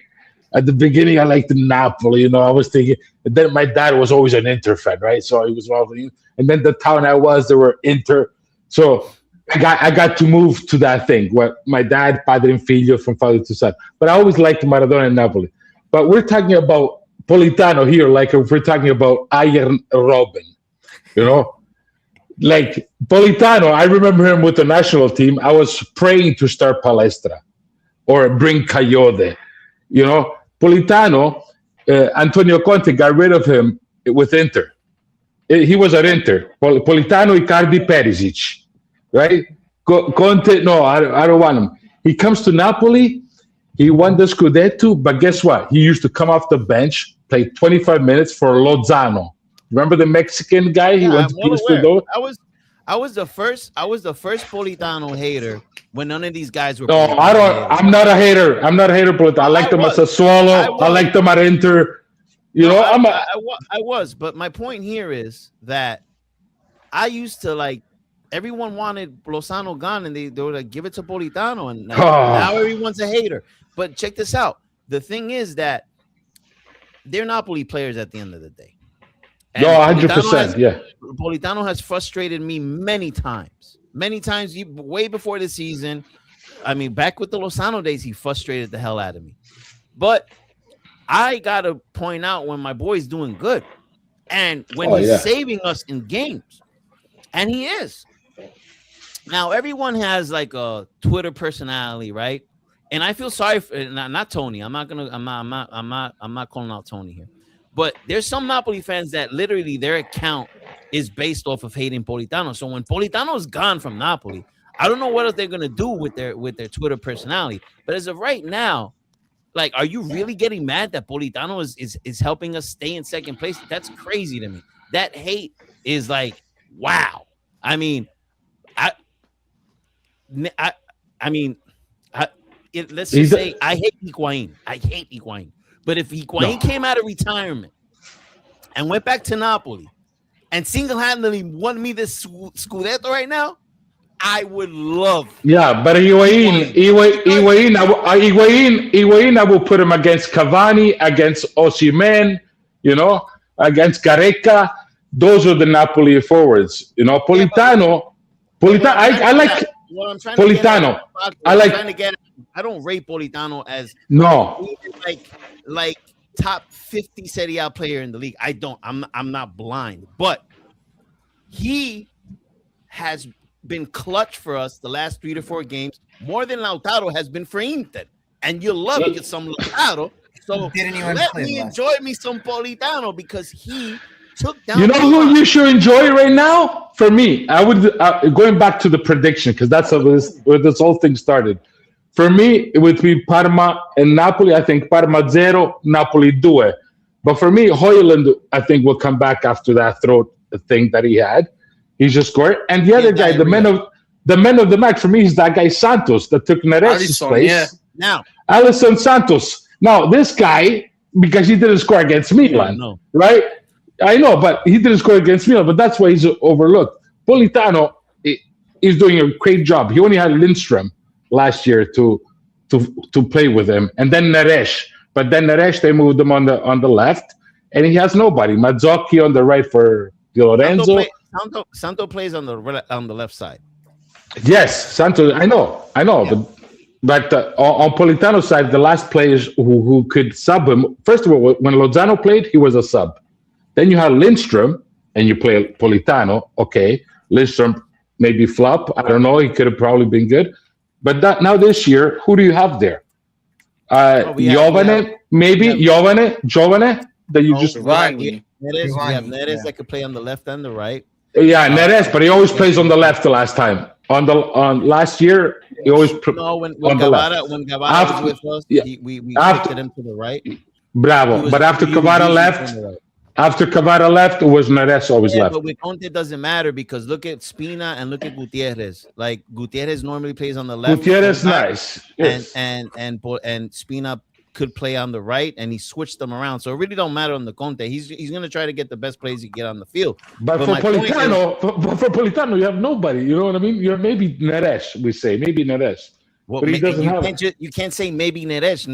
At the beginning, I liked Napoli, I was thinking, and then my dad was always an Inter fan, right? So he was always, and then the town I was, there were Inter. So I got to move to that thing where my dad, padre and figlio, from father to son. But I always liked Maradona and Napoli. But we're talking about Politano here, like if we're talking about Iron Robin, like Politano. I remember him with the national team. I was praying to start Palestra or bring Coyote, Politano. Antonio Conte got rid of him with Inter. He was at Inter. Politano, Icardi, Perisic, right? Conte, no, I don't want him. He comes to Napoli. He won the Scudetto, but guess what? He used to come off the bench, play 25 minutes for Lozano. Remember the Mexican guy? He went to PSV. I was the first Politano hater when none of these guys were. No, I don't. I'm not a hater. Politano. I liked him at Sassuolo. I liked him at Inter. I was, but my point here is that I used to like. Everyone wanted Lozano gone, and they were like, "Give it to Politano," and now everyone's a hater. But check this out. The thing is that they're Napoli players at the end of the day. And 100%. Yeah. Politano has frustrated me many times. Way before the season. I mean, back with the Lozano days, he frustrated the hell out of me. But I gotta point out when my boy's doing good, and when he's saving us in games, and he is. Now everyone has like a Twitter personality, right? And I feel sorry for not Tony. I'm not calling out Tony here, but there's some Napoli fans that literally their account is based off of hating Politano. So when Politano is gone from Napoli, I don't know what else they're gonna do with their Twitter personality. But as of right now, like, are you really getting mad that Politano is helping us stay in second place? That's crazy to me. That hate is like, wow. I mean, let's just say I hate Higuain. But if Higuain came out of retirement and went back to Napoli and single-handedly won me this Scudetto right now, I would love. Yeah, but Higuain, I will put him against Cavani, against Osimhen, against Gareca. Those are the Napoli forwards. Politano. I like Politano. I don't rate Politano as like top 50 Serie A player in the league. I don't. I'm not blind, but he has been clutch for us the last 3 to 4 games more than Lautaro has been for Inter, and you love to get some Lautaro. So let me enjoy me some Politano because he took down. You know who you should enjoy right now? For me, I would going back to the prediction because that's where this whole thing started. For me, it would be Parma and Napoli. I think Parma 0, Napoli 2. But for me, Højlund, I think, will come back after that throat thing that he had. He just scored. And the other guy, the man of the match for me is that guy Santos that took Neres' place. Yeah. Now, Alisson Santos. Now, this guy, because he didn't score against Milan, right? I know, but he didn't score against Milan, but that's why he's overlooked. Politano is doing a great job. He only had Lindstrom last year to play with him, and then Neres. But then Neres, they moved him on the left, and he has nobody. Mazzocchi on the right for Di Lorenzo. Santo plays on the left side. Yes, Santos. I know. Yeah. But on Politano's side, the last players who could sub him. First of all, when Lozano played, he was a sub. Then you had Lindstrom, and you play Politano. Okay, Lindstrom maybe flop. I don't know. He could have probably been good. But now this year, who do you have there? Giovane, Giovane. That you just Neres. You have Neres that could play on the left and the right. Yeah, Neres, but he always plays on the left the last time. On last year, he always when Gavara was with us, we shifted him to the right. Bravo. But after Cavara left, it was Neres always left. But with Conte, it doesn't matter because look at Spina and look at Gutierrez. Like Gutierrez normally plays on the left. Gutierrez nice. Yes. And Spina could play on the right, and he switched them around. So it really don't matter on the Conte. He's going to try to get the best plays he can get on the field. But for Politano, you have nobody. You know what I mean? You're maybe Neres, we say. Maybe Neres. Well, but he doesn't have it. You can't say maybe Neres.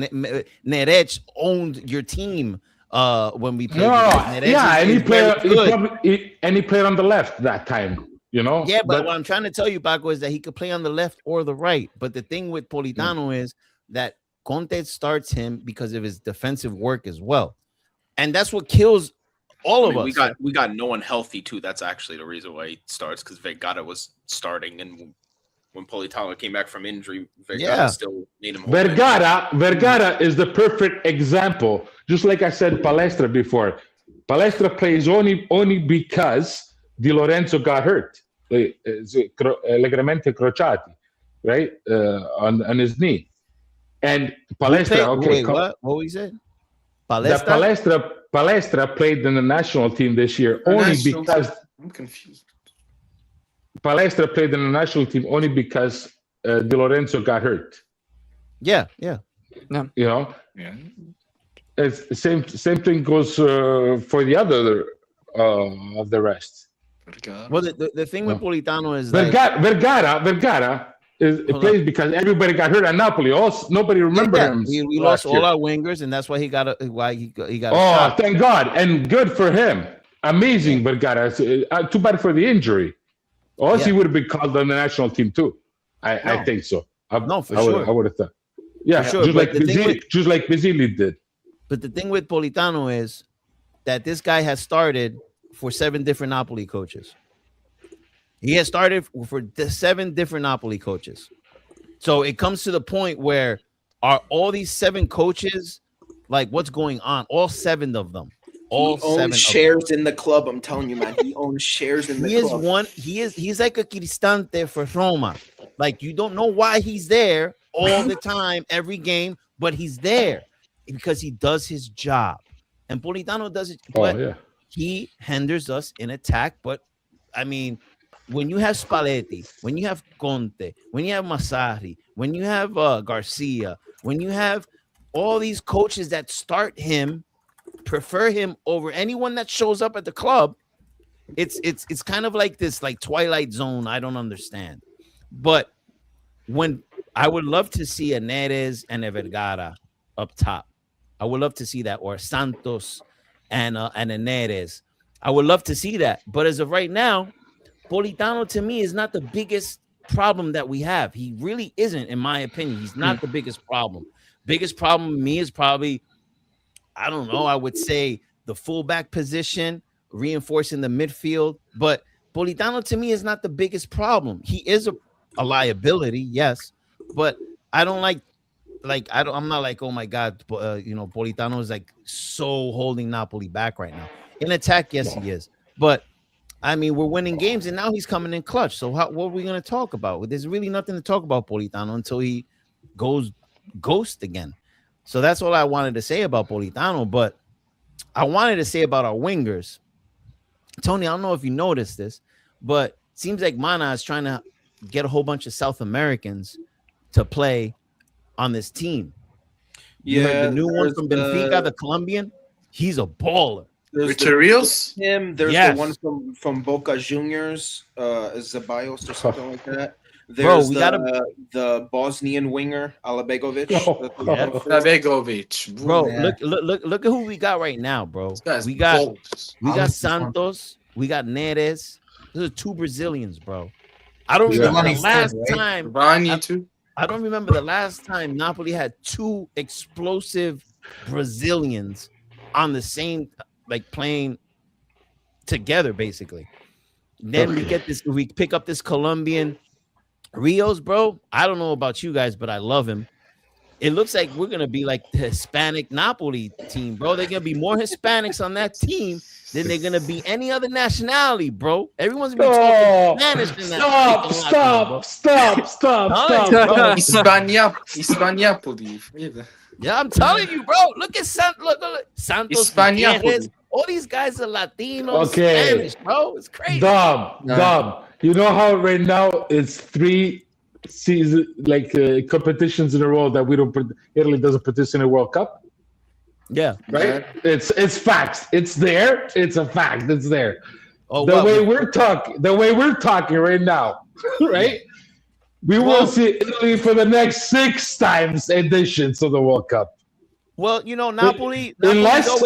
Neres owned your team when we played. And he played on the left that time. Yeah, but what I'm trying to tell you, Paco, is that he could play on the left or the right. But the thing with Politano is that Conte starts him because of his defensive work as well, and that's what kills all of us. We got no one healthy too. That's actually the reason why he starts, because Vergara was starting, and when Politano came back from injury, Vergara still made him. Vergara is the perfect example. Just like I said, Palestra before. Palestra plays only because Di Lorenzo got hurt, legamenti crociati, right, on his knee. And Palestra, what was it? Palestra played in the national team this year because I'm confused. Palestra played in the national team only because Di Lorenzo got hurt. Yeah. Yeah. It's the same thing goes for the other of the rest. Well, the thing with Politano is Vergara. It plays because everybody got hurt at Napoli. Nobody remember him. We lost all our wingers, and that's why he got a shot. Thank God, and good for him. Amazing, Vergara. Too bad for the injury. He would have been called on the national team too. I think so. No, for I sure. would have thought. Yeah, For sure, just but like Basile did. But the thing with Politano is that this guy has started for 7 different Napoli coaches. He has started for the 7 different Napoli coaches. So it comes to the point where are all these 7 coaches, like, what's going on? All 7 of them. All he 7 owns of shares them. in the club. I'm telling you, man. He owns shares in the club. He's like a Cristante for Roma. Like, you don't know why he's there all the time, every game, but he's there because he does his job. And Politano does it, but he hinders us in attack. But I mean, when you have Spalletti, when you have Conte, when you have Massari, when you have Garcia, when you have all these coaches that start him, prefer him over anyone that shows up at the club, it's kind of like this, like Twilight Zone. I don't understand. But when I would love to see a Neres and a Vergara up top, I would love to see that, or Santos and a Neres. I would love to see that. But as of right now, Politano to me is not the biggest problem that we have. He really isn't, in my opinion. He's not the biggest problem. Biggest problem to me is probably, I don't know, I would say the fullback position, reinforcing the midfield. But Politano to me is not the biggest problem. He is a liability, yes, but I don't I'm not like, oh my God, Politano is like so holding Napoli back right now. In attack, yes, he is. But I mean, we're winning games, and now he's coming in clutch. So what are we going to talk about? There's really nothing to talk about Politano until he goes ghost again. So that's all I wanted to say about Politano. But I wanted to say about our wingers. Tony, I don't know if you noticed this, but it seems like Mana is trying to get a whole bunch of South Americans to play on this team. You heard the new one from Benfica, the Colombian. He's a baller. There's Rios? him. There's Yes. the one from Boca Juniors, Zeballos or something like that. Bro, There's we the Bosnian winger Alabegovic. Begovic. Bro, Yeah. look at who we got right now, bro. This guy's We got bold. Santos, we got Neres. Those are 2 Brazilians, bro. I don't Yeah. remember the Giovanni's last third, right? time. Ronnie too. I don't remember the last time Napoli had 2 explosive Brazilians on the same, like, playing together, basically. Then we pick up this Colombian Rios, bro. I don't know about you guys, but I love him. It looks like we're gonna be like the Hispanic Napoli team, bro. They're gonna be more Hispanics on that team than they're gonna be any other nationality, bro. Everyone's gonna be talking Spanish in that. Stop. Hispaniapoli. Yeah, I'm telling you, bro. Look at look, Santos, Hispaniapoli. Gutierrez. All these guys are Latinos, Okay. Spanish, bro. It's crazy. Dom. You know how right now it's 3 season competitions in a row that Italy doesn't participate in a World Cup, Yeah. right? It's facts. It's there. It's a fact. It's there. Oh, The well, way we're talking right now, right? We will see Italy for the next 6 times editions of the World Cup. well, Napoli. Unless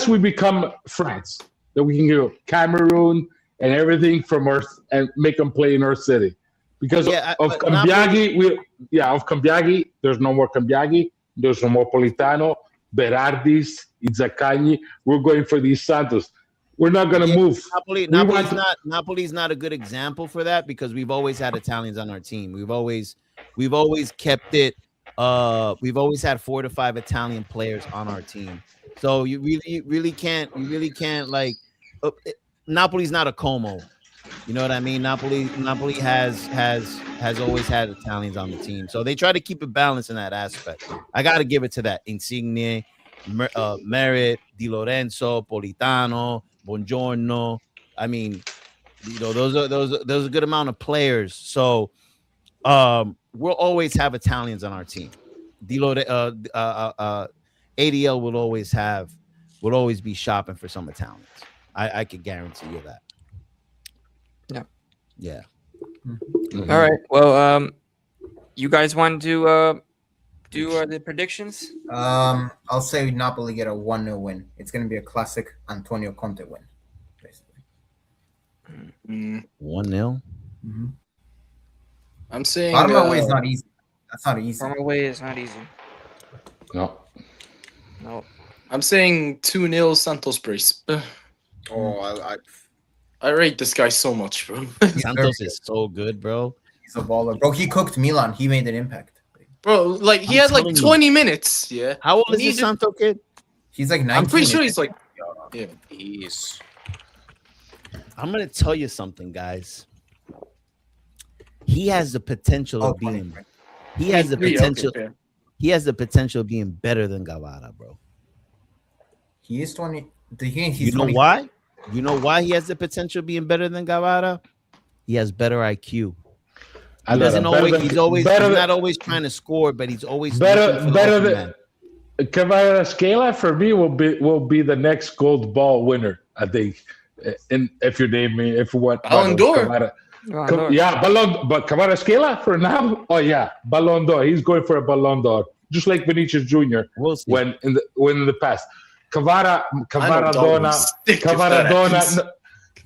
we become France, that we can go Cameroon and everything from Earth and make them play in our city. Because of Cambiaghi, Cambiaghi, there's no more Cambiaghi, there's no more Politano, Berardis, Izzacagni. We're going for these Santos. We're not going to move. Napoli's not a good example for that because we've always had Italians on our team. We've always kept it. We've always had 4 to 5 Italian players on our team. So you really can't like. Napoli's not a Como. You know what I mean? Napoli has always had Italians on the team, so they try to keep it balanced in that aspect. I got to give it to that Insigne, Merit, Di Lorenzo, Politano, Buongiorno. I mean, those are a good amount of players. So we'll always have Italians on our team. ADL will always be shopping for some Italians. I could guarantee you that. Yeah. All right. Well, you guys want to do the predictions? I'll say Napoli get a 1-0 win. It's going to be a classic Antonio Conte win, basically. 1-0. I'm saying Parma away is not easy. That's not easy. Parma away is not easy. No. No. I'm saying 2-0 Santos brace. Oh, I rate this guy so much, bro. Santos is so good, bro. He's a baller, bro. He cooked Milan. He made an impact. Bro, like he I'm had like telling you. 20 minutes. Yeah. How old is He this did- Santos kid? He's like 19. I'm pretty sure he's like, yeah. he's I'm gonna tell you something, guys. He has the potential of being. He has the Yeah, potential. okay, fair. He has the potential of being better than Guevara, bro. He is 20. He's You know 20. why? You know why he has the potential of being better than Guevara? He has better IQ. He doesn't always. He's not always trying to score, but he's always looking for the better open than man. Kvaratskhelia for me will be the next gold ball winner, I think. And if you name me, if what Ballon d'Or. Yeah, but Kvaratskhelia for now, oh yeah, Ballon d'Or. He's going for a Ballon d'Or, just like Vinicius Jr. We'll see. when in the past. Kvaradona,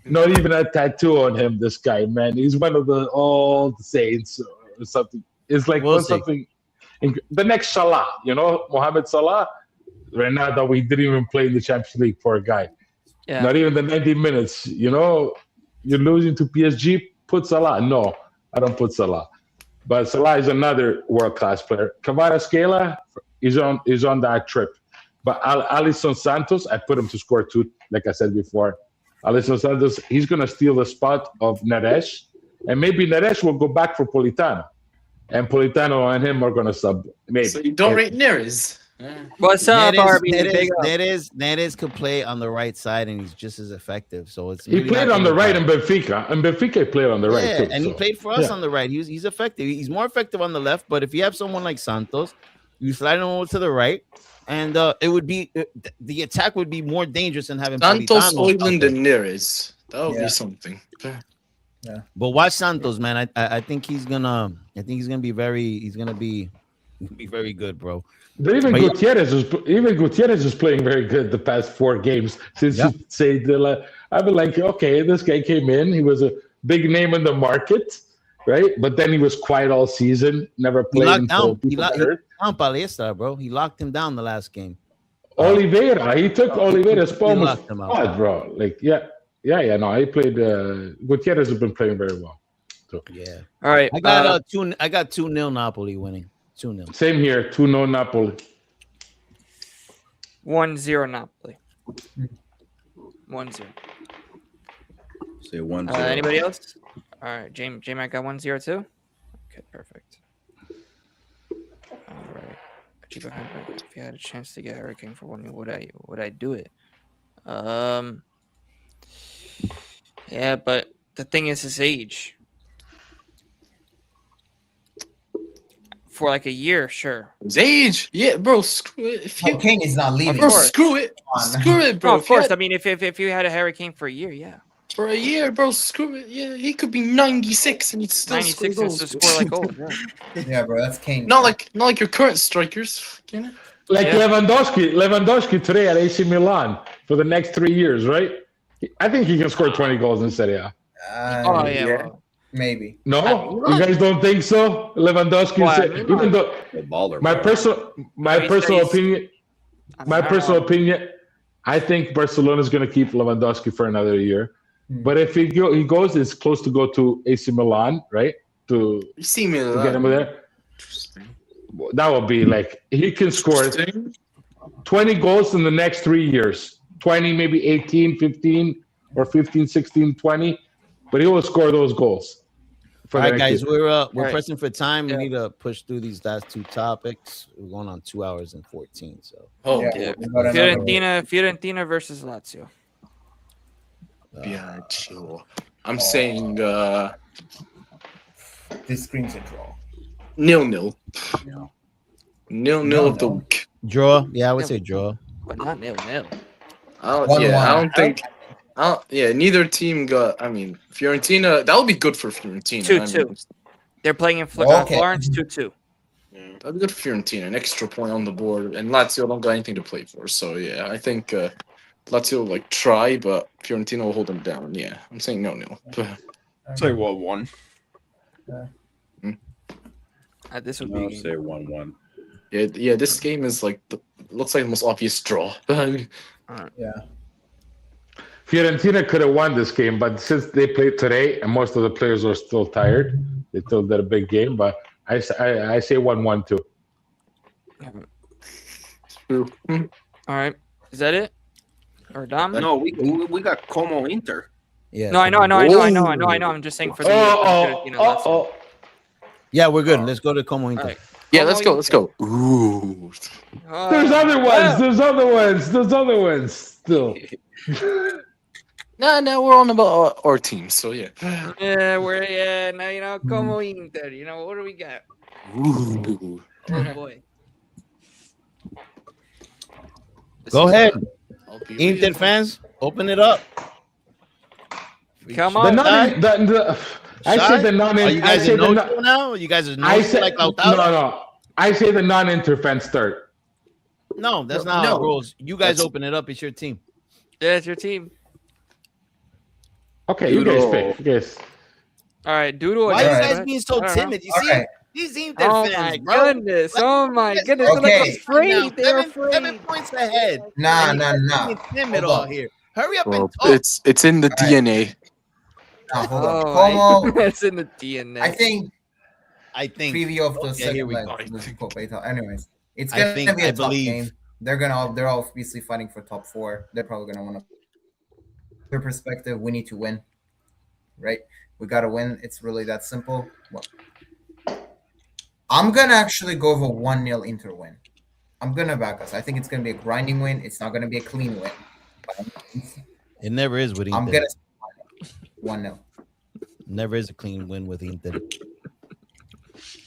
not even a tattoo on him. This guy, man, he's one of the old saints or something. It's like We'll see. something. The next Salah, Mohamed Salah. Right now, that we didn't even play in the Champions League for a guy. Yeah. Not even the 90 minutes. You're losing to PSG. Put Salah. No, I don't put Salah. But Salah is another world-class player. Kvaratskhelia is on that trip. But Alisson Santos, I put him to score 2, like I said before. Alisson Santos, he's going to steal the spot of Neres. And maybe Neres will go back for Politano. And Politano and him are going to sub. Maybe. So you don't rate Neres. What's up, Arby? Big up. Neres could play on the right side, and he's just as effective. So it's He really played not on the gonna right matter. in Benfica. And Benfica he played on the right, Yeah, too. and he so, played for us yeah. on the right. He's effective. He's more effective on the left, but if you have someone like Santos, you slide him over to the right, and it would be the attack would be more dangerous than having Santos, Politano out Oiland, there. and Neres. That would Yeah. be something. But watch Santos, man. I think he's gonna. I think he's gonna be very. He's gonna be very good, bro. But even But yeah. Gutierrez is playing very good the past 4 games since Yeah. you say I've been like, okay, this guy came in, he was a big name in the market, right? But then he was quiet all season, never He played locked until down. He people locked hurt. down Palestra, bro. He locked him down the last game. Oliveira, he took Oliveira's spot, locked him out. bro. Like, yeah. No, he played. Gutierrez has been playing very well. So, Yeah. All right. I got 2. I got 2-0 Napoli winning. 2-0. same here, 2-0 Napoli. 1-0 Napoli. 1-0. Say 1-0. Anybody else? All right, J-Mac got 1-0 too? Okay, perfect. All right. If you had a chance to get Hurricane for 1, would I do it? Yeah, but the thing is his age. For like a year, sure. His age, yeah, bro. Screw it. If you, Kane is not leaving. bro, course. screw it. on. Screw it, bro. No, of If you course. had- I mean, if you had a Hurricane for a year, yeah. for a year, bro. Screw it. Yeah, he could be 96 and he'd still 96 score is to goals. score like gold. Yeah. Yeah, bro, that's Kane. Not like your current strikers. You know? Like Yeah. Lewandowski today at AC Milan for the next 3 years, right? I think he can score 20 goals in Serie A. Oh yeah. Well, Maybe. No, you guys don't think so? Lewandowski, Why? even though A baller. my bro. personal he's- opinion, my personal opinion, I think Barcelona is going to keep Lewandowski for another year. But if he goes, it's close to go to AC Milan, right? To You see me get him there. That would be like he can score 20 goals in the next 3 years. 20, maybe 18, 15, or 15, 16, 20. But he will score those goals. All right, guys, we're Right. pressing for time. Yeah. We need to push through these last 2 topics. We're going on 2 hours and 14. So Oh, Yeah. yeah. we got another one. Fiorentina versus Lazio. Yeah, chill. I'm saying This screams a draw. 0-0. 0-0 of the week. draw. Yeah, I would say draw. But not 0-0. I 1-1. don't think. Neither team got. I mean, Fiorentina. That would be good for Fiorentina. 2-2. They're playing in Okay. Florence 2-2. That'd be good for Fiorentina. An extra point on the board, and Lazio don't got anything to play for. So yeah, I think Lazio will like try, but Fiorentina will hold them down. Yeah, I'm saying 0-0. Say what 1? This would be. I'll say 1-1. Yeah. This game is like looks like the most obvious draw. Yeah. Fiorentina could have won this game, but since they played today and most of the players are still tired, they still did a big game. But I say 1-1 too. All right, is that it? Or Dom? No, we got Como Inter. Yeah. No, I know. I'm just saying for the. Yeah, we're good. Let's go to Como Inter. All right. Yeah, let's go. Ooh. There's other ones. There's other ones still. No, we're on about our team. So yeah. Yeah, now Como Inter. What do we got? Ooh. Oh boy. Go ahead, I'll be Inter fans. Open it up. Come The on. non. I say the non. Are you I guys say in the neutral non. now? You guys are I neutral say like Lautaro? no. I say the non-Inter fans start. No, that's not how it rolls. You guys open it up. It's your team. Yeah, it's your team. Okay, you guys pick. Yes. All right, Doodle. Why are you Alright. guys being so timid? You see, Okay. these Inter Oh fans, my bro. goodness! Oh my goodness! Okay. They're like afraid. Now, They're 7 afraid. points ahead. Nah. And you guys being timid Hold all on. here. Hurry up Well, and talk. it's in the Alright. DNA. Now, hold on. Oh, Como, it's in the DNA. I think I think. preview of the Okay, second here we leg. go. Let's go beta. Anyways, it's I gonna think- be a I tough believe- game. They're obviously fighting for top 4. They're probably gonna want to. Their perspective, we need to win, right? We gotta win. It's really that simple. Well, I'm gonna actually go with a 1-0 Inter win. I'm gonna back us. I think it's gonna be a grinding win. It's not gonna be a clean win. But It never is with Inter. I'm gonna 1-0. Never is a clean win with Inter.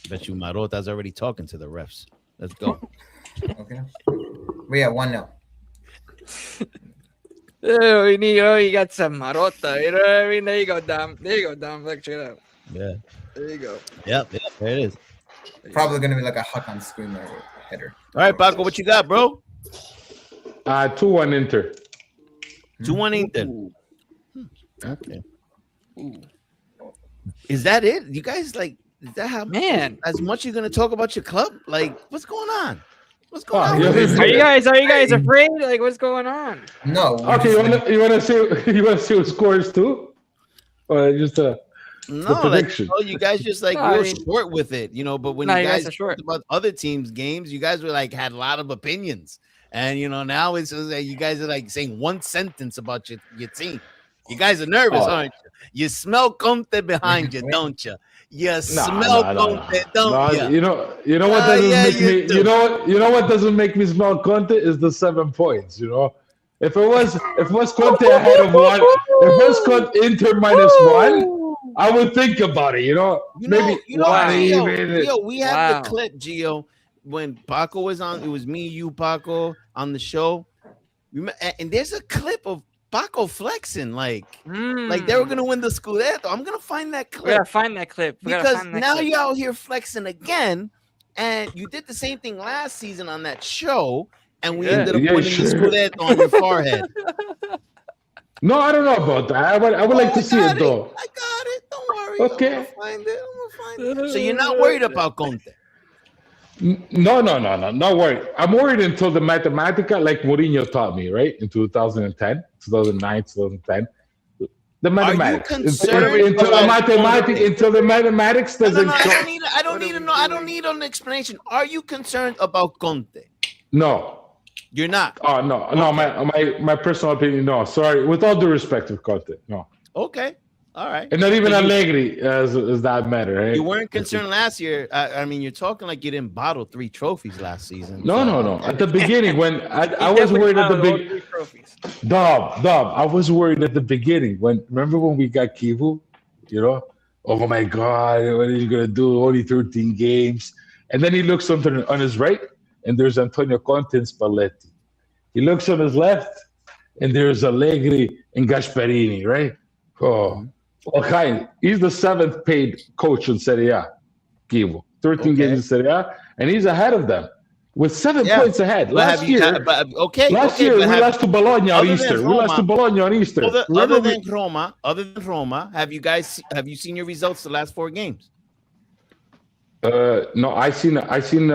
Bet you Marota's already talking to the refs. Let's go. Okay. But yeah, 1-0. Oh, you got some Marota. You know what I mean? There you go, Dom. Look, check it out. Yeah. There you go. Yep. There it is. Probably gonna be like a Hakan screamer header. All right, Paco, what you got, bro? 2-1 Inter. 2-1 Inter. Okay. Is that it? You guys is that how Man. as much you're gonna talk about your club? Like, what's going on? What's going Oh, on? yeah, with this? Are you guys afraid? Like, what's going on? No. we're Okay, just you wanna see who scores too, or just No, like, prediction. you guys just No, real I mean- short with it, But when No, you you guys guys are short. talked about other teams' games, you guys were had a lot of opinions, and now it's just you guys are saying one sentence about your team. You guys are nervous, aren't you? You smell Conte behind you, don't you? You smell Conte, don't you? You know what doesn't yeah, make you me. do. You know what doesn't make me smell Conte is the 7 points. If it was Conte ahead of one, if it was Conte Inter -1, I would think about it. Maybe Gio, we have Wow. the clip, Gio, when Paco was on. It was me, you, Paco, on the show. And there's a clip of Paco flexing, like they were gonna win the Scudetto. I'm gonna find that We clip gotta find that clip. because now you're out here flexing again, and you did the same thing last season on that show, and we ended up winning the Scudetto on your forehead. No, I don't know about that. I would like to see it though. I got it. Don't worry. Okay. I'm gonna find it. So you're not worried about Conte? No, not worried. I'm worried until the Mathematica, like Mourinho taught me, right? In 2010, 2009, 2010. The mathematics. concerned Until the mathematics doesn't No, show. I don't need to know. I don't need an explanation. Are you concerned about Conte? No. You're not. Oh, no. No, my personal opinion, no. Sorry. With all due respect of Conte, no. Okay. All right. And not even Allegri is that matter, right? You weren't concerned last year. I mean, you're talking like you didn't bottle 3 trophies last season. No. At the beginning, when I was worried at the beginning. Dub, I was worried at the beginning. Remember when we got Kivu? Oh my God, what are you going to do? Only 13 games. And then he looks on his right, and there's Antonio Conte and Spalletti. He looks on his left, and there's Allegri and Gasperini, right? Oh. Okay, he's the 7th paid coach in Serie A, Kivu. 13 games in Serie A, and he's ahead of them with 7 points ahead. Last year, we lost to Bologna on Easter. Other than Roma, have you seen your results the last 4 games? No, I seen. were- I seen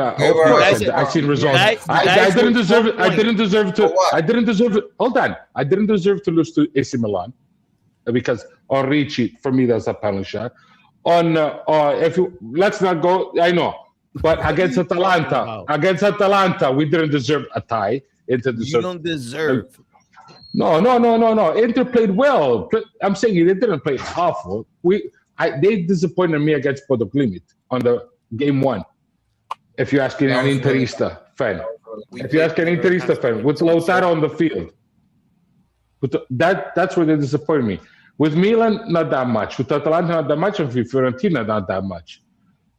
results. guys I didn't were deserve it. 12 I didn't deserve to. For what? I didn't deserve it. Hold on. I didn't deserve to lose to AC Milan because on Ricci, for me, that's a penalty shot. On if you let's not go. I know, but against Atalanta, we didn't deserve a tie. Inter You deserved. don't deserve. No. Inter played well. I'm saying they didn't play awful. They disappointed me against Bodo Glimt on the game 1. If you're asking an Interista fan, with Lautaro on the field, that's where they disappointed me. With Milan, not that much. With Atalanta, not that much. And with Fiorentina, not that much.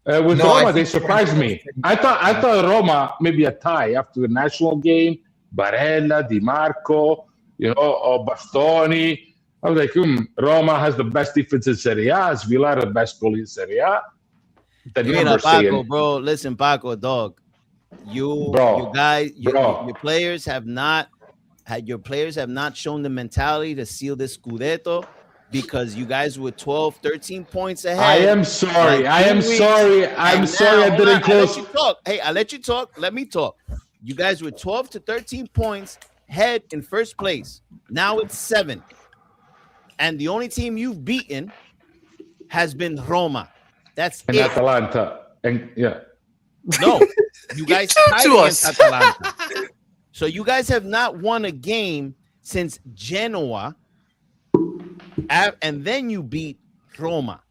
With Roma, they surprised me. I thought Roma maybe a tie after the national game. Barella, Di Marco, or Bastoni. I was like, Roma has the best defense in Serie A. Villa the best goalie in Serie A. Paco, bro. Listen, Paco, dog. You guys, your players have not shown the mentality to seal this Scudetto because you guys were 12, 13 points ahead. I am sorry. I'm sorry I didn't close. I'll let you talk. Let me talk. You guys were 12 to 13 points ahead in first place. Now it's 7. And the only team you've beaten has been Roma. That's and it. Atalanta. And yeah. No, you guys tied against Atalanta. So you guys have not won a game since Genoa, and then you beat Roma.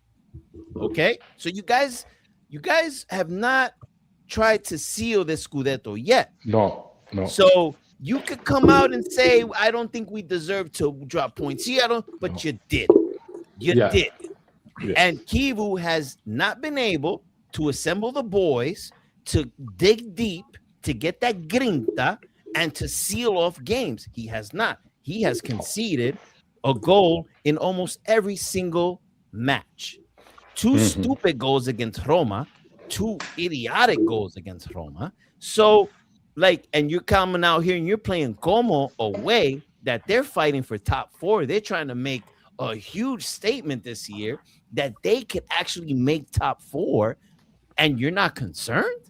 Okay, so you guys have not tried to seal this Scudetto yet. No. So you could come out and say, I don't think we deserve to drop points here, but you did. You did. Yeah. And Kivu has not been able to assemble the boys to dig deep, to get that grinta, and to seal off games. He has not. He has conceded a goal in almost every single match. 2 stupid goals against Roma, 2 idiotic goals against Roma. So, and you're coming out here and you're playing Como away that they're fighting for top 4. They're trying to make a huge statement this year that they could actually make top 4, and you're not concerned?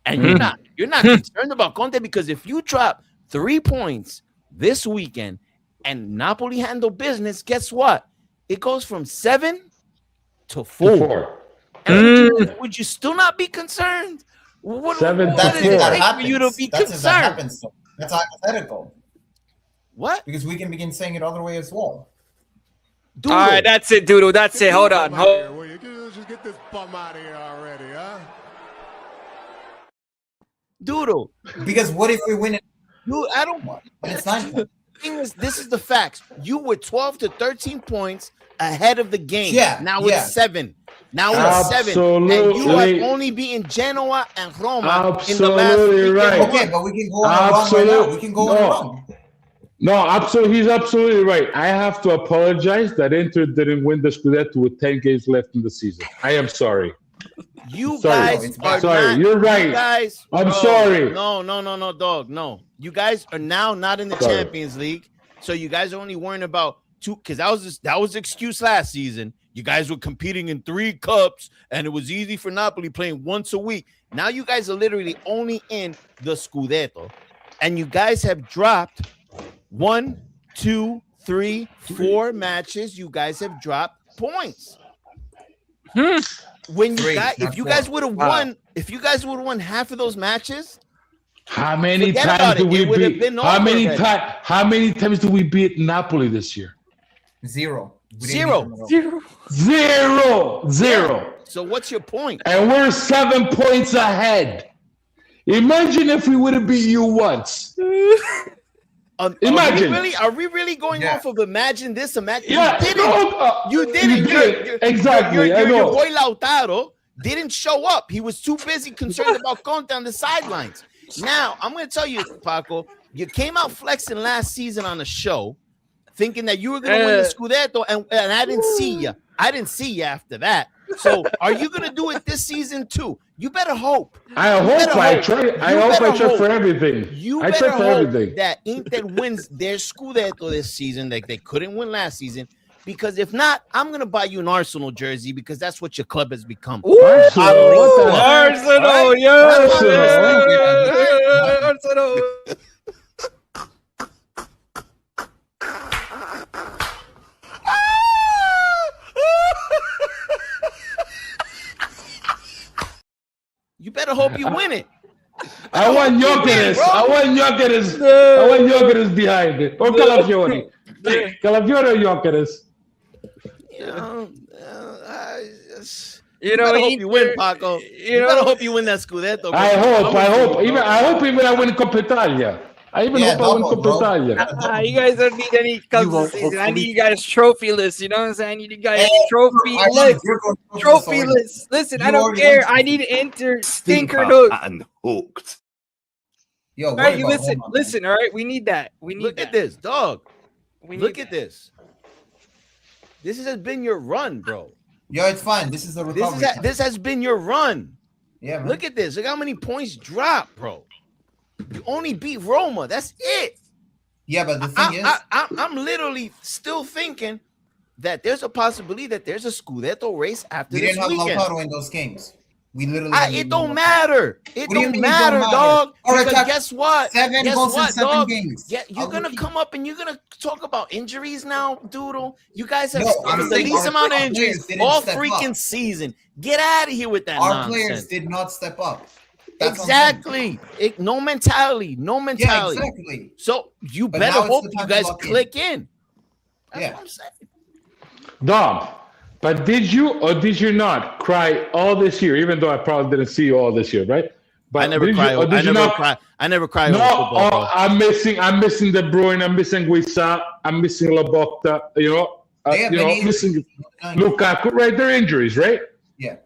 And you're not concerned about Conte, because if you drop 3 points this weekend and Napoli handle business, guess what? It goes from 7 to 4. Would you still not be concerned? What does it take for you to be concerned? That's hypothetical. What? Because we can begin saying it other way as well. Doodle. All right, that's it, Doodle. That's it. Hold on. Just get this bum out of here already, huh? Doodle. Because what if we win it? Dude, I don't want. It's 9 points. This is the facts. You were 12 to 13 points ahead of the game. Yeah. Now it's 7. Now it's 7. And you have only beaten Genoa and Roma in the last weekend. Right. Okay, but we can go on a run right now. We can go on a run. No, absolutely. He's absolutely right. I have to apologize that Inter didn't win the Scudetto with 10 games left in the season. I am sorry. You guys are not. You're right. I'm sorry. No, dog. No. You guys are now not in the Champions League. So you guys are only worrying about 2, because that was the excuse last season. You guys were competing in 3 cups, and it was easy for Napoli playing once a week. Now you guys are literally only in the Scudetto, and you guys have dropped 1, 2, 3, 4 matches. You guys have dropped points. When if you guys would have won half of those matches, how many times do we beat? How many times do we beat Napoli this year? 0. Zero. So what's your point? And we're 7 points ahead. Imagine if we would have beat you once. Imagine. Are we really going off of imagine this? Imagine you You didn't. Exactly. Your boy Lautaro didn't show up. He was too busy concerned about Conte on the sidelines. Now I'm going to tell you, Paco, you came out flexing last season on the show, thinking that you were going to win the Scudetto, and I didn't see you. I didn't see you after that. So are you going to do it this season too? You better hope. I hope I try for everything. You I better try for hope everything. that Inter wins their Scudetto this season, like they couldn't win last season, Because if not, I'm gonna buy you an Arsenal jersey because that's what your club has become. Arsenal, what the heck? Arsenal, Arsenal. Arsenal. You better hope you win it. I want Gyökeres. I want Gyökeres behind it. Or Calafiori. Calafiori or Gyökeres. You better hope you win, Paco. You better hope you win that Scudetto. I hope. I hope even I win Coppa Italia. I even hope I win Coppa Italia. You guys don't need any cups this season. I need you guys trophy lists. You know what I'm saying? I need you guys trophy lists. Trophy lists. Listen, I don't care. I need Inter stinker hook. And hooked. Yo, All right, you listen. All right, we need that. We need Look that. at this, dog. We need Look at this. This has been your run, bro. Yo, it's fine. This is the recovery. This has been your run. Yeah, man. Look at this. Look how many points dropped, bro. You only beat Roma. That's it. Yeah, but the thing is, I'm literally still thinking that there's a possibility that there's a Scudetto race after we this didn't have weekend. Lautaro in those games. We literally. It don't matter. It What do you don't mean it matter, don't matter? dog. All right, Because Cap, guess what? Seven Guess goals in what, 7 dog? games. Yeah, you're I'll gonna repeat. come up and you're gonna talk about injuries now, Doodle. You guys have No, I'm suffered the saying least our amount of players injuries didn't all step freaking up. season. Get out of here with that Our nonsense. players did not step up. That's what I'm saying. Exactly. No mentality. No Yeah, mentality. exactly. So you But better now it's hope the you time to guys lock in. click in. That's Yeah. what I'm saying. Dom, but did you or did you not cry all this year? Even though I probably didn't see you all this year, right? But I never did cry. you, or did I you never not cry. I never cry No, over football, bro. I'm missing De Bruyne. I'm missing Guisa. I'm missing Laporta. They have many missing injuries. Lukaku. Right, they're injuries, right? Yeah.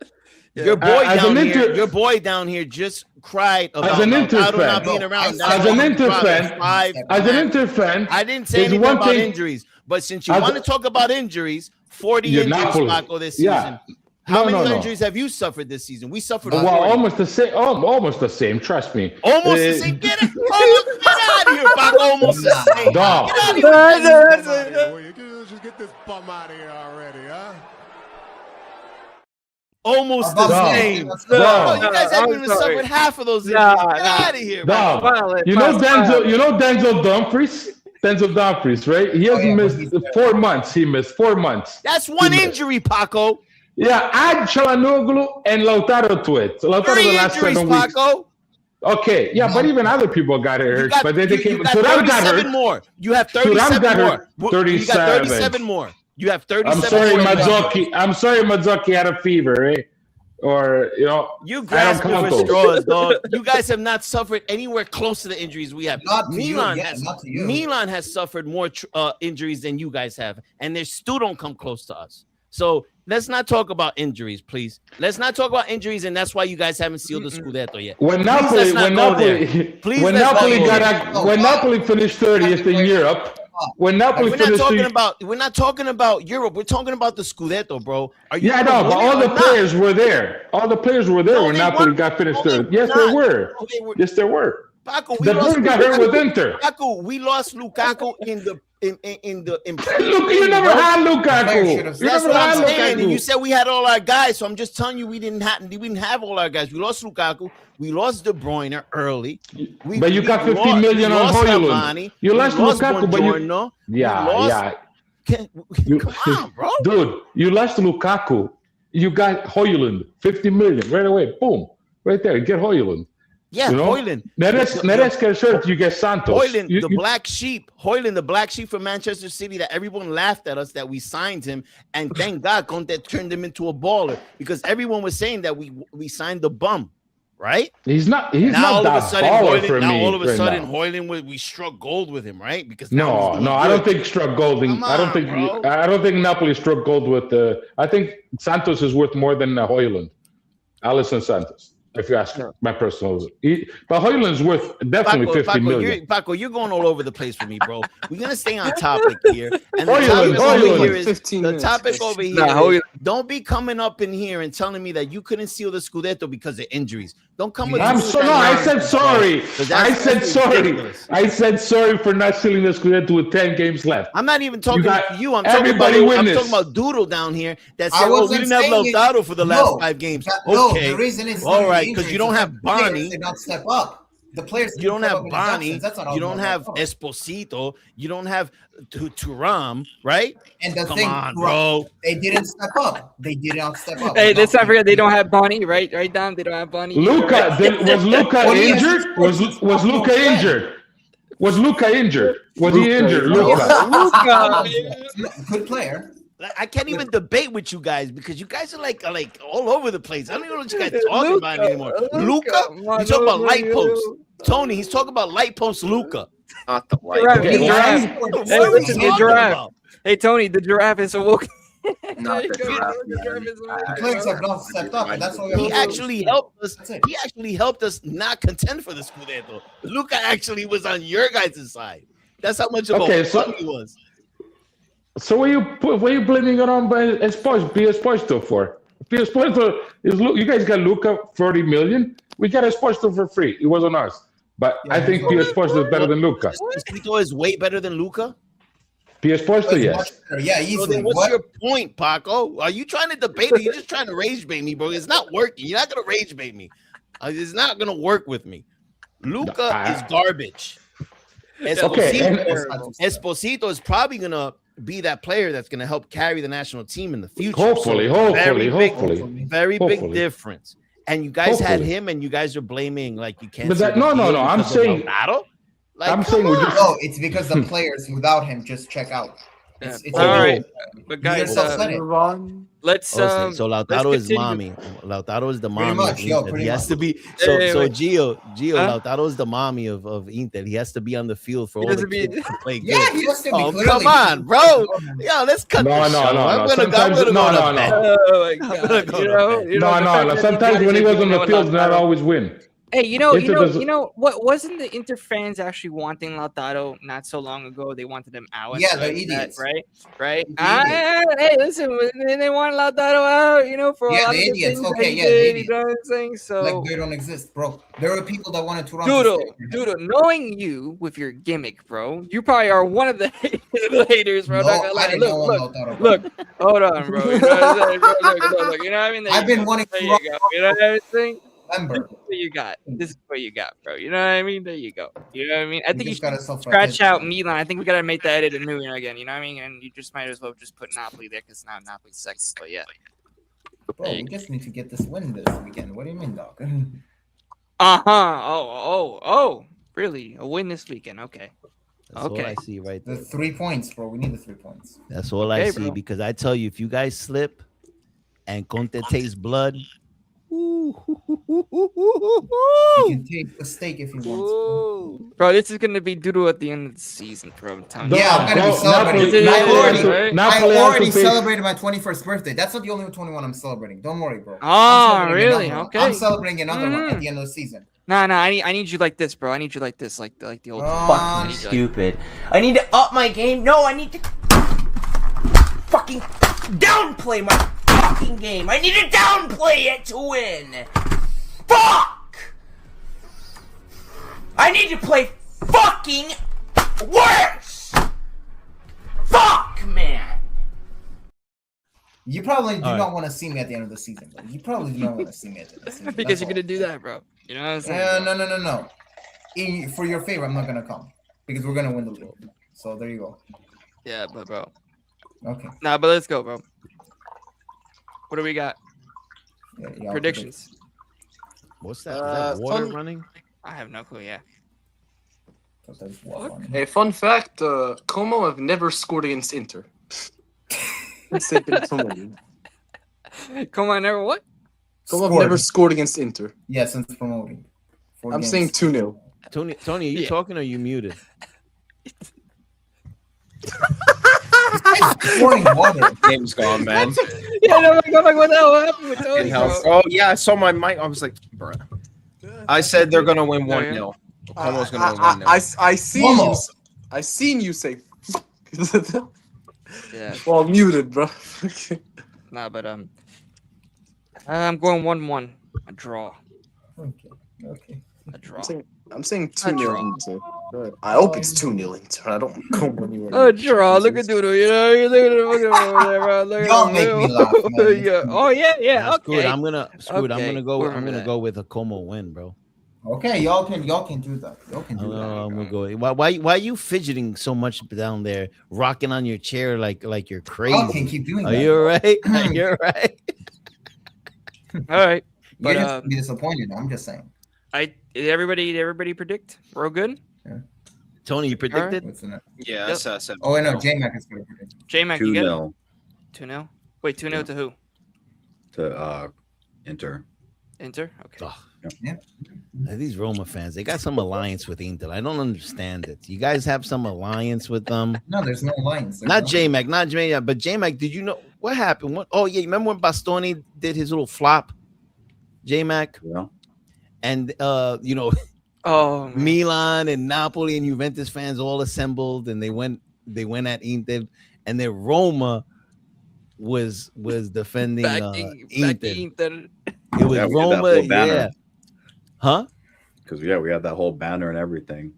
Your boy As down an here, Inter- your boy down here just cried about an Inter Lautaro fan. not being around. As an Inter fan, As an I Inter fan, didn't say there's anything one about thing- injuries, but since you As want a- to talk about injuries, 40 You're injuries, Napoli. Paco, this Yeah. season. How No, many no. injuries have you suffered this season? We suffered well, 40. almost the same. Almost the same. Trust me. Almost the same. Get out of here, Paco. Almost the same. Dog. Get out of here. Will you just get this bum out of here already, huh? Almost Above the the same. same. Bro, No, you guys haven't I'm even sorry. suffered half of those injuries. Nah, Get nah. out of here, bro. Dog. You know Denzel Dumfries? Denzel Dumfries, right? He has yeah, but missed he's 4 months. He missed 4 months. That's one He missed. injury, Paco. Yeah, add Çalhanoğlu and Lautaro to it. Lautaro 3 the last injuries, 7 weeks. Paco. Okay, yeah, but even other people got You hurt. got, but then you, they came. you got Thuram got 37 hurt. more. You have Thuram 37 got more. hurt. You got 37. 37 more. You have 37 I'm sorry, more. Mazzocchi had a fever, right? Or You I don't grasping count for those. straws, dog. You guys have not suffered anywhere close to the injuries we have. Not to you, Milan yeah, has not to you. Milan has suffered more injuries than you guys have, and they still don't come close to us. So let's not talk about injuries, please. Let's not talk about injuries, and that's why you guys haven't sealed the Scudetto yet. When let's Napoli, not when go Napoli, there. Please when let's not Napoli go got there. when Napoli finished 30th in Europe, when Napoli We're not finished, talking about. We're not talking about Europe. We're talking about the Scudetto, bro. Are you? yeah, gonna no, but win it all or the not? players were there. All the players were there No, when they Napoli weren't. got finished No, they third. were Yes, not. they were. No, they were. Yes, they were. Paco, we The lost Bruyne got hurt with Inter. Paco, we lost Lukaku in the Look, you never had Lukaku. You That's never what had I'm saying. And you Lukaku. said we had all our guys, so I'm just telling you we didn't have all our guys. We lost Lukaku, we lost De Bruyne early. But you got 50 million on Højlund. You lost Lukaku, but you yeah. Come on, bro. Dude, you lost Lukaku. You got Højlund, 50 million right away. Boom, right there. Get Højlund. Yeah, You know? Højlund. Neres get hurt, you get Santos. Højlund, the black sheep. Højlund, the black sheep from Manchester City that everyone laughed at us that we signed him. And thank God Conte turned him into a baller because everyone was saying that we signed the bum, right? He's not now not all that of a sudden, baller Højlund, for now me. all of a right sudden, now. Højlund, we struck gold with him, right? Because now he's No, doing I don't good. think struck gold. Come I don't on, think bro. I don't think Napoli struck gold with I think Santos is worth more than Højlund. Alisson Santos, if you ask my personal. But Højlund's worth definitely 50 million. Paco, you're going all over the place for me, bro. We're gonna stay on topic here. And the Højlund, topic over Højlund. here is 15 the minutes. topic over here. Nah, Højlund. Don't be coming up in here and telling me that you couldn't seal the Scudetto because of injuries. Don't come with. I'm so no. I said sorry. I said sorry. Ridiculous. I said sorry for not sealing the Scudetto with 10 games left. I'm not even talking got to you. I'm talking everybody about. I'm witness. talking about Doodle down here that I said, "Oh, we wasn't didn't have saying it- Lautaro for the last No, 5 games." No, Okay, the reason is all right, because you don't have Bonnie. Did not step up. The players. You don't didn't step have up in his Bonnie. absence. That's not You don't have Lautaro. Esposito. You don't have Thuram, right? And the Come thing, on, bro. they didn't step up. They did not step up. Hey, let's not forget they don't have Bonnie, right? Right, Dom? They don't have Bonnie. Luca, was Luca Well, he has injured? to- Was Luca injured? Was Luca injured? Was he injured? Luca. Good player. I can't even debate with you guys because you guys are like all over the place. I don't even know what you guys are talking about anymore. Luca, you talking about light posts. Tony, he's talking about light posts. Luca. Not the light. Giraffe, Okay, the why- giraffe. What Hey, are we listen, the talking giraffe. about? Hey, Tony, the giraffe is awoken. Not the giraffe, The giraffe is The awoken. players have not stepped up, and that's why He actually helped us. That's it. He actually helped us not contend for the Scudetto. Luca actually was on your guys' side. That's how much of Okay, a so- fun he was. So what are you blaming it on by Esposito for? Esposito is you guys got Luca 40 million. We got Esposito for free. It was on us. But I think Esposito is better than Luca. Esposito is way better than Luca. Esposito, yes. Yeah, So easily. then what's What? your point, Paco? Are you trying to debate or are you just trying to rage bait me, bro? It's not working. You're not gonna rage bait me. It's not gonna work with me. Luca is garbage. Esposito is probably gonna be that player that's gonna help carry the national team in the future. Hopefully, very hopefully. big, very big Hopefully. difference. And you guys had Hopefully. him, and you guys are blaming like you can't. But see that- the no, deal I'm because of saying- Lautaro? Like, I'm come saying we on. just No, it's because the players without him just check out. It's All right, but You guys, yourself said it. let's Oh, so Lautaro let's is continue. mommy. Lautaro is the mommy. much, of yo, Inter. pretty He has much. to be so. Hey, So wait. Gio, Huh? Lautaro is the mommy of Inter. He has to be on the field for He all the doesn't be- kids to play good. Yeah, he has to be. Oh, clearly. come on, bro. Yo, let's cut No, this no, show. no, I'm no. gonna Sometimes- go to no, no, bed. no. Oh my gonna god! go You to know, bed. you know, the fact No. that Sometimes you when he guys was are on the doing field, Lautaro- not always win. Hey, Inter doesn't- what wasn't the Inter fans actually wanting Lautaro not so long ago? They wanted him out. Yeah, they're That- idiots. right? Right? They're Hey, listen, they want Lautaro out, you know, for Yeah, a lot the of the idiots. things that Okay, he yeah, the did, idiots. you know what I'm saying? So, Like they don't exist, bro. There were people that wanted to run. Doodle, knowing you with your gimmick, bro, you probably are one of the haters, bro. No, Not gonna lie. I didn't know Look, Lautaro. look, hold on, bro. You know what I'm saying? Bro, look, you know what I mean? There I've you been go. wanting There to you run. go. You know what I'm saying? Remember, This is what you got. This is what you got, bro. You know what I mean? There you go. You know what I mean? I think you just gotta should self-reflect. scratch out Milan. I think we gotta make the edit a new one again. You know what I mean? And you just might as well just put Napoli there because now Napoli's second. But yeah. bro, we just need to get this win this weekend. What do you mean, dog? Oh. Really? A win this weekend? Okay. That's all Okay. I see right The there. 3 points, bro. We need the 3 points. That's all I Okay, see bro. because I tell you, if you guys slip and Conte tastes blood, He can take the stake if he wants. Bro. Bro, this is gonna be doodle at the end of the season, bro. I'm telling you. Yeah, I'm gonna be No, celebrating. Napoli- I already, Napoli- Napoli I already has to pay- celebrated my 21st birthday. That's not the only 21 I'm celebrating. Don't worry, bro. Oh, I'm celebrating really? another one. Okay. I'm celebrating another one at Mm. the end of the season. Nah, I need you like this, bro. I need you like this, like the old. I need you like- Stupid. I need to up my game. No, I need to fucking downplay my fucking game. I need to downplay it to win. Fuck! I need to play fucking worse. Fuck, man. You probably do All right. not want to see me at the end of the season, bro. You probably do not want to see me at the end of the season. because That's you're all. gonna do that, bro. You know what I'm saying? Yeah, bro? no. For your favor, I'm not gonna come because we're gonna win the league. So there you go. Yeah, but bro. Okay. Nah, but let's go, bro. What do we got? Yeah, Predictions. what's that? Is that water fun- running? I have no clue. Yeah. Hey, fun fact: Como have never scored against Inter. Since they've been promoted. Come on, never what? Como have never scored against Inter. Yeah, since promoting. 4 I'm games. saying 2-0. Tony, are you Yeah. talking or are you muted? Pouring water. Game's gone, man. Yeah, no, like, what the hell happened with Tony, bro? Oh yeah, I saw my mic. I was like, bro. I said they're gonna win 1-0. Como's gonna win 1-0. I seen Como. you. I seen you say. Yeah. Well, muted, bro. Nah, but I'm going 1-1. A draw. Okay. A draw. I'm saying A 2-0 draw. Inter. I hope it's 2-0 Inter. I don't go anywhere. A draw. Look at Doodle. You know, look at him over there, bro. Look at Y'all him. make me laugh, man. Yeah. Oh yeah. Nah, Okay. I'm gonna Okay, go. we'll I'm remember gonna that. go with a Como win, bro. Okay, y'all can do that. Y'all can do that. I'm gonna go. Why are you fidgeting so much down there, rocking on your chair like you're crazy? Y'all can keep doing Are that. you alright? Are you alright? All right. You're But just be disappointed. I'm just saying. did everybody predict? We're all good. Tony, you predicted? What's in it? Yeah, Yep. I said. Oh, wait, no, J-Mac is going to predict. J-Mac, you get it? 2-0 2-0. Wait, 2-0 to who? to Inter. Inter. Okay. These Roma fans, they got some alliance with Inter. I don't understand it. You guys have some alliance with them? No, there's no lines. There's Not no- J-Mac, not J-Mac, but J-Mac, did you know what happened? Oh, yeah, remember when Bastoni did his little flop? J-Mac? Yeah. And, Oh, man. Milan and Napoli and Juventus fans all assembled, and they went at Inter, and then Roma was defending Backing Inter. Inter. It was Yeah, we did that Roma, whole banner. yeah. Huh? Because we had that whole banner and everything.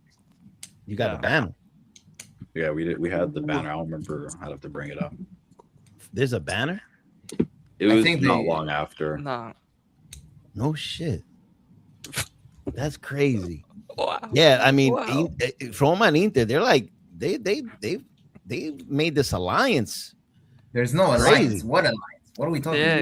You got a banner. Yeah, we did. We had the banner. I don't remember. I'd have to bring it up. There's a banner? It I was think not they- long after. No. No shit. That's crazy. Wow. Yeah, I mean, Wow. Roma and Inter, they're like they made this alliance. There's no Crazy. alliance. What alliance? What are we talking Yeah.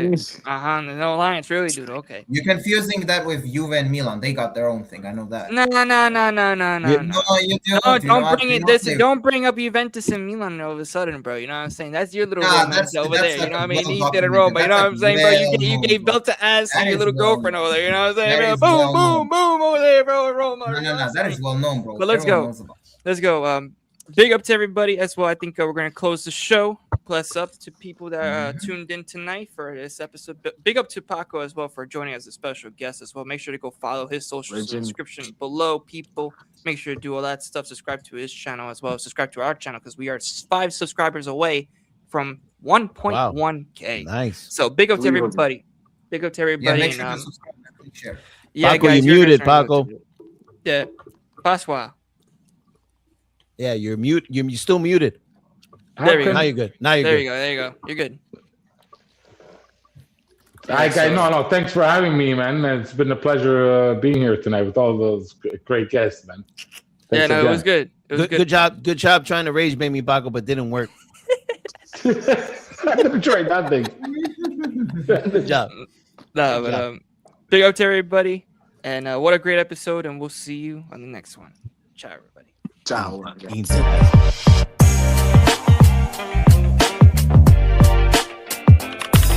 about? No alliance, really, dude. Okay. You're confusing that with Juve and Milan. They got their own thing. I know that. No. Yeah. No, you No, don't. don't bring it. Don't bring up Juventus and Milan all of a sudden, bro. You know what I'm saying? That's your little Nah, romance that's- over that's there. like You know what I a mean? well Inter and documented- Roma. You know what I'm that's saying, bro? You well gave known, belt to ass That to your is little well girlfriend known. over there. You know what I'm saying? That bro? is Boom, well boom, boom over there, bro. Roma. No, you know what I'm that is saying? well known, bro. But let's Everyone go. knows about it. Let's go. Big up to everybody as well. I think we're going to close the show. Plus up to people that tuned in tonight for this episode. Big up to Paco as well for joining as a special guest as well. Make sure to go follow his social description below, people. Make sure to do all that stuff. Subscribe to his channel as well. Subscribe to our channel because we are 5 subscribers away from 1.1K. Nice. So big up to everybody. Big up to Yeah, everybody. make sure and, to subscribe and click share. yeah, Paco, guys, you're you're muted, gonna try to Paco. do it. Yeah, Pasqua. Yeah, you're mute. You're still muted. There we go. Now you're good. Now you're There good. you go. There you go. You're good. No, thanks for having me, man. It's been a pleasure being here tonight with all those great guests, man. Yeah, Thanks no, it again. was good. It was Good job. Good job trying to rage bait me, Paco, but didn't work. I never tried that thing. Good job. No, Good but big up to everybody, and what a great episode, and we'll see you on the next one. Ciao, everybody. Ciao. Inter.